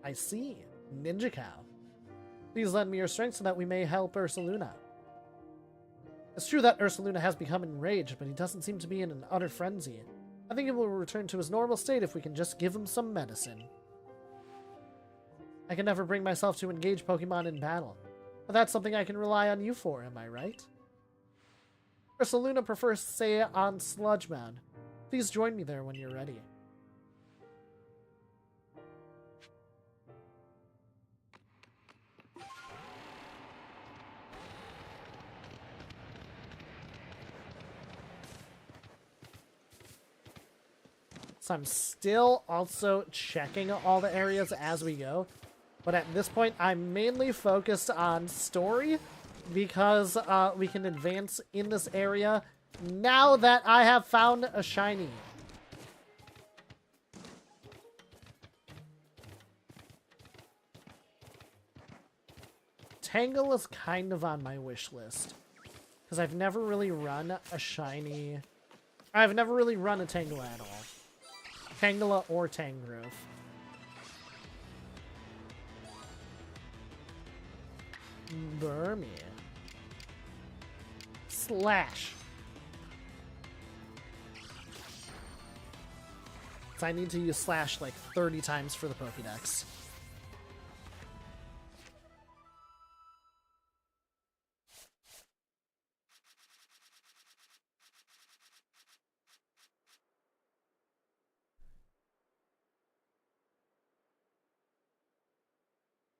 I see. Ninja Cow. Please lend me your strength so that we may help Ursaluna. It's true that Ursaluna has become enraged, but he doesn't seem to be in an utter frenzy. I think he will return to his normal state if we can just give him some medicine. I can never bring myself to engage Pokemon in battle, but that's something I can rely on you for, am I right? Ursaluna prefers to stay on Sludge Mound. Please join me there when you're ready. So I'm still also checking all the areas as we go. But at this point, I'm mainly focused on story because we can advance in this area now that I have found a shiny. Tangle is kind of on my wish list because I've never really run a shiny. I've never really run a Tangela at all. Tangela or Tangrowth. Burmy. Slash. So I need to use Slash like 30 times for the Pokédex.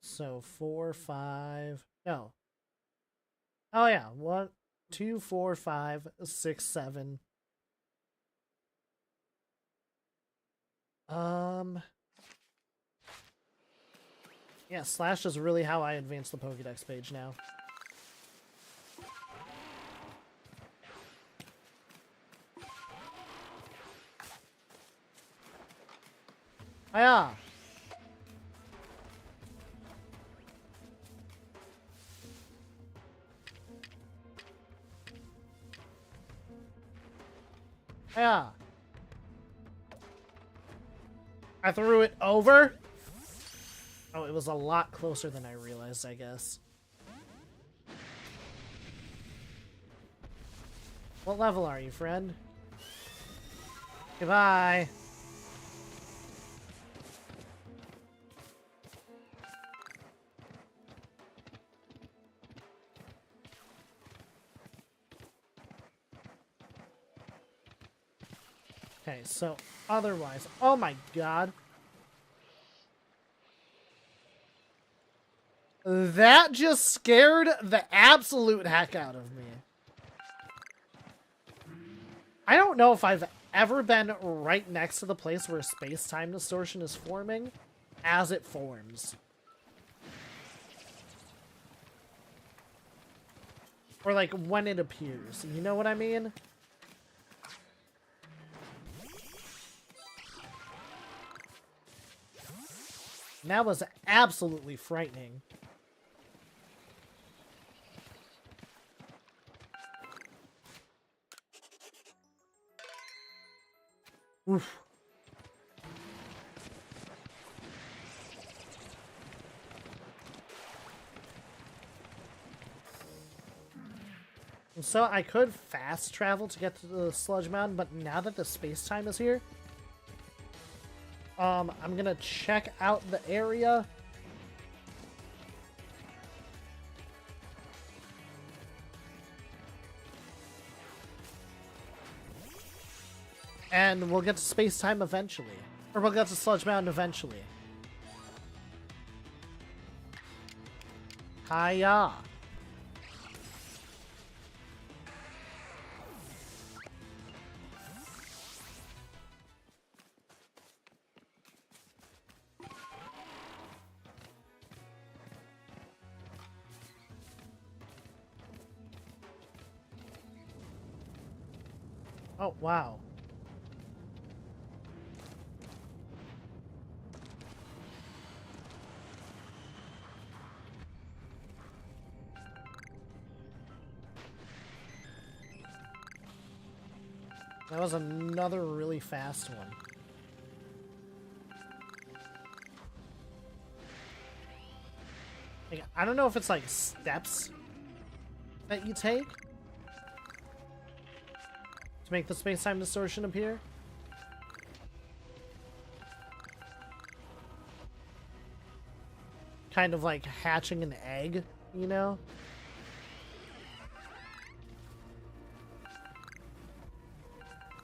So 4, 5, no. Oh yeah, 1, 2, 4, 5, 6, 7. Yeah, Slash is really how I advance the Pokédex page now. Oh yeah. Yeah. I threw it over? Oh, it was a lot closer than I realized, I guess. What level are you, friend? Goodbye. Okay, so otherwise, oh my god. That just scared the absolute heck out of me. I don't know if I've ever been right next to the place where space-time distortion is forming as it forms. Or like when it appears, you know what I mean? That was absolutely frightening. Oof. So I could fast travel to get to the Sludge Mountain, but now that the space-time is here, I'm gonna check out the area. And we'll get to space-time eventually. Or we'll get to Sludge Mountain eventually. Hiya! Oh, wow. That was another really fast one. Like, I don't know if it's like steps that you take to make the space-time distortion appear. Kind of like hatching an egg, you know?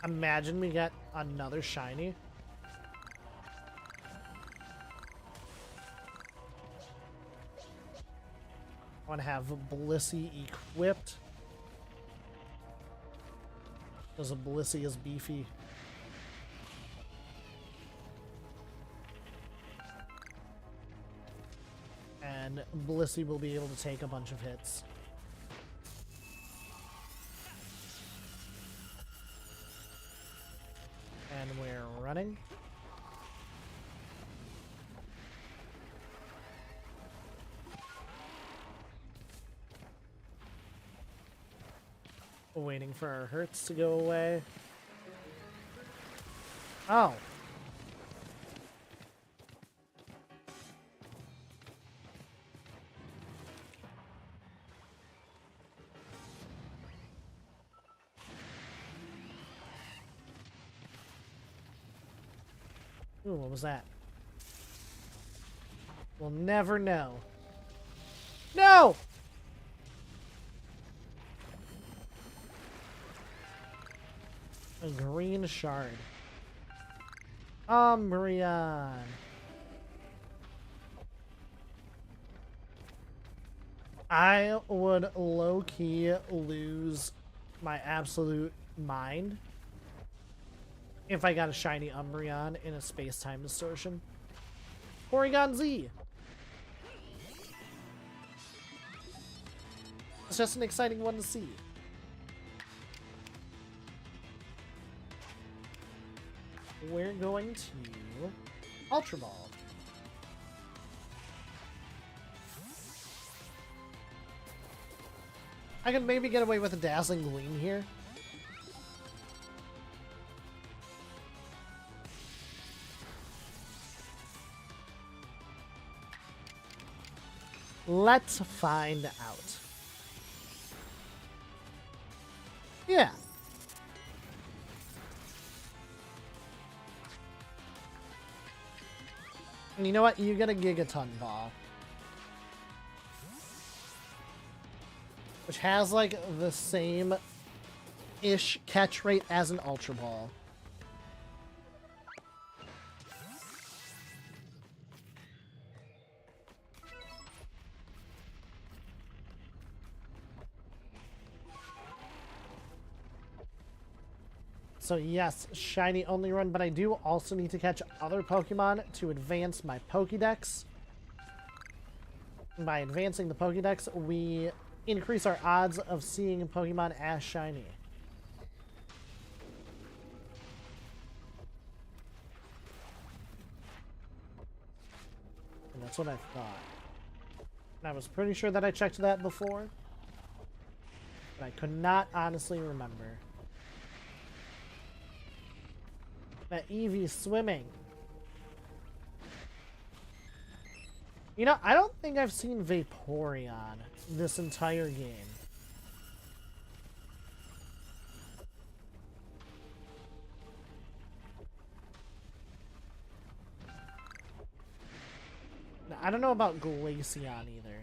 Imagine we get another shiny. I want to have Blissey equipped. Because a Blissey is beefy. And Blissey will be able to take a bunch of hits. And we're running. Waiting for our hurts to go away. Oh. Ooh, what was that? We'll never know. No! A green shard. Umbreon. I would low-key lose my absolute mind if I got a shiny Umbreon in a space-time distortion. Porygon Z! It's just an exciting one to see. We're going to Ultra Ball. I can maybe get away with a Dazzling Gleam here. Let's find out. Yeah. And you know what? You get a Gigaton Ball. Which has, like, the same-ish catch rate as an Ultra Ball. So yes, shiny only run, but I do also need to catch other Pokemon to advance my Pokédex. By advancing the Pokédex, we increase our odds of seeing Pokemon as shiny. And that's what I thought. And I was pretty sure that I checked that before, but I could not honestly remember. That Eevee's swimming. You know, I don't think I've seen Vaporeon this entire game. Now, I don't know about Glaceon either.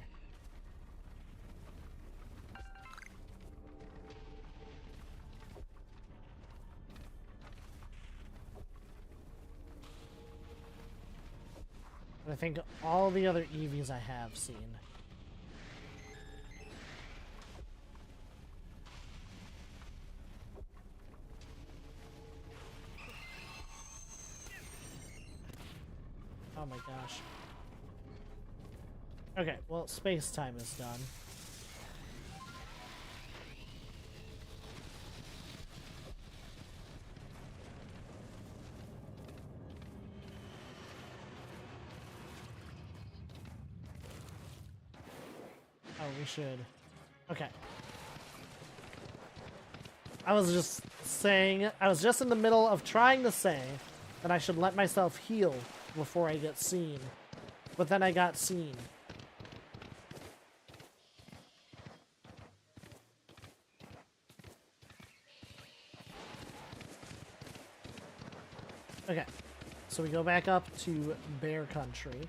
But I think all the other Eevees I have seen. Oh my gosh. Okay, well, space time is done. Oh, we should. Okay. I was just in the middle of trying to say that I should let myself heal before I get seen. But then I got seen. Okay. So we go back up to Bear Country.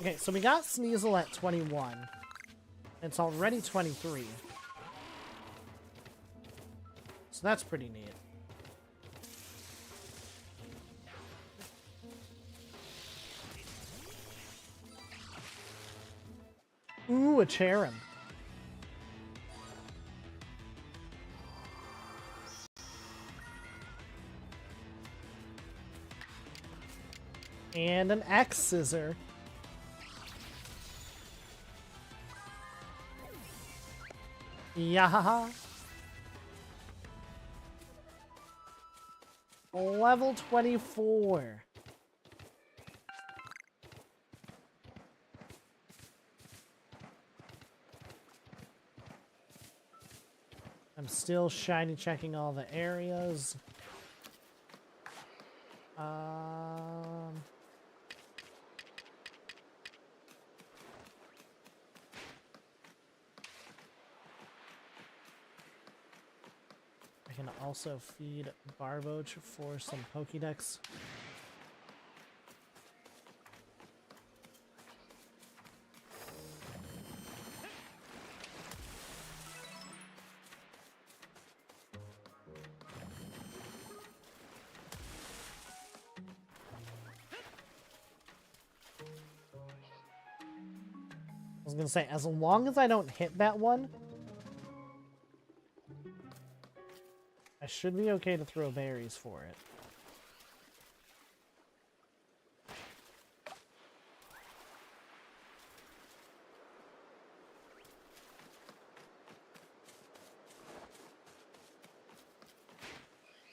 Okay, so we got Sneasel at 21. It's already 23. So that's pretty neat. Ooh, a Cherim. And an X-Scissor. Yeah. Level 24. I'm still shiny checking all the areas. I can also feed Barboach for some Pokédex. I was gonna say, as long as I don't hit that one, should be okay to throw berries for it.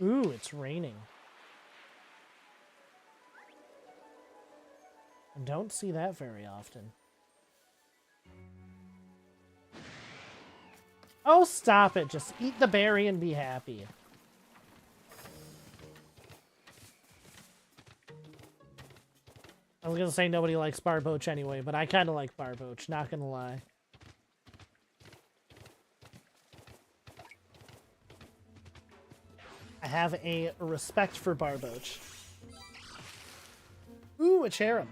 Ooh, it's raining. I don't see that very often. Oh, stop it. Just eat the berry and be happy. I was gonna say nobody likes Barboach anyway, but I kind of like Barboach, not gonna lie. I have a respect for Barboach. Ooh, a cherub.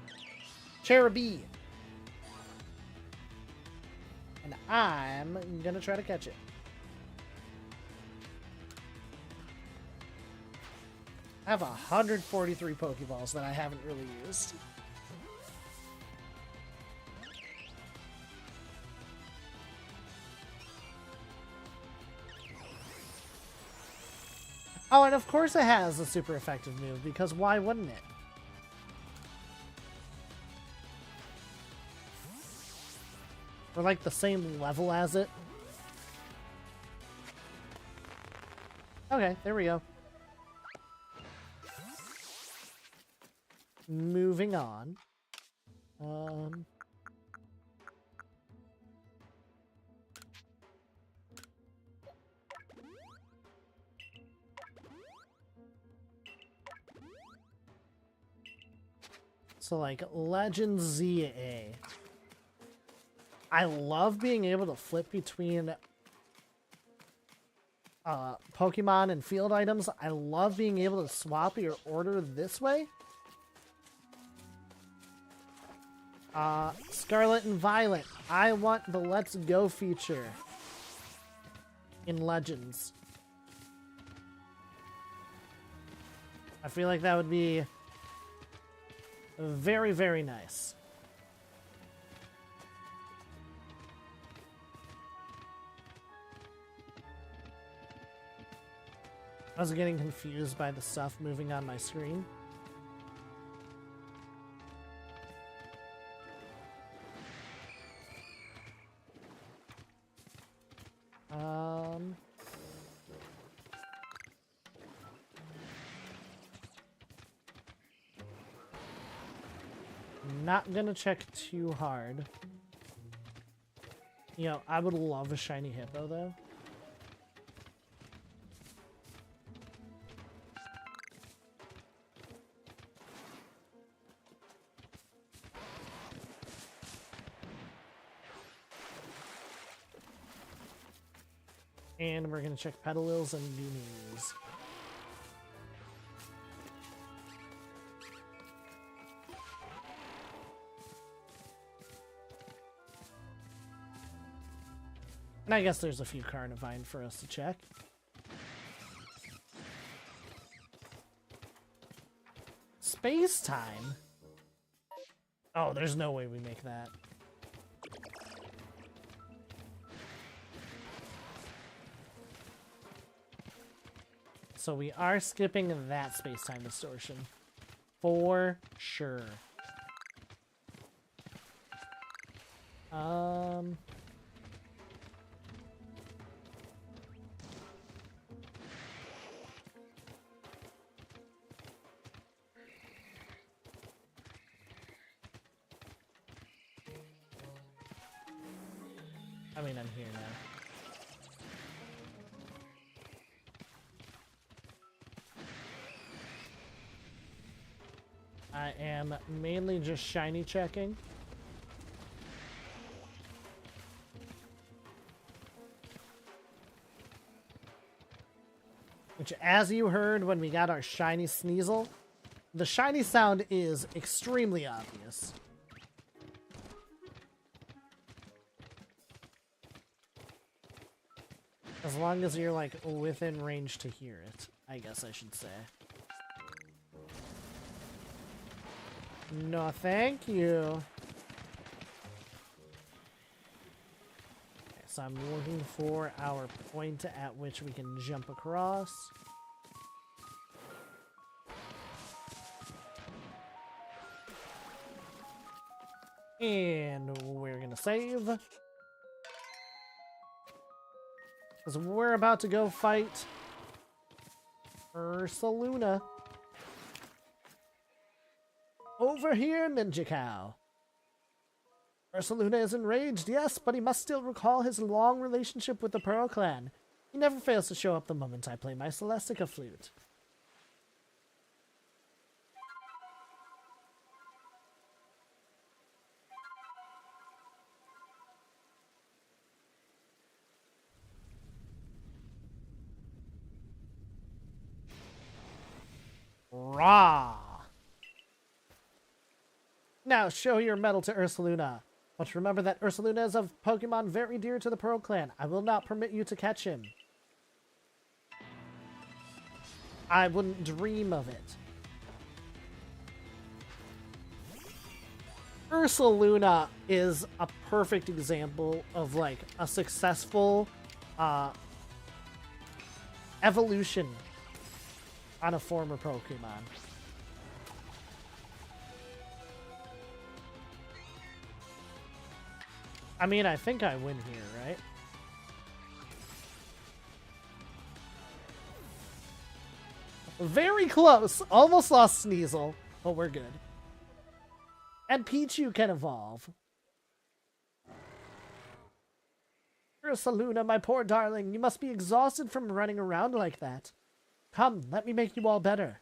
Cherubi. And I'm gonna try to catch it. I have 143 Pokeballs that I haven't really used. Oh, and of course it has a super effective move, because why wouldn't it? We're like the same level as it. Okay, there we go. Moving on. So like Legend ZA. I love being able to flip between Pokemon and field items. I love being able to swap your order this way. Scarlet and Violet. I want the Let's Go feature in Legends. I feel like that would be very, very nice. I was getting confused by the stuff moving on my screen. Not gonna check too hard. You know, I would love a shiny hippo though. And we're gonna check Petalils and Goomies. And I guess there's a few Carnivine for us to check. Space time? Oh, there's no way we make that. So we are skipping that space-time distortion. For sure. I mean, I'm here now. I am mainly just shiny checking. Which, as you heard when we got our shiny Sneasel, the shiny sound is extremely obvious. As long as you're, like, within range to hear it, I guess I should say. No, thank you. Okay, So I'm looking for our point at which we can jump across. And we're gonna save. Because we're about to go fight Ursaluna. Over here, Ninja Cow. Ursaluna is enraged, yes, but he must still recall his long relationship with the Pearl Clan. He never fails to show up the moment I play my Celestica flute. Rah! Now show your mettle to Ursaluna. But remember that Ursaluna is a Pokemon very dear to the Pearl Clan. I will not permit you to catch him. I wouldn't dream of it. Ursaluna is a perfect example of, like, a successful evolution on a former Pokemon. I mean, I think I win here, right? Very close. Almost lost Sneasel, but we're good. And Pichu can evolve. Ursaluna, my poor darling, you must be exhausted from running around like that. Come, let me make you all better.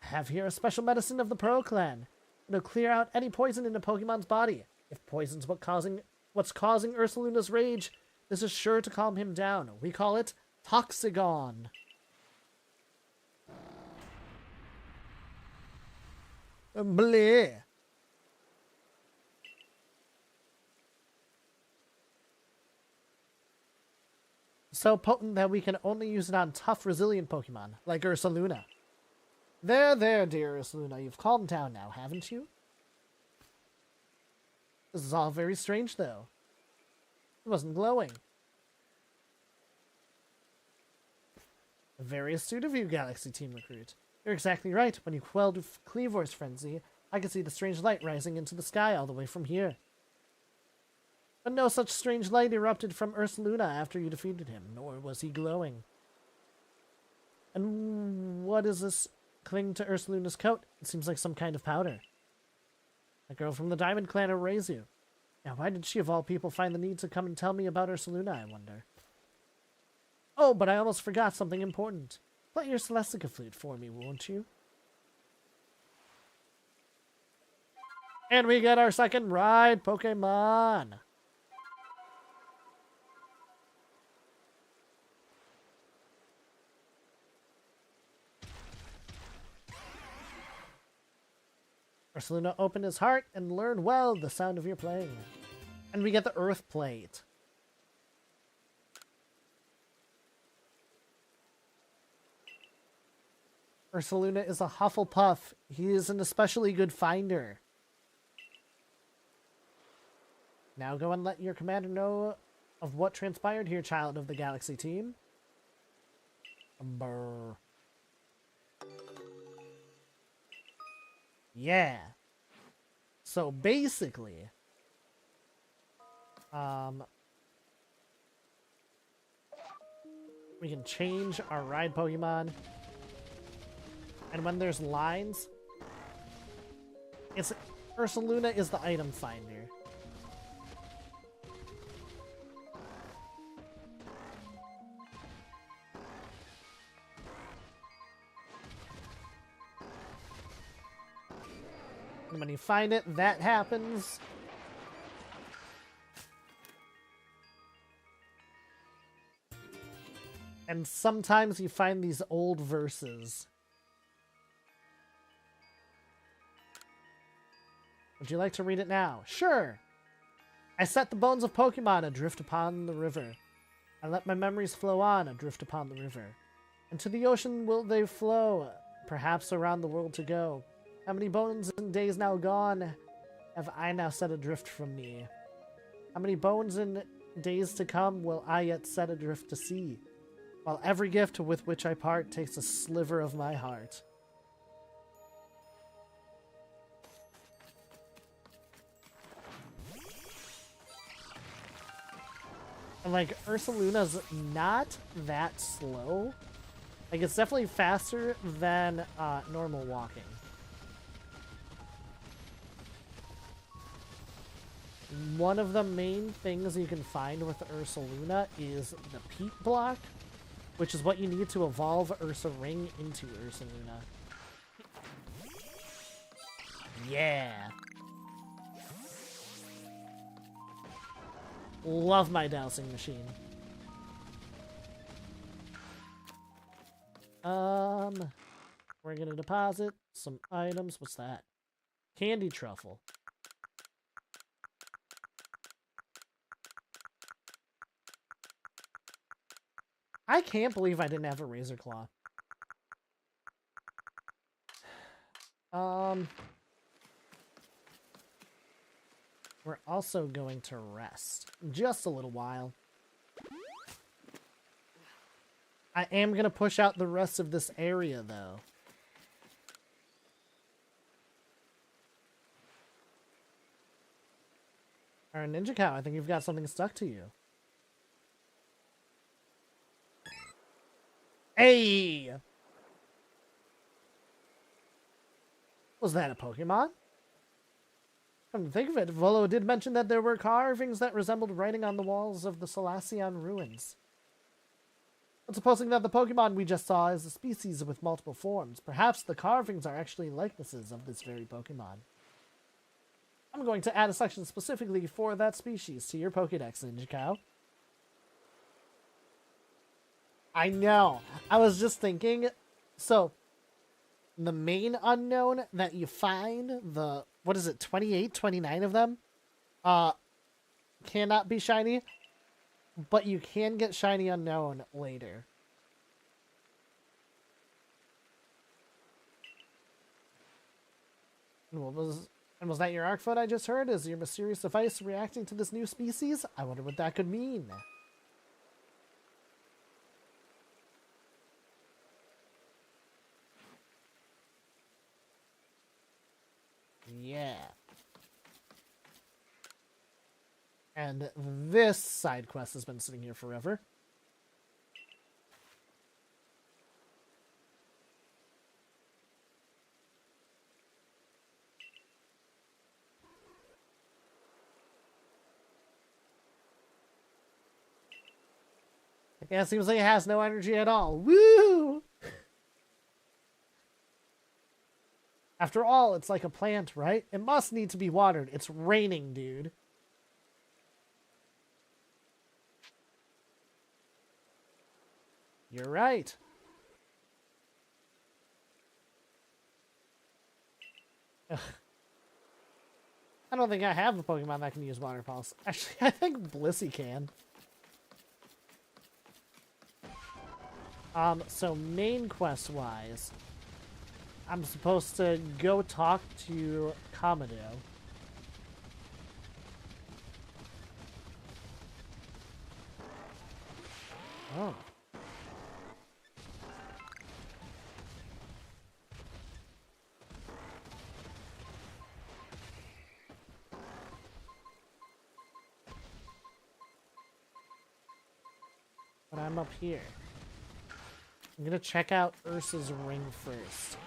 I have here a special medicine of the Pearl Clan. It'll clear out any poison in a Pokemon's body. If poison's what's causing Ursaluna's rage, this is sure to calm him down. We call it Toxigon. Bleh. So potent that we can only use it on tough, resilient Pokemon, like Ursaluna. There, dear Ursaluna, you've calmed down now, haven't you? This is all very strange, though. It wasn't glowing. Very astute of you, Galaxy Team Recruit. You're exactly right. When you quelled Cleavor's frenzy, I could see the strange light rising into the sky all the way from here. But no such strange light erupted from Ursaluna after you defeated him, nor was he glowing. And what is this clinging to Ursaluna's coat? It seems like some kind of powder. The girl from the Diamond Clan arrays you. Now, why did she of all people find the need to come and tell me about Ursaluna, I wonder? Oh, but I almost forgot something important. Play your Celestica flute for me, won't you? And we get our second ride Pokemon. Ursaluna opened his heart and learned well the sound of your playing. And we get the Earth Plate. Ursaluna is a Hufflepuff. He is an especially good finder. Now go and let your commander know of what transpired here, child of the Galaxy Team. Brr. Yeah. So basically, we can change our ride Pokemon, and when there's lines, Ursaluna is the item finder. And when you find it, that happens. And sometimes you find these old verses. Would you like to read it now? Sure! I set the bones of Pokemon adrift upon the river. I let my memories flow on adrift upon the river. And to the ocean will they flow, perhaps around the world to go. How many bones and days now gone have I now set adrift from me? How many bones in days to come will I yet set adrift to sea, while every gift with which I part takes a sliver of my heart. And like, Ursaluna's not that slow. Like, it's definitely faster than normal walking. One of the main things you can find with Ursaluna is the Peat Block, which is what you need to evolve Ursa Ring into Ursaluna. Yeah! Love my dowsing machine. We're gonna deposit some items. What's that? Candy truffle. I can't believe I didn't have a Razor Claw. We're also going to rest just a little while. I am going to push out the rest of this area, though. Alright, Ninja Cow, I think you've got something stuck to you. Hey! Was that a Pokemon? Come to think of it, Volo did mention that there were carvings that resembled writing on the walls of the Solaceon ruins. But supposing that the Pokemon we just saw is a species with multiple forms, perhaps the carvings are actually likenesses of this very Pokemon. I'm going to add a section specifically for that species to your Pokédex, Ninja Cow. I know. I was just thinking, so the main unknown that you find, the, what is it, 28, 29 of them, cannot be shiny, but you can get shiny unknown later. And was that your Arcfoot I just heard? Is your mysterious device reacting to this new species? I wonder what that could mean. Yeah. And this side quest has been sitting here forever. Yeah, it seems like it has no energy at all. Woo! After all, it's like a plant, right? It must need to be watered. It's raining, dude. You're right. Ugh. I don't think I have a Pokemon that can use Water Pulse. Actually, I think Blissey can. So main quest-wise, I'm supposed to go talk to Kamado. Oh. But I'm up here. I'm gonna check out Ursa's ring first.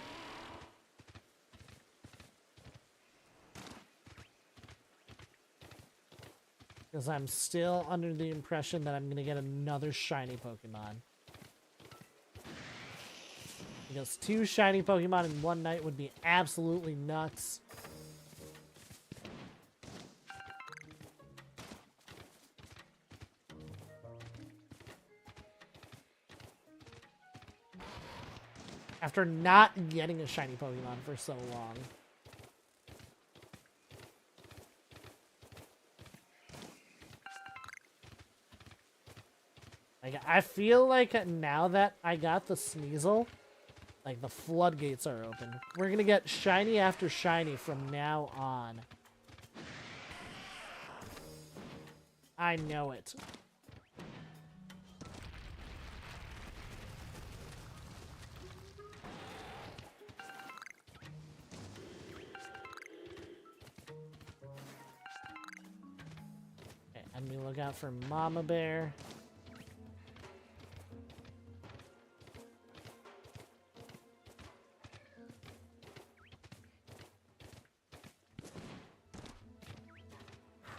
Because I'm still under the impression that I'm gonna get another shiny Pokemon. Because 2 shiny Pokemon in one night would be absolutely nuts. After not getting a shiny Pokemon for so long. Like, I feel like now that I got the Sneasel, like, the floodgates are open. We're gonna get shiny after shiny from now on. I know it. Okay, and we look out for Mama Bear.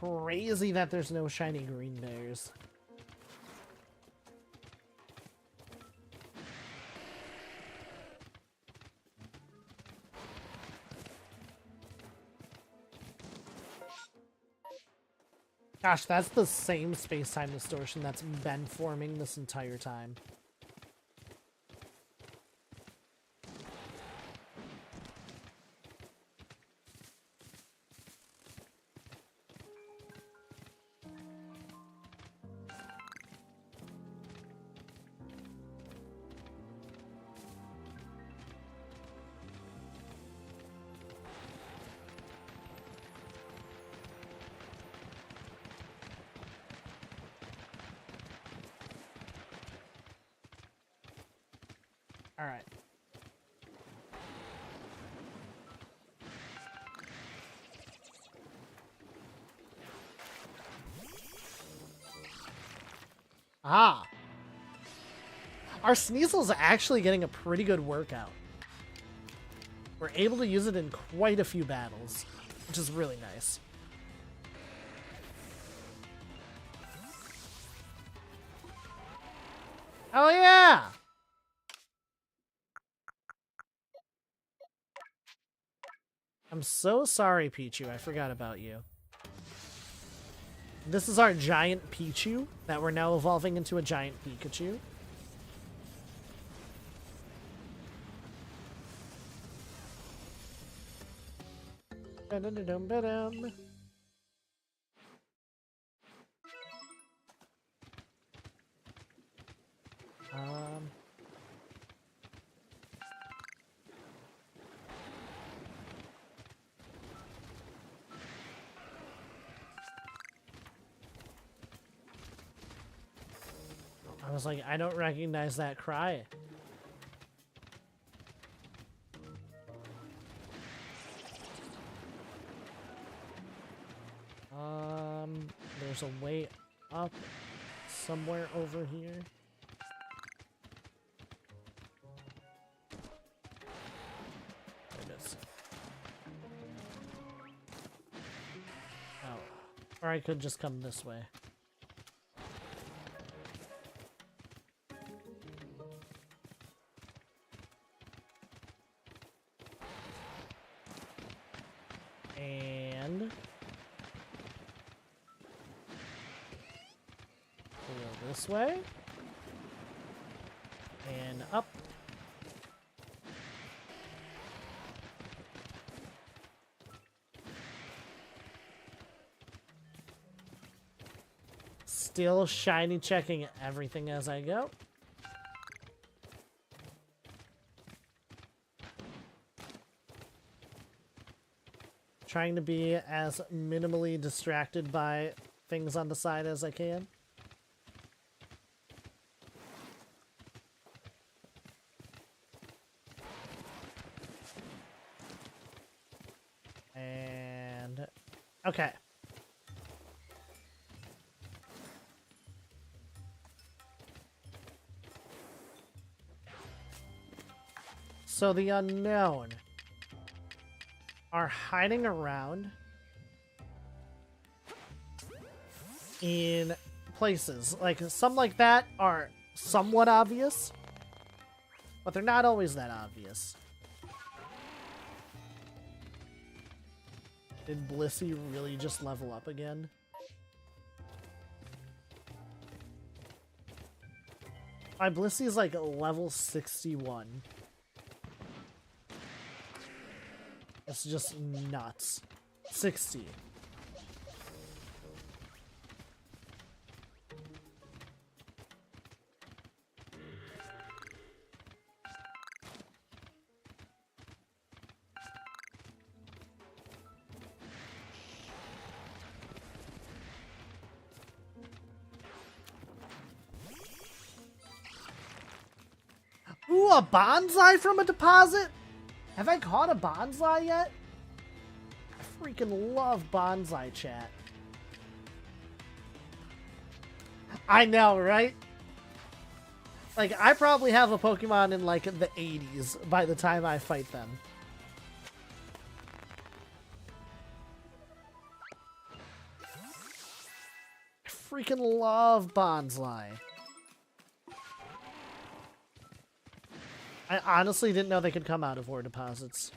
Crazy that there's no shiny green bears. Gosh, that's the same space-time distortion that's been forming this entire time. All right. Ah. Our Sneasel's actually getting a pretty good workout. We're able to use it in quite a few battles, which is really nice. Oh yeah! I'm so sorry, Pichu. I forgot about you. This is our giant Pichu that we're now evolving into a giant Pikachu. Ba-dum-dum-ba-dum. I was like, I don't recognize that cry. There's a way up somewhere over here. There it is. Oh. Or I could just come this way. And go this way. And up. Still shiny checking everything as I go. Trying to be as minimally distracted by things on the side as I can. And okay. So the unknown are hiding around in places. Like, some like that are somewhat obvious, but they're not always that obvious. Did Blissey really just level up again? My Blissey is like level 61. It's just nuts. 60. Ooh, a bonsai from a deposit? Have I caught a bonsai yet? I freaking love bonsai, chat. I know, right? Like, I probably have a Pokemon in, like, the 80s by the time I fight them. I freaking love bonsai. I honestly didn't know they could come out of ore deposits.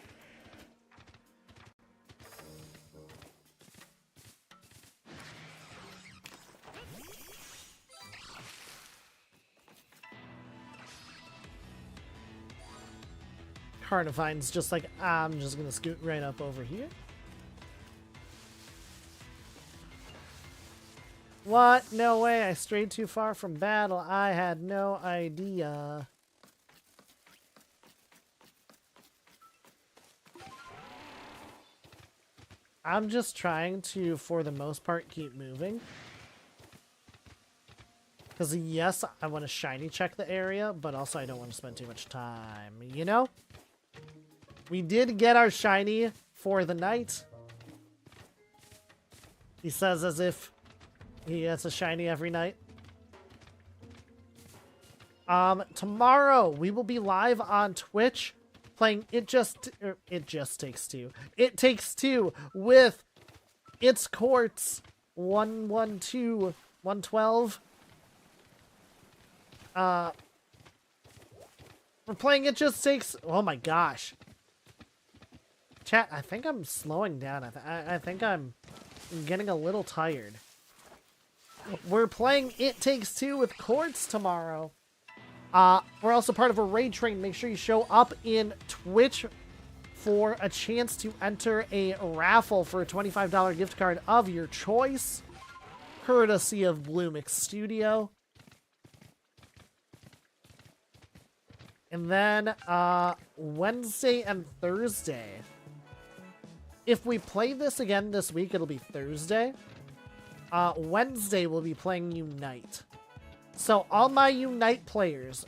Carnifine's just like, I'm just gonna scoot right up over here. What? No way, I strayed too far from battle. I had no idea. I'm just trying to, for the most part, keep moving. Because yes, I want to shiny check the area, but also I don't want to spend too much time, you know? We did get our shiny for the night. He says as if he gets a shiny every night. Tomorrow we will be live on Twitch playing It Takes Two. It Takes Two with Its Courts 112, 112. We're playing It Just Takes... Oh my gosh. Chat, I think I'm slowing down. I think I'm getting a little tired. We're playing It Takes Two with Courts tomorrow. We're also part of a raid train. Make sure you show up in Twitch for a chance to enter a raffle for a $25 gift card of your choice, courtesy of Bloomix Studio. And then Wednesday and Thursday. If we play this again this week, it'll be Thursday. Wednesday, we'll be playing Unite. So all my Unite players,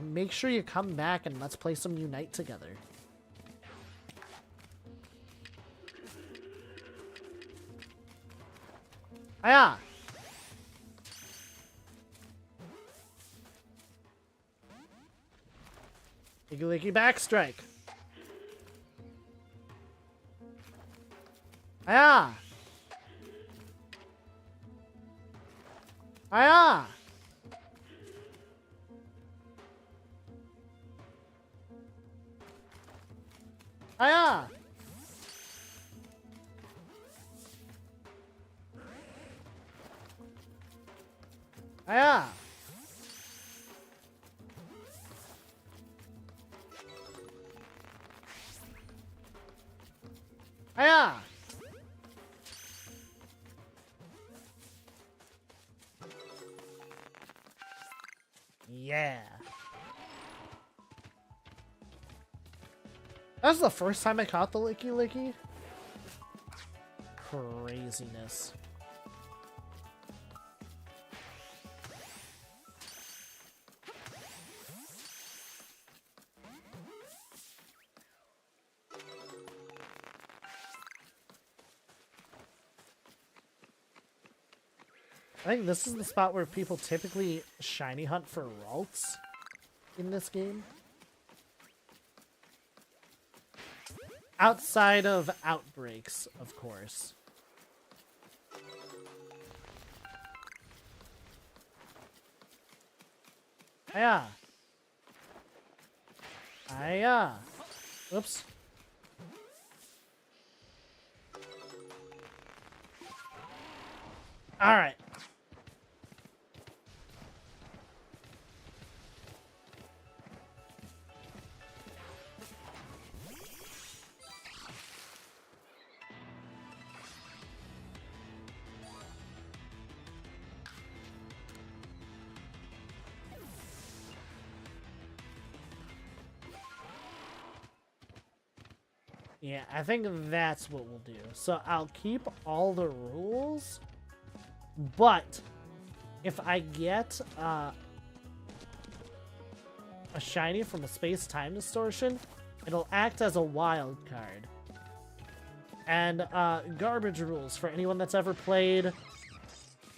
make sure you come back and let's play some Unite together. Ah, yeah. Licky Licky Backstrike. Ah. Ah. Ah. Ah. Ah. Yeah. That's the first time I caught the Licky Licky. Craziness. I think this is the spot where people typically shiny hunt for Ralts in this game. Outside of outbreaks, of course. Hiya! Hiya! Oops. Alright. Yeah, I think that's what we'll do. So I'll keep all the rules, but if I get a shiny from a space-time distortion, it'll act as a wild card. And garbage rules for anyone that's ever played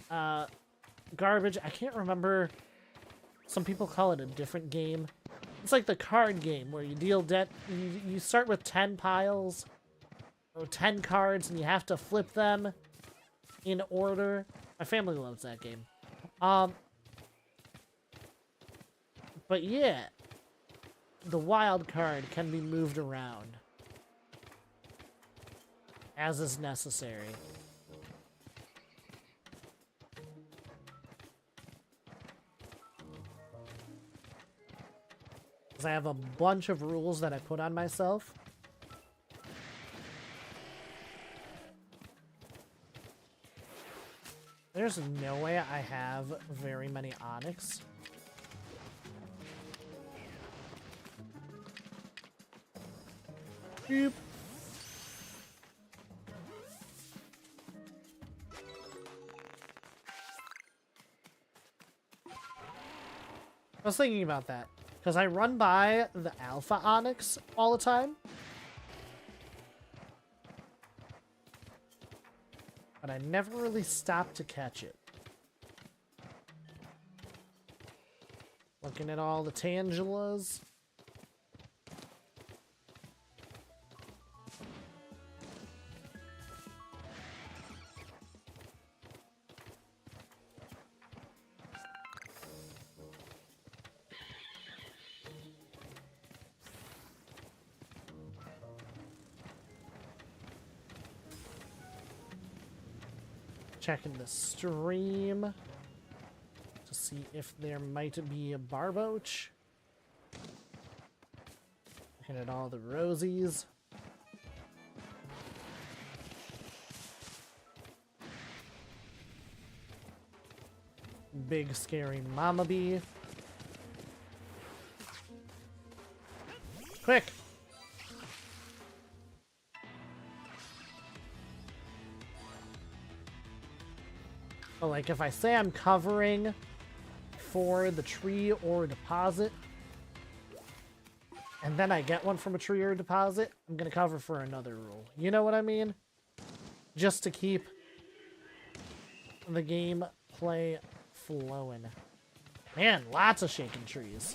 garbage. I can't remember. Some people call it a different game. It's like the card game where you deal debt. You start with 10 piles or 10 cards, and you have to flip them in order. My family loves that game. But yeah, the wild card can be moved around as is necessary. Because I have a bunch of rules that I put on myself. There's no way I have very many Onyx. Boop. I was thinking about that, because I run by the Alpha Onyx all the time. But I never really stopped to catch it. Looking at all the Tangelas. Checking the stream to see if there might be a Barboach. Looking at all the Rosies. Big scary Mama Bee. Quick! But like if I say I'm covering for the tree or deposit, and then I get one from a tree or deposit, I'm gonna cover for another rule. You know what I mean? Just to keep the gameplay flowing. Man, lots of shaking trees.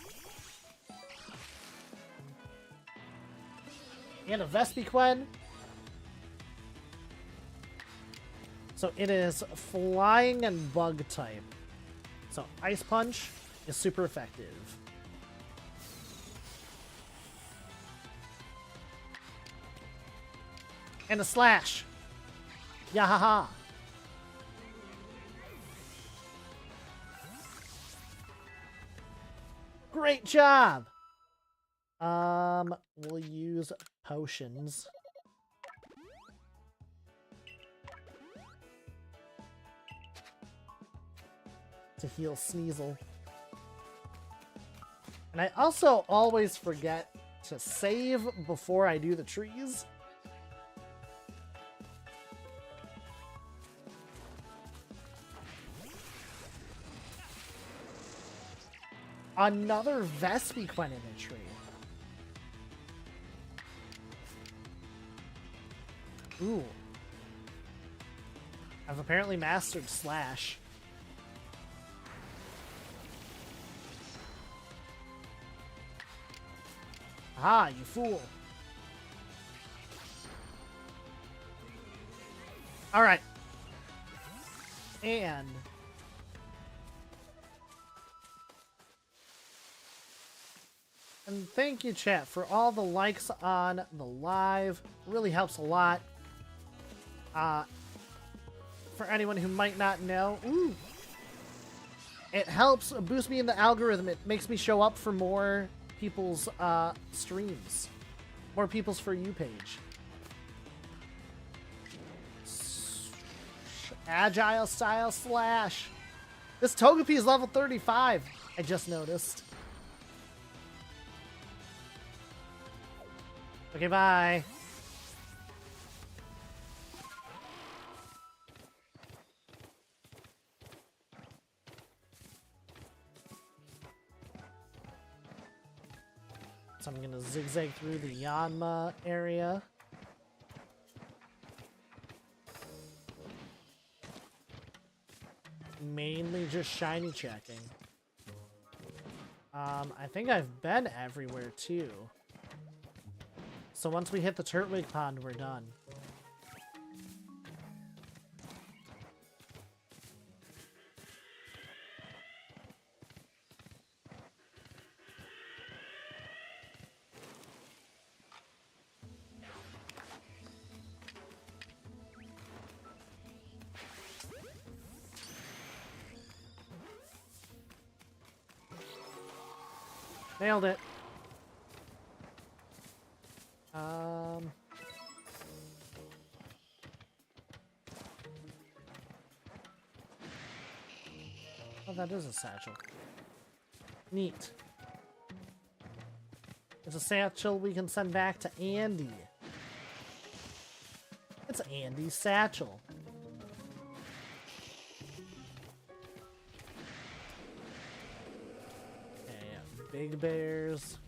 And a Vespiquen. So it is flying and bug type. So Ice Punch is super effective. And a Slash. Yahaha. Great job. We'll use potions. To heal Sneasel. And I also always forget to save before I do the trees. Another Vespiquen in a tree. Ooh. I've apparently mastered Slash. Ah, you fool. Alright. And thank you, chat, for all the likes on the live. Really helps a lot. For anyone who might not know, ooh, it helps boost me in the algorithm. It makes me show up for more people's streams, more people's For You page. Agile style Slash. This Togepi is level 35. I just noticed. Okay, bye. zigzag through the Yanma area. Mainly just shiny checking. I think I've been everywhere too. So once we hit the Turtwig Pond, we're done. Nailed it. Oh, that is a satchel. Neat. It's a satchel we can send back to Andy. It's Andy's satchel. Big bears.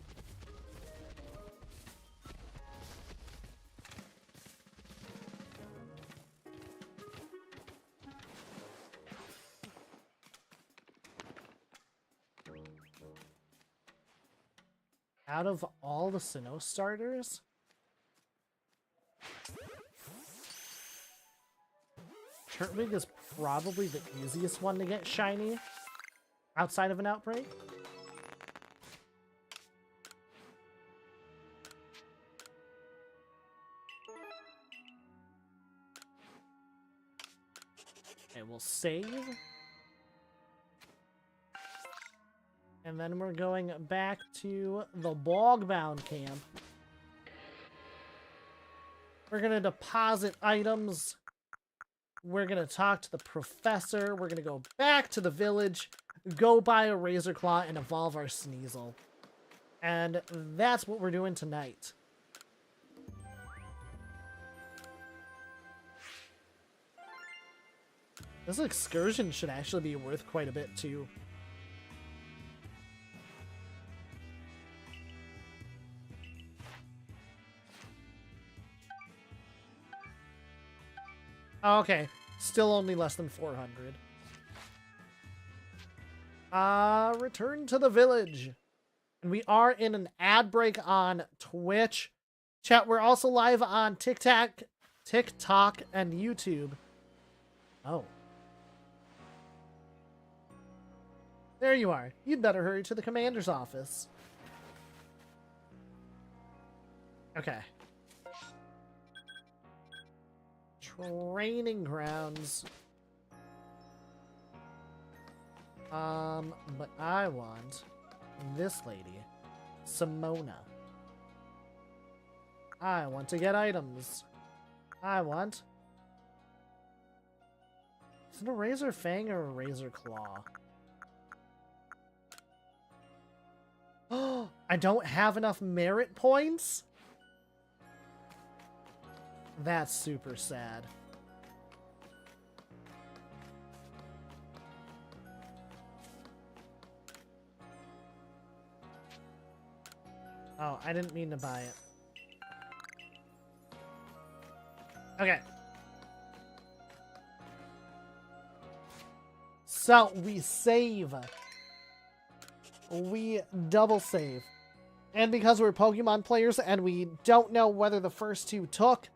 Out of all the Sinnoh starters, Turtwig is probably the easiest one to get shiny outside of an outbreak. Okay, we'll save. And then we're going back to the Bogbound camp. We're going to deposit items. We're going to talk to the professor. We're going to go back to the village, go buy a Razor Claw, and evolve our Sneasel. And that's what we're doing tonight. This excursion should actually be worth quite a bit, too. Okay, still only less than 400. Return to the village. And we are in an ad break on Twitch. Chat, we're also live on TikTok, and YouTube. Oh. There you are. You'd better hurry to the commander's office. Okay. Training grounds. But I want this lady, Simona. I want to get items. I want... Is it a Razor Fang or a Razor Claw? Oh, I don't have enough merit points? That's super sad. Oh, I didn't mean to buy it. Okay. So, we save. We double save. And because we're Pokemon players and we don't know whether the first two took,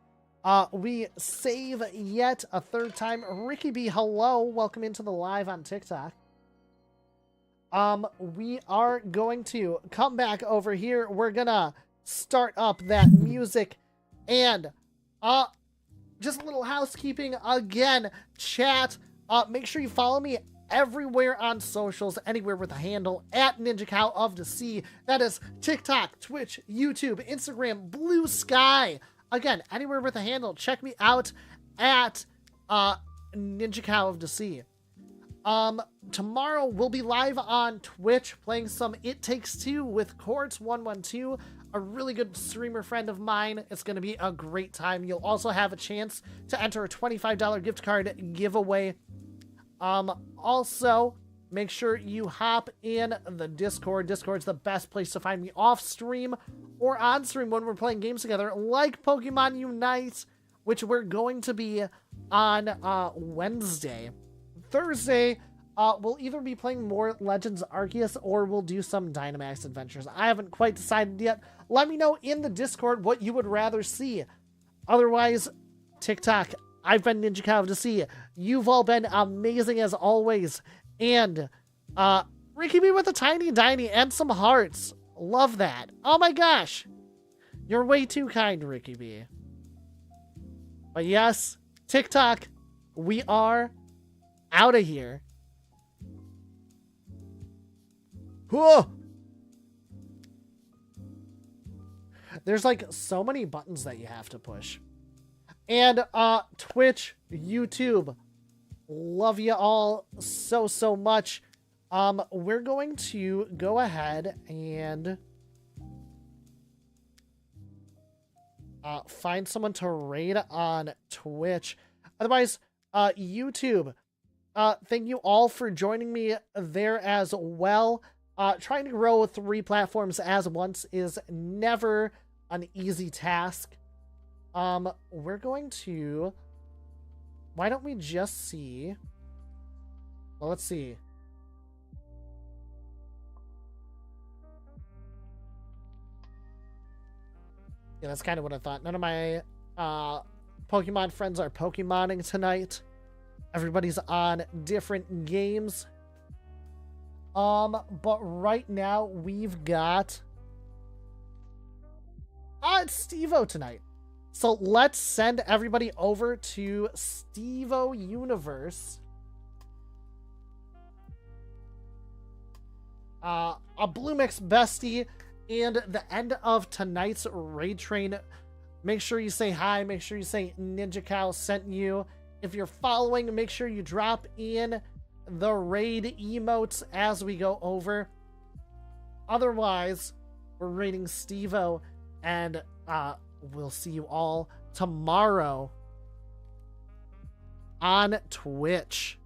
we save yet a third time. Ricky B, hello. Welcome into the live on TikTok. We are going to come back over here. We're gonna start up that music. And, just a little housekeeping again. Chat, make sure you follow me everywhere on socials, anywhere with a handle at Ninja Cow of the Sea. That is TikTok, Twitch, YouTube, Instagram, Blue Sky. Again, anywhere with a handle. Check me out at Ninja Cow of the Sea. Tomorrow we'll be live on Twitch playing some It Takes Two with Quartz112, a really good streamer friend of mine. It's going to be a great time. You'll also have a chance to enter a $25 gift card giveaway. Also, make sure you hop in the Discord. Discord's the best place to find me off stream or on stream when we're playing games together, like Pokemon Unite, which we're going to be on Wednesday. Thursday, we'll either be playing more Legends Arceus or we'll do some Dynamax adventures. I haven't quite decided yet. Let me know in the Discord what you would rather see. Otherwise, TikTok, I've been Ninja Cow to see. You've all been amazing as always. And Ricky B with a tiny diny and some hearts. Love that. Oh my gosh. You're way too kind, Ricky B. But yes, TikTok, we are out of here. Whoa! There's like so many buttons that you have to push. And Twitch, YouTube, love you all so much. We're going to go ahead and find someone to raid on Twitch. Otherwise, YouTube, thank you all for joining me there as well. Trying to grow 3 platforms as once is never an easy task. We're going to... Why don't we just see... Well, let's see. Yeah, that's kind of what I thought. None of my Pokemon friends are Pokemoning tonight. Everybody's on different games. But right now we've got... it's Steve-O tonight. So let's send everybody over to Steve-O Universe. A Blue Mix bestie. And the end of tonight's raid train, make sure you say hi. Make sure you say Ninja Cow sent you. If you're following, make sure you drop in the raid emotes as we go over. Otherwise, we're raiding Steve-O, and we'll see you all tomorrow on Twitch.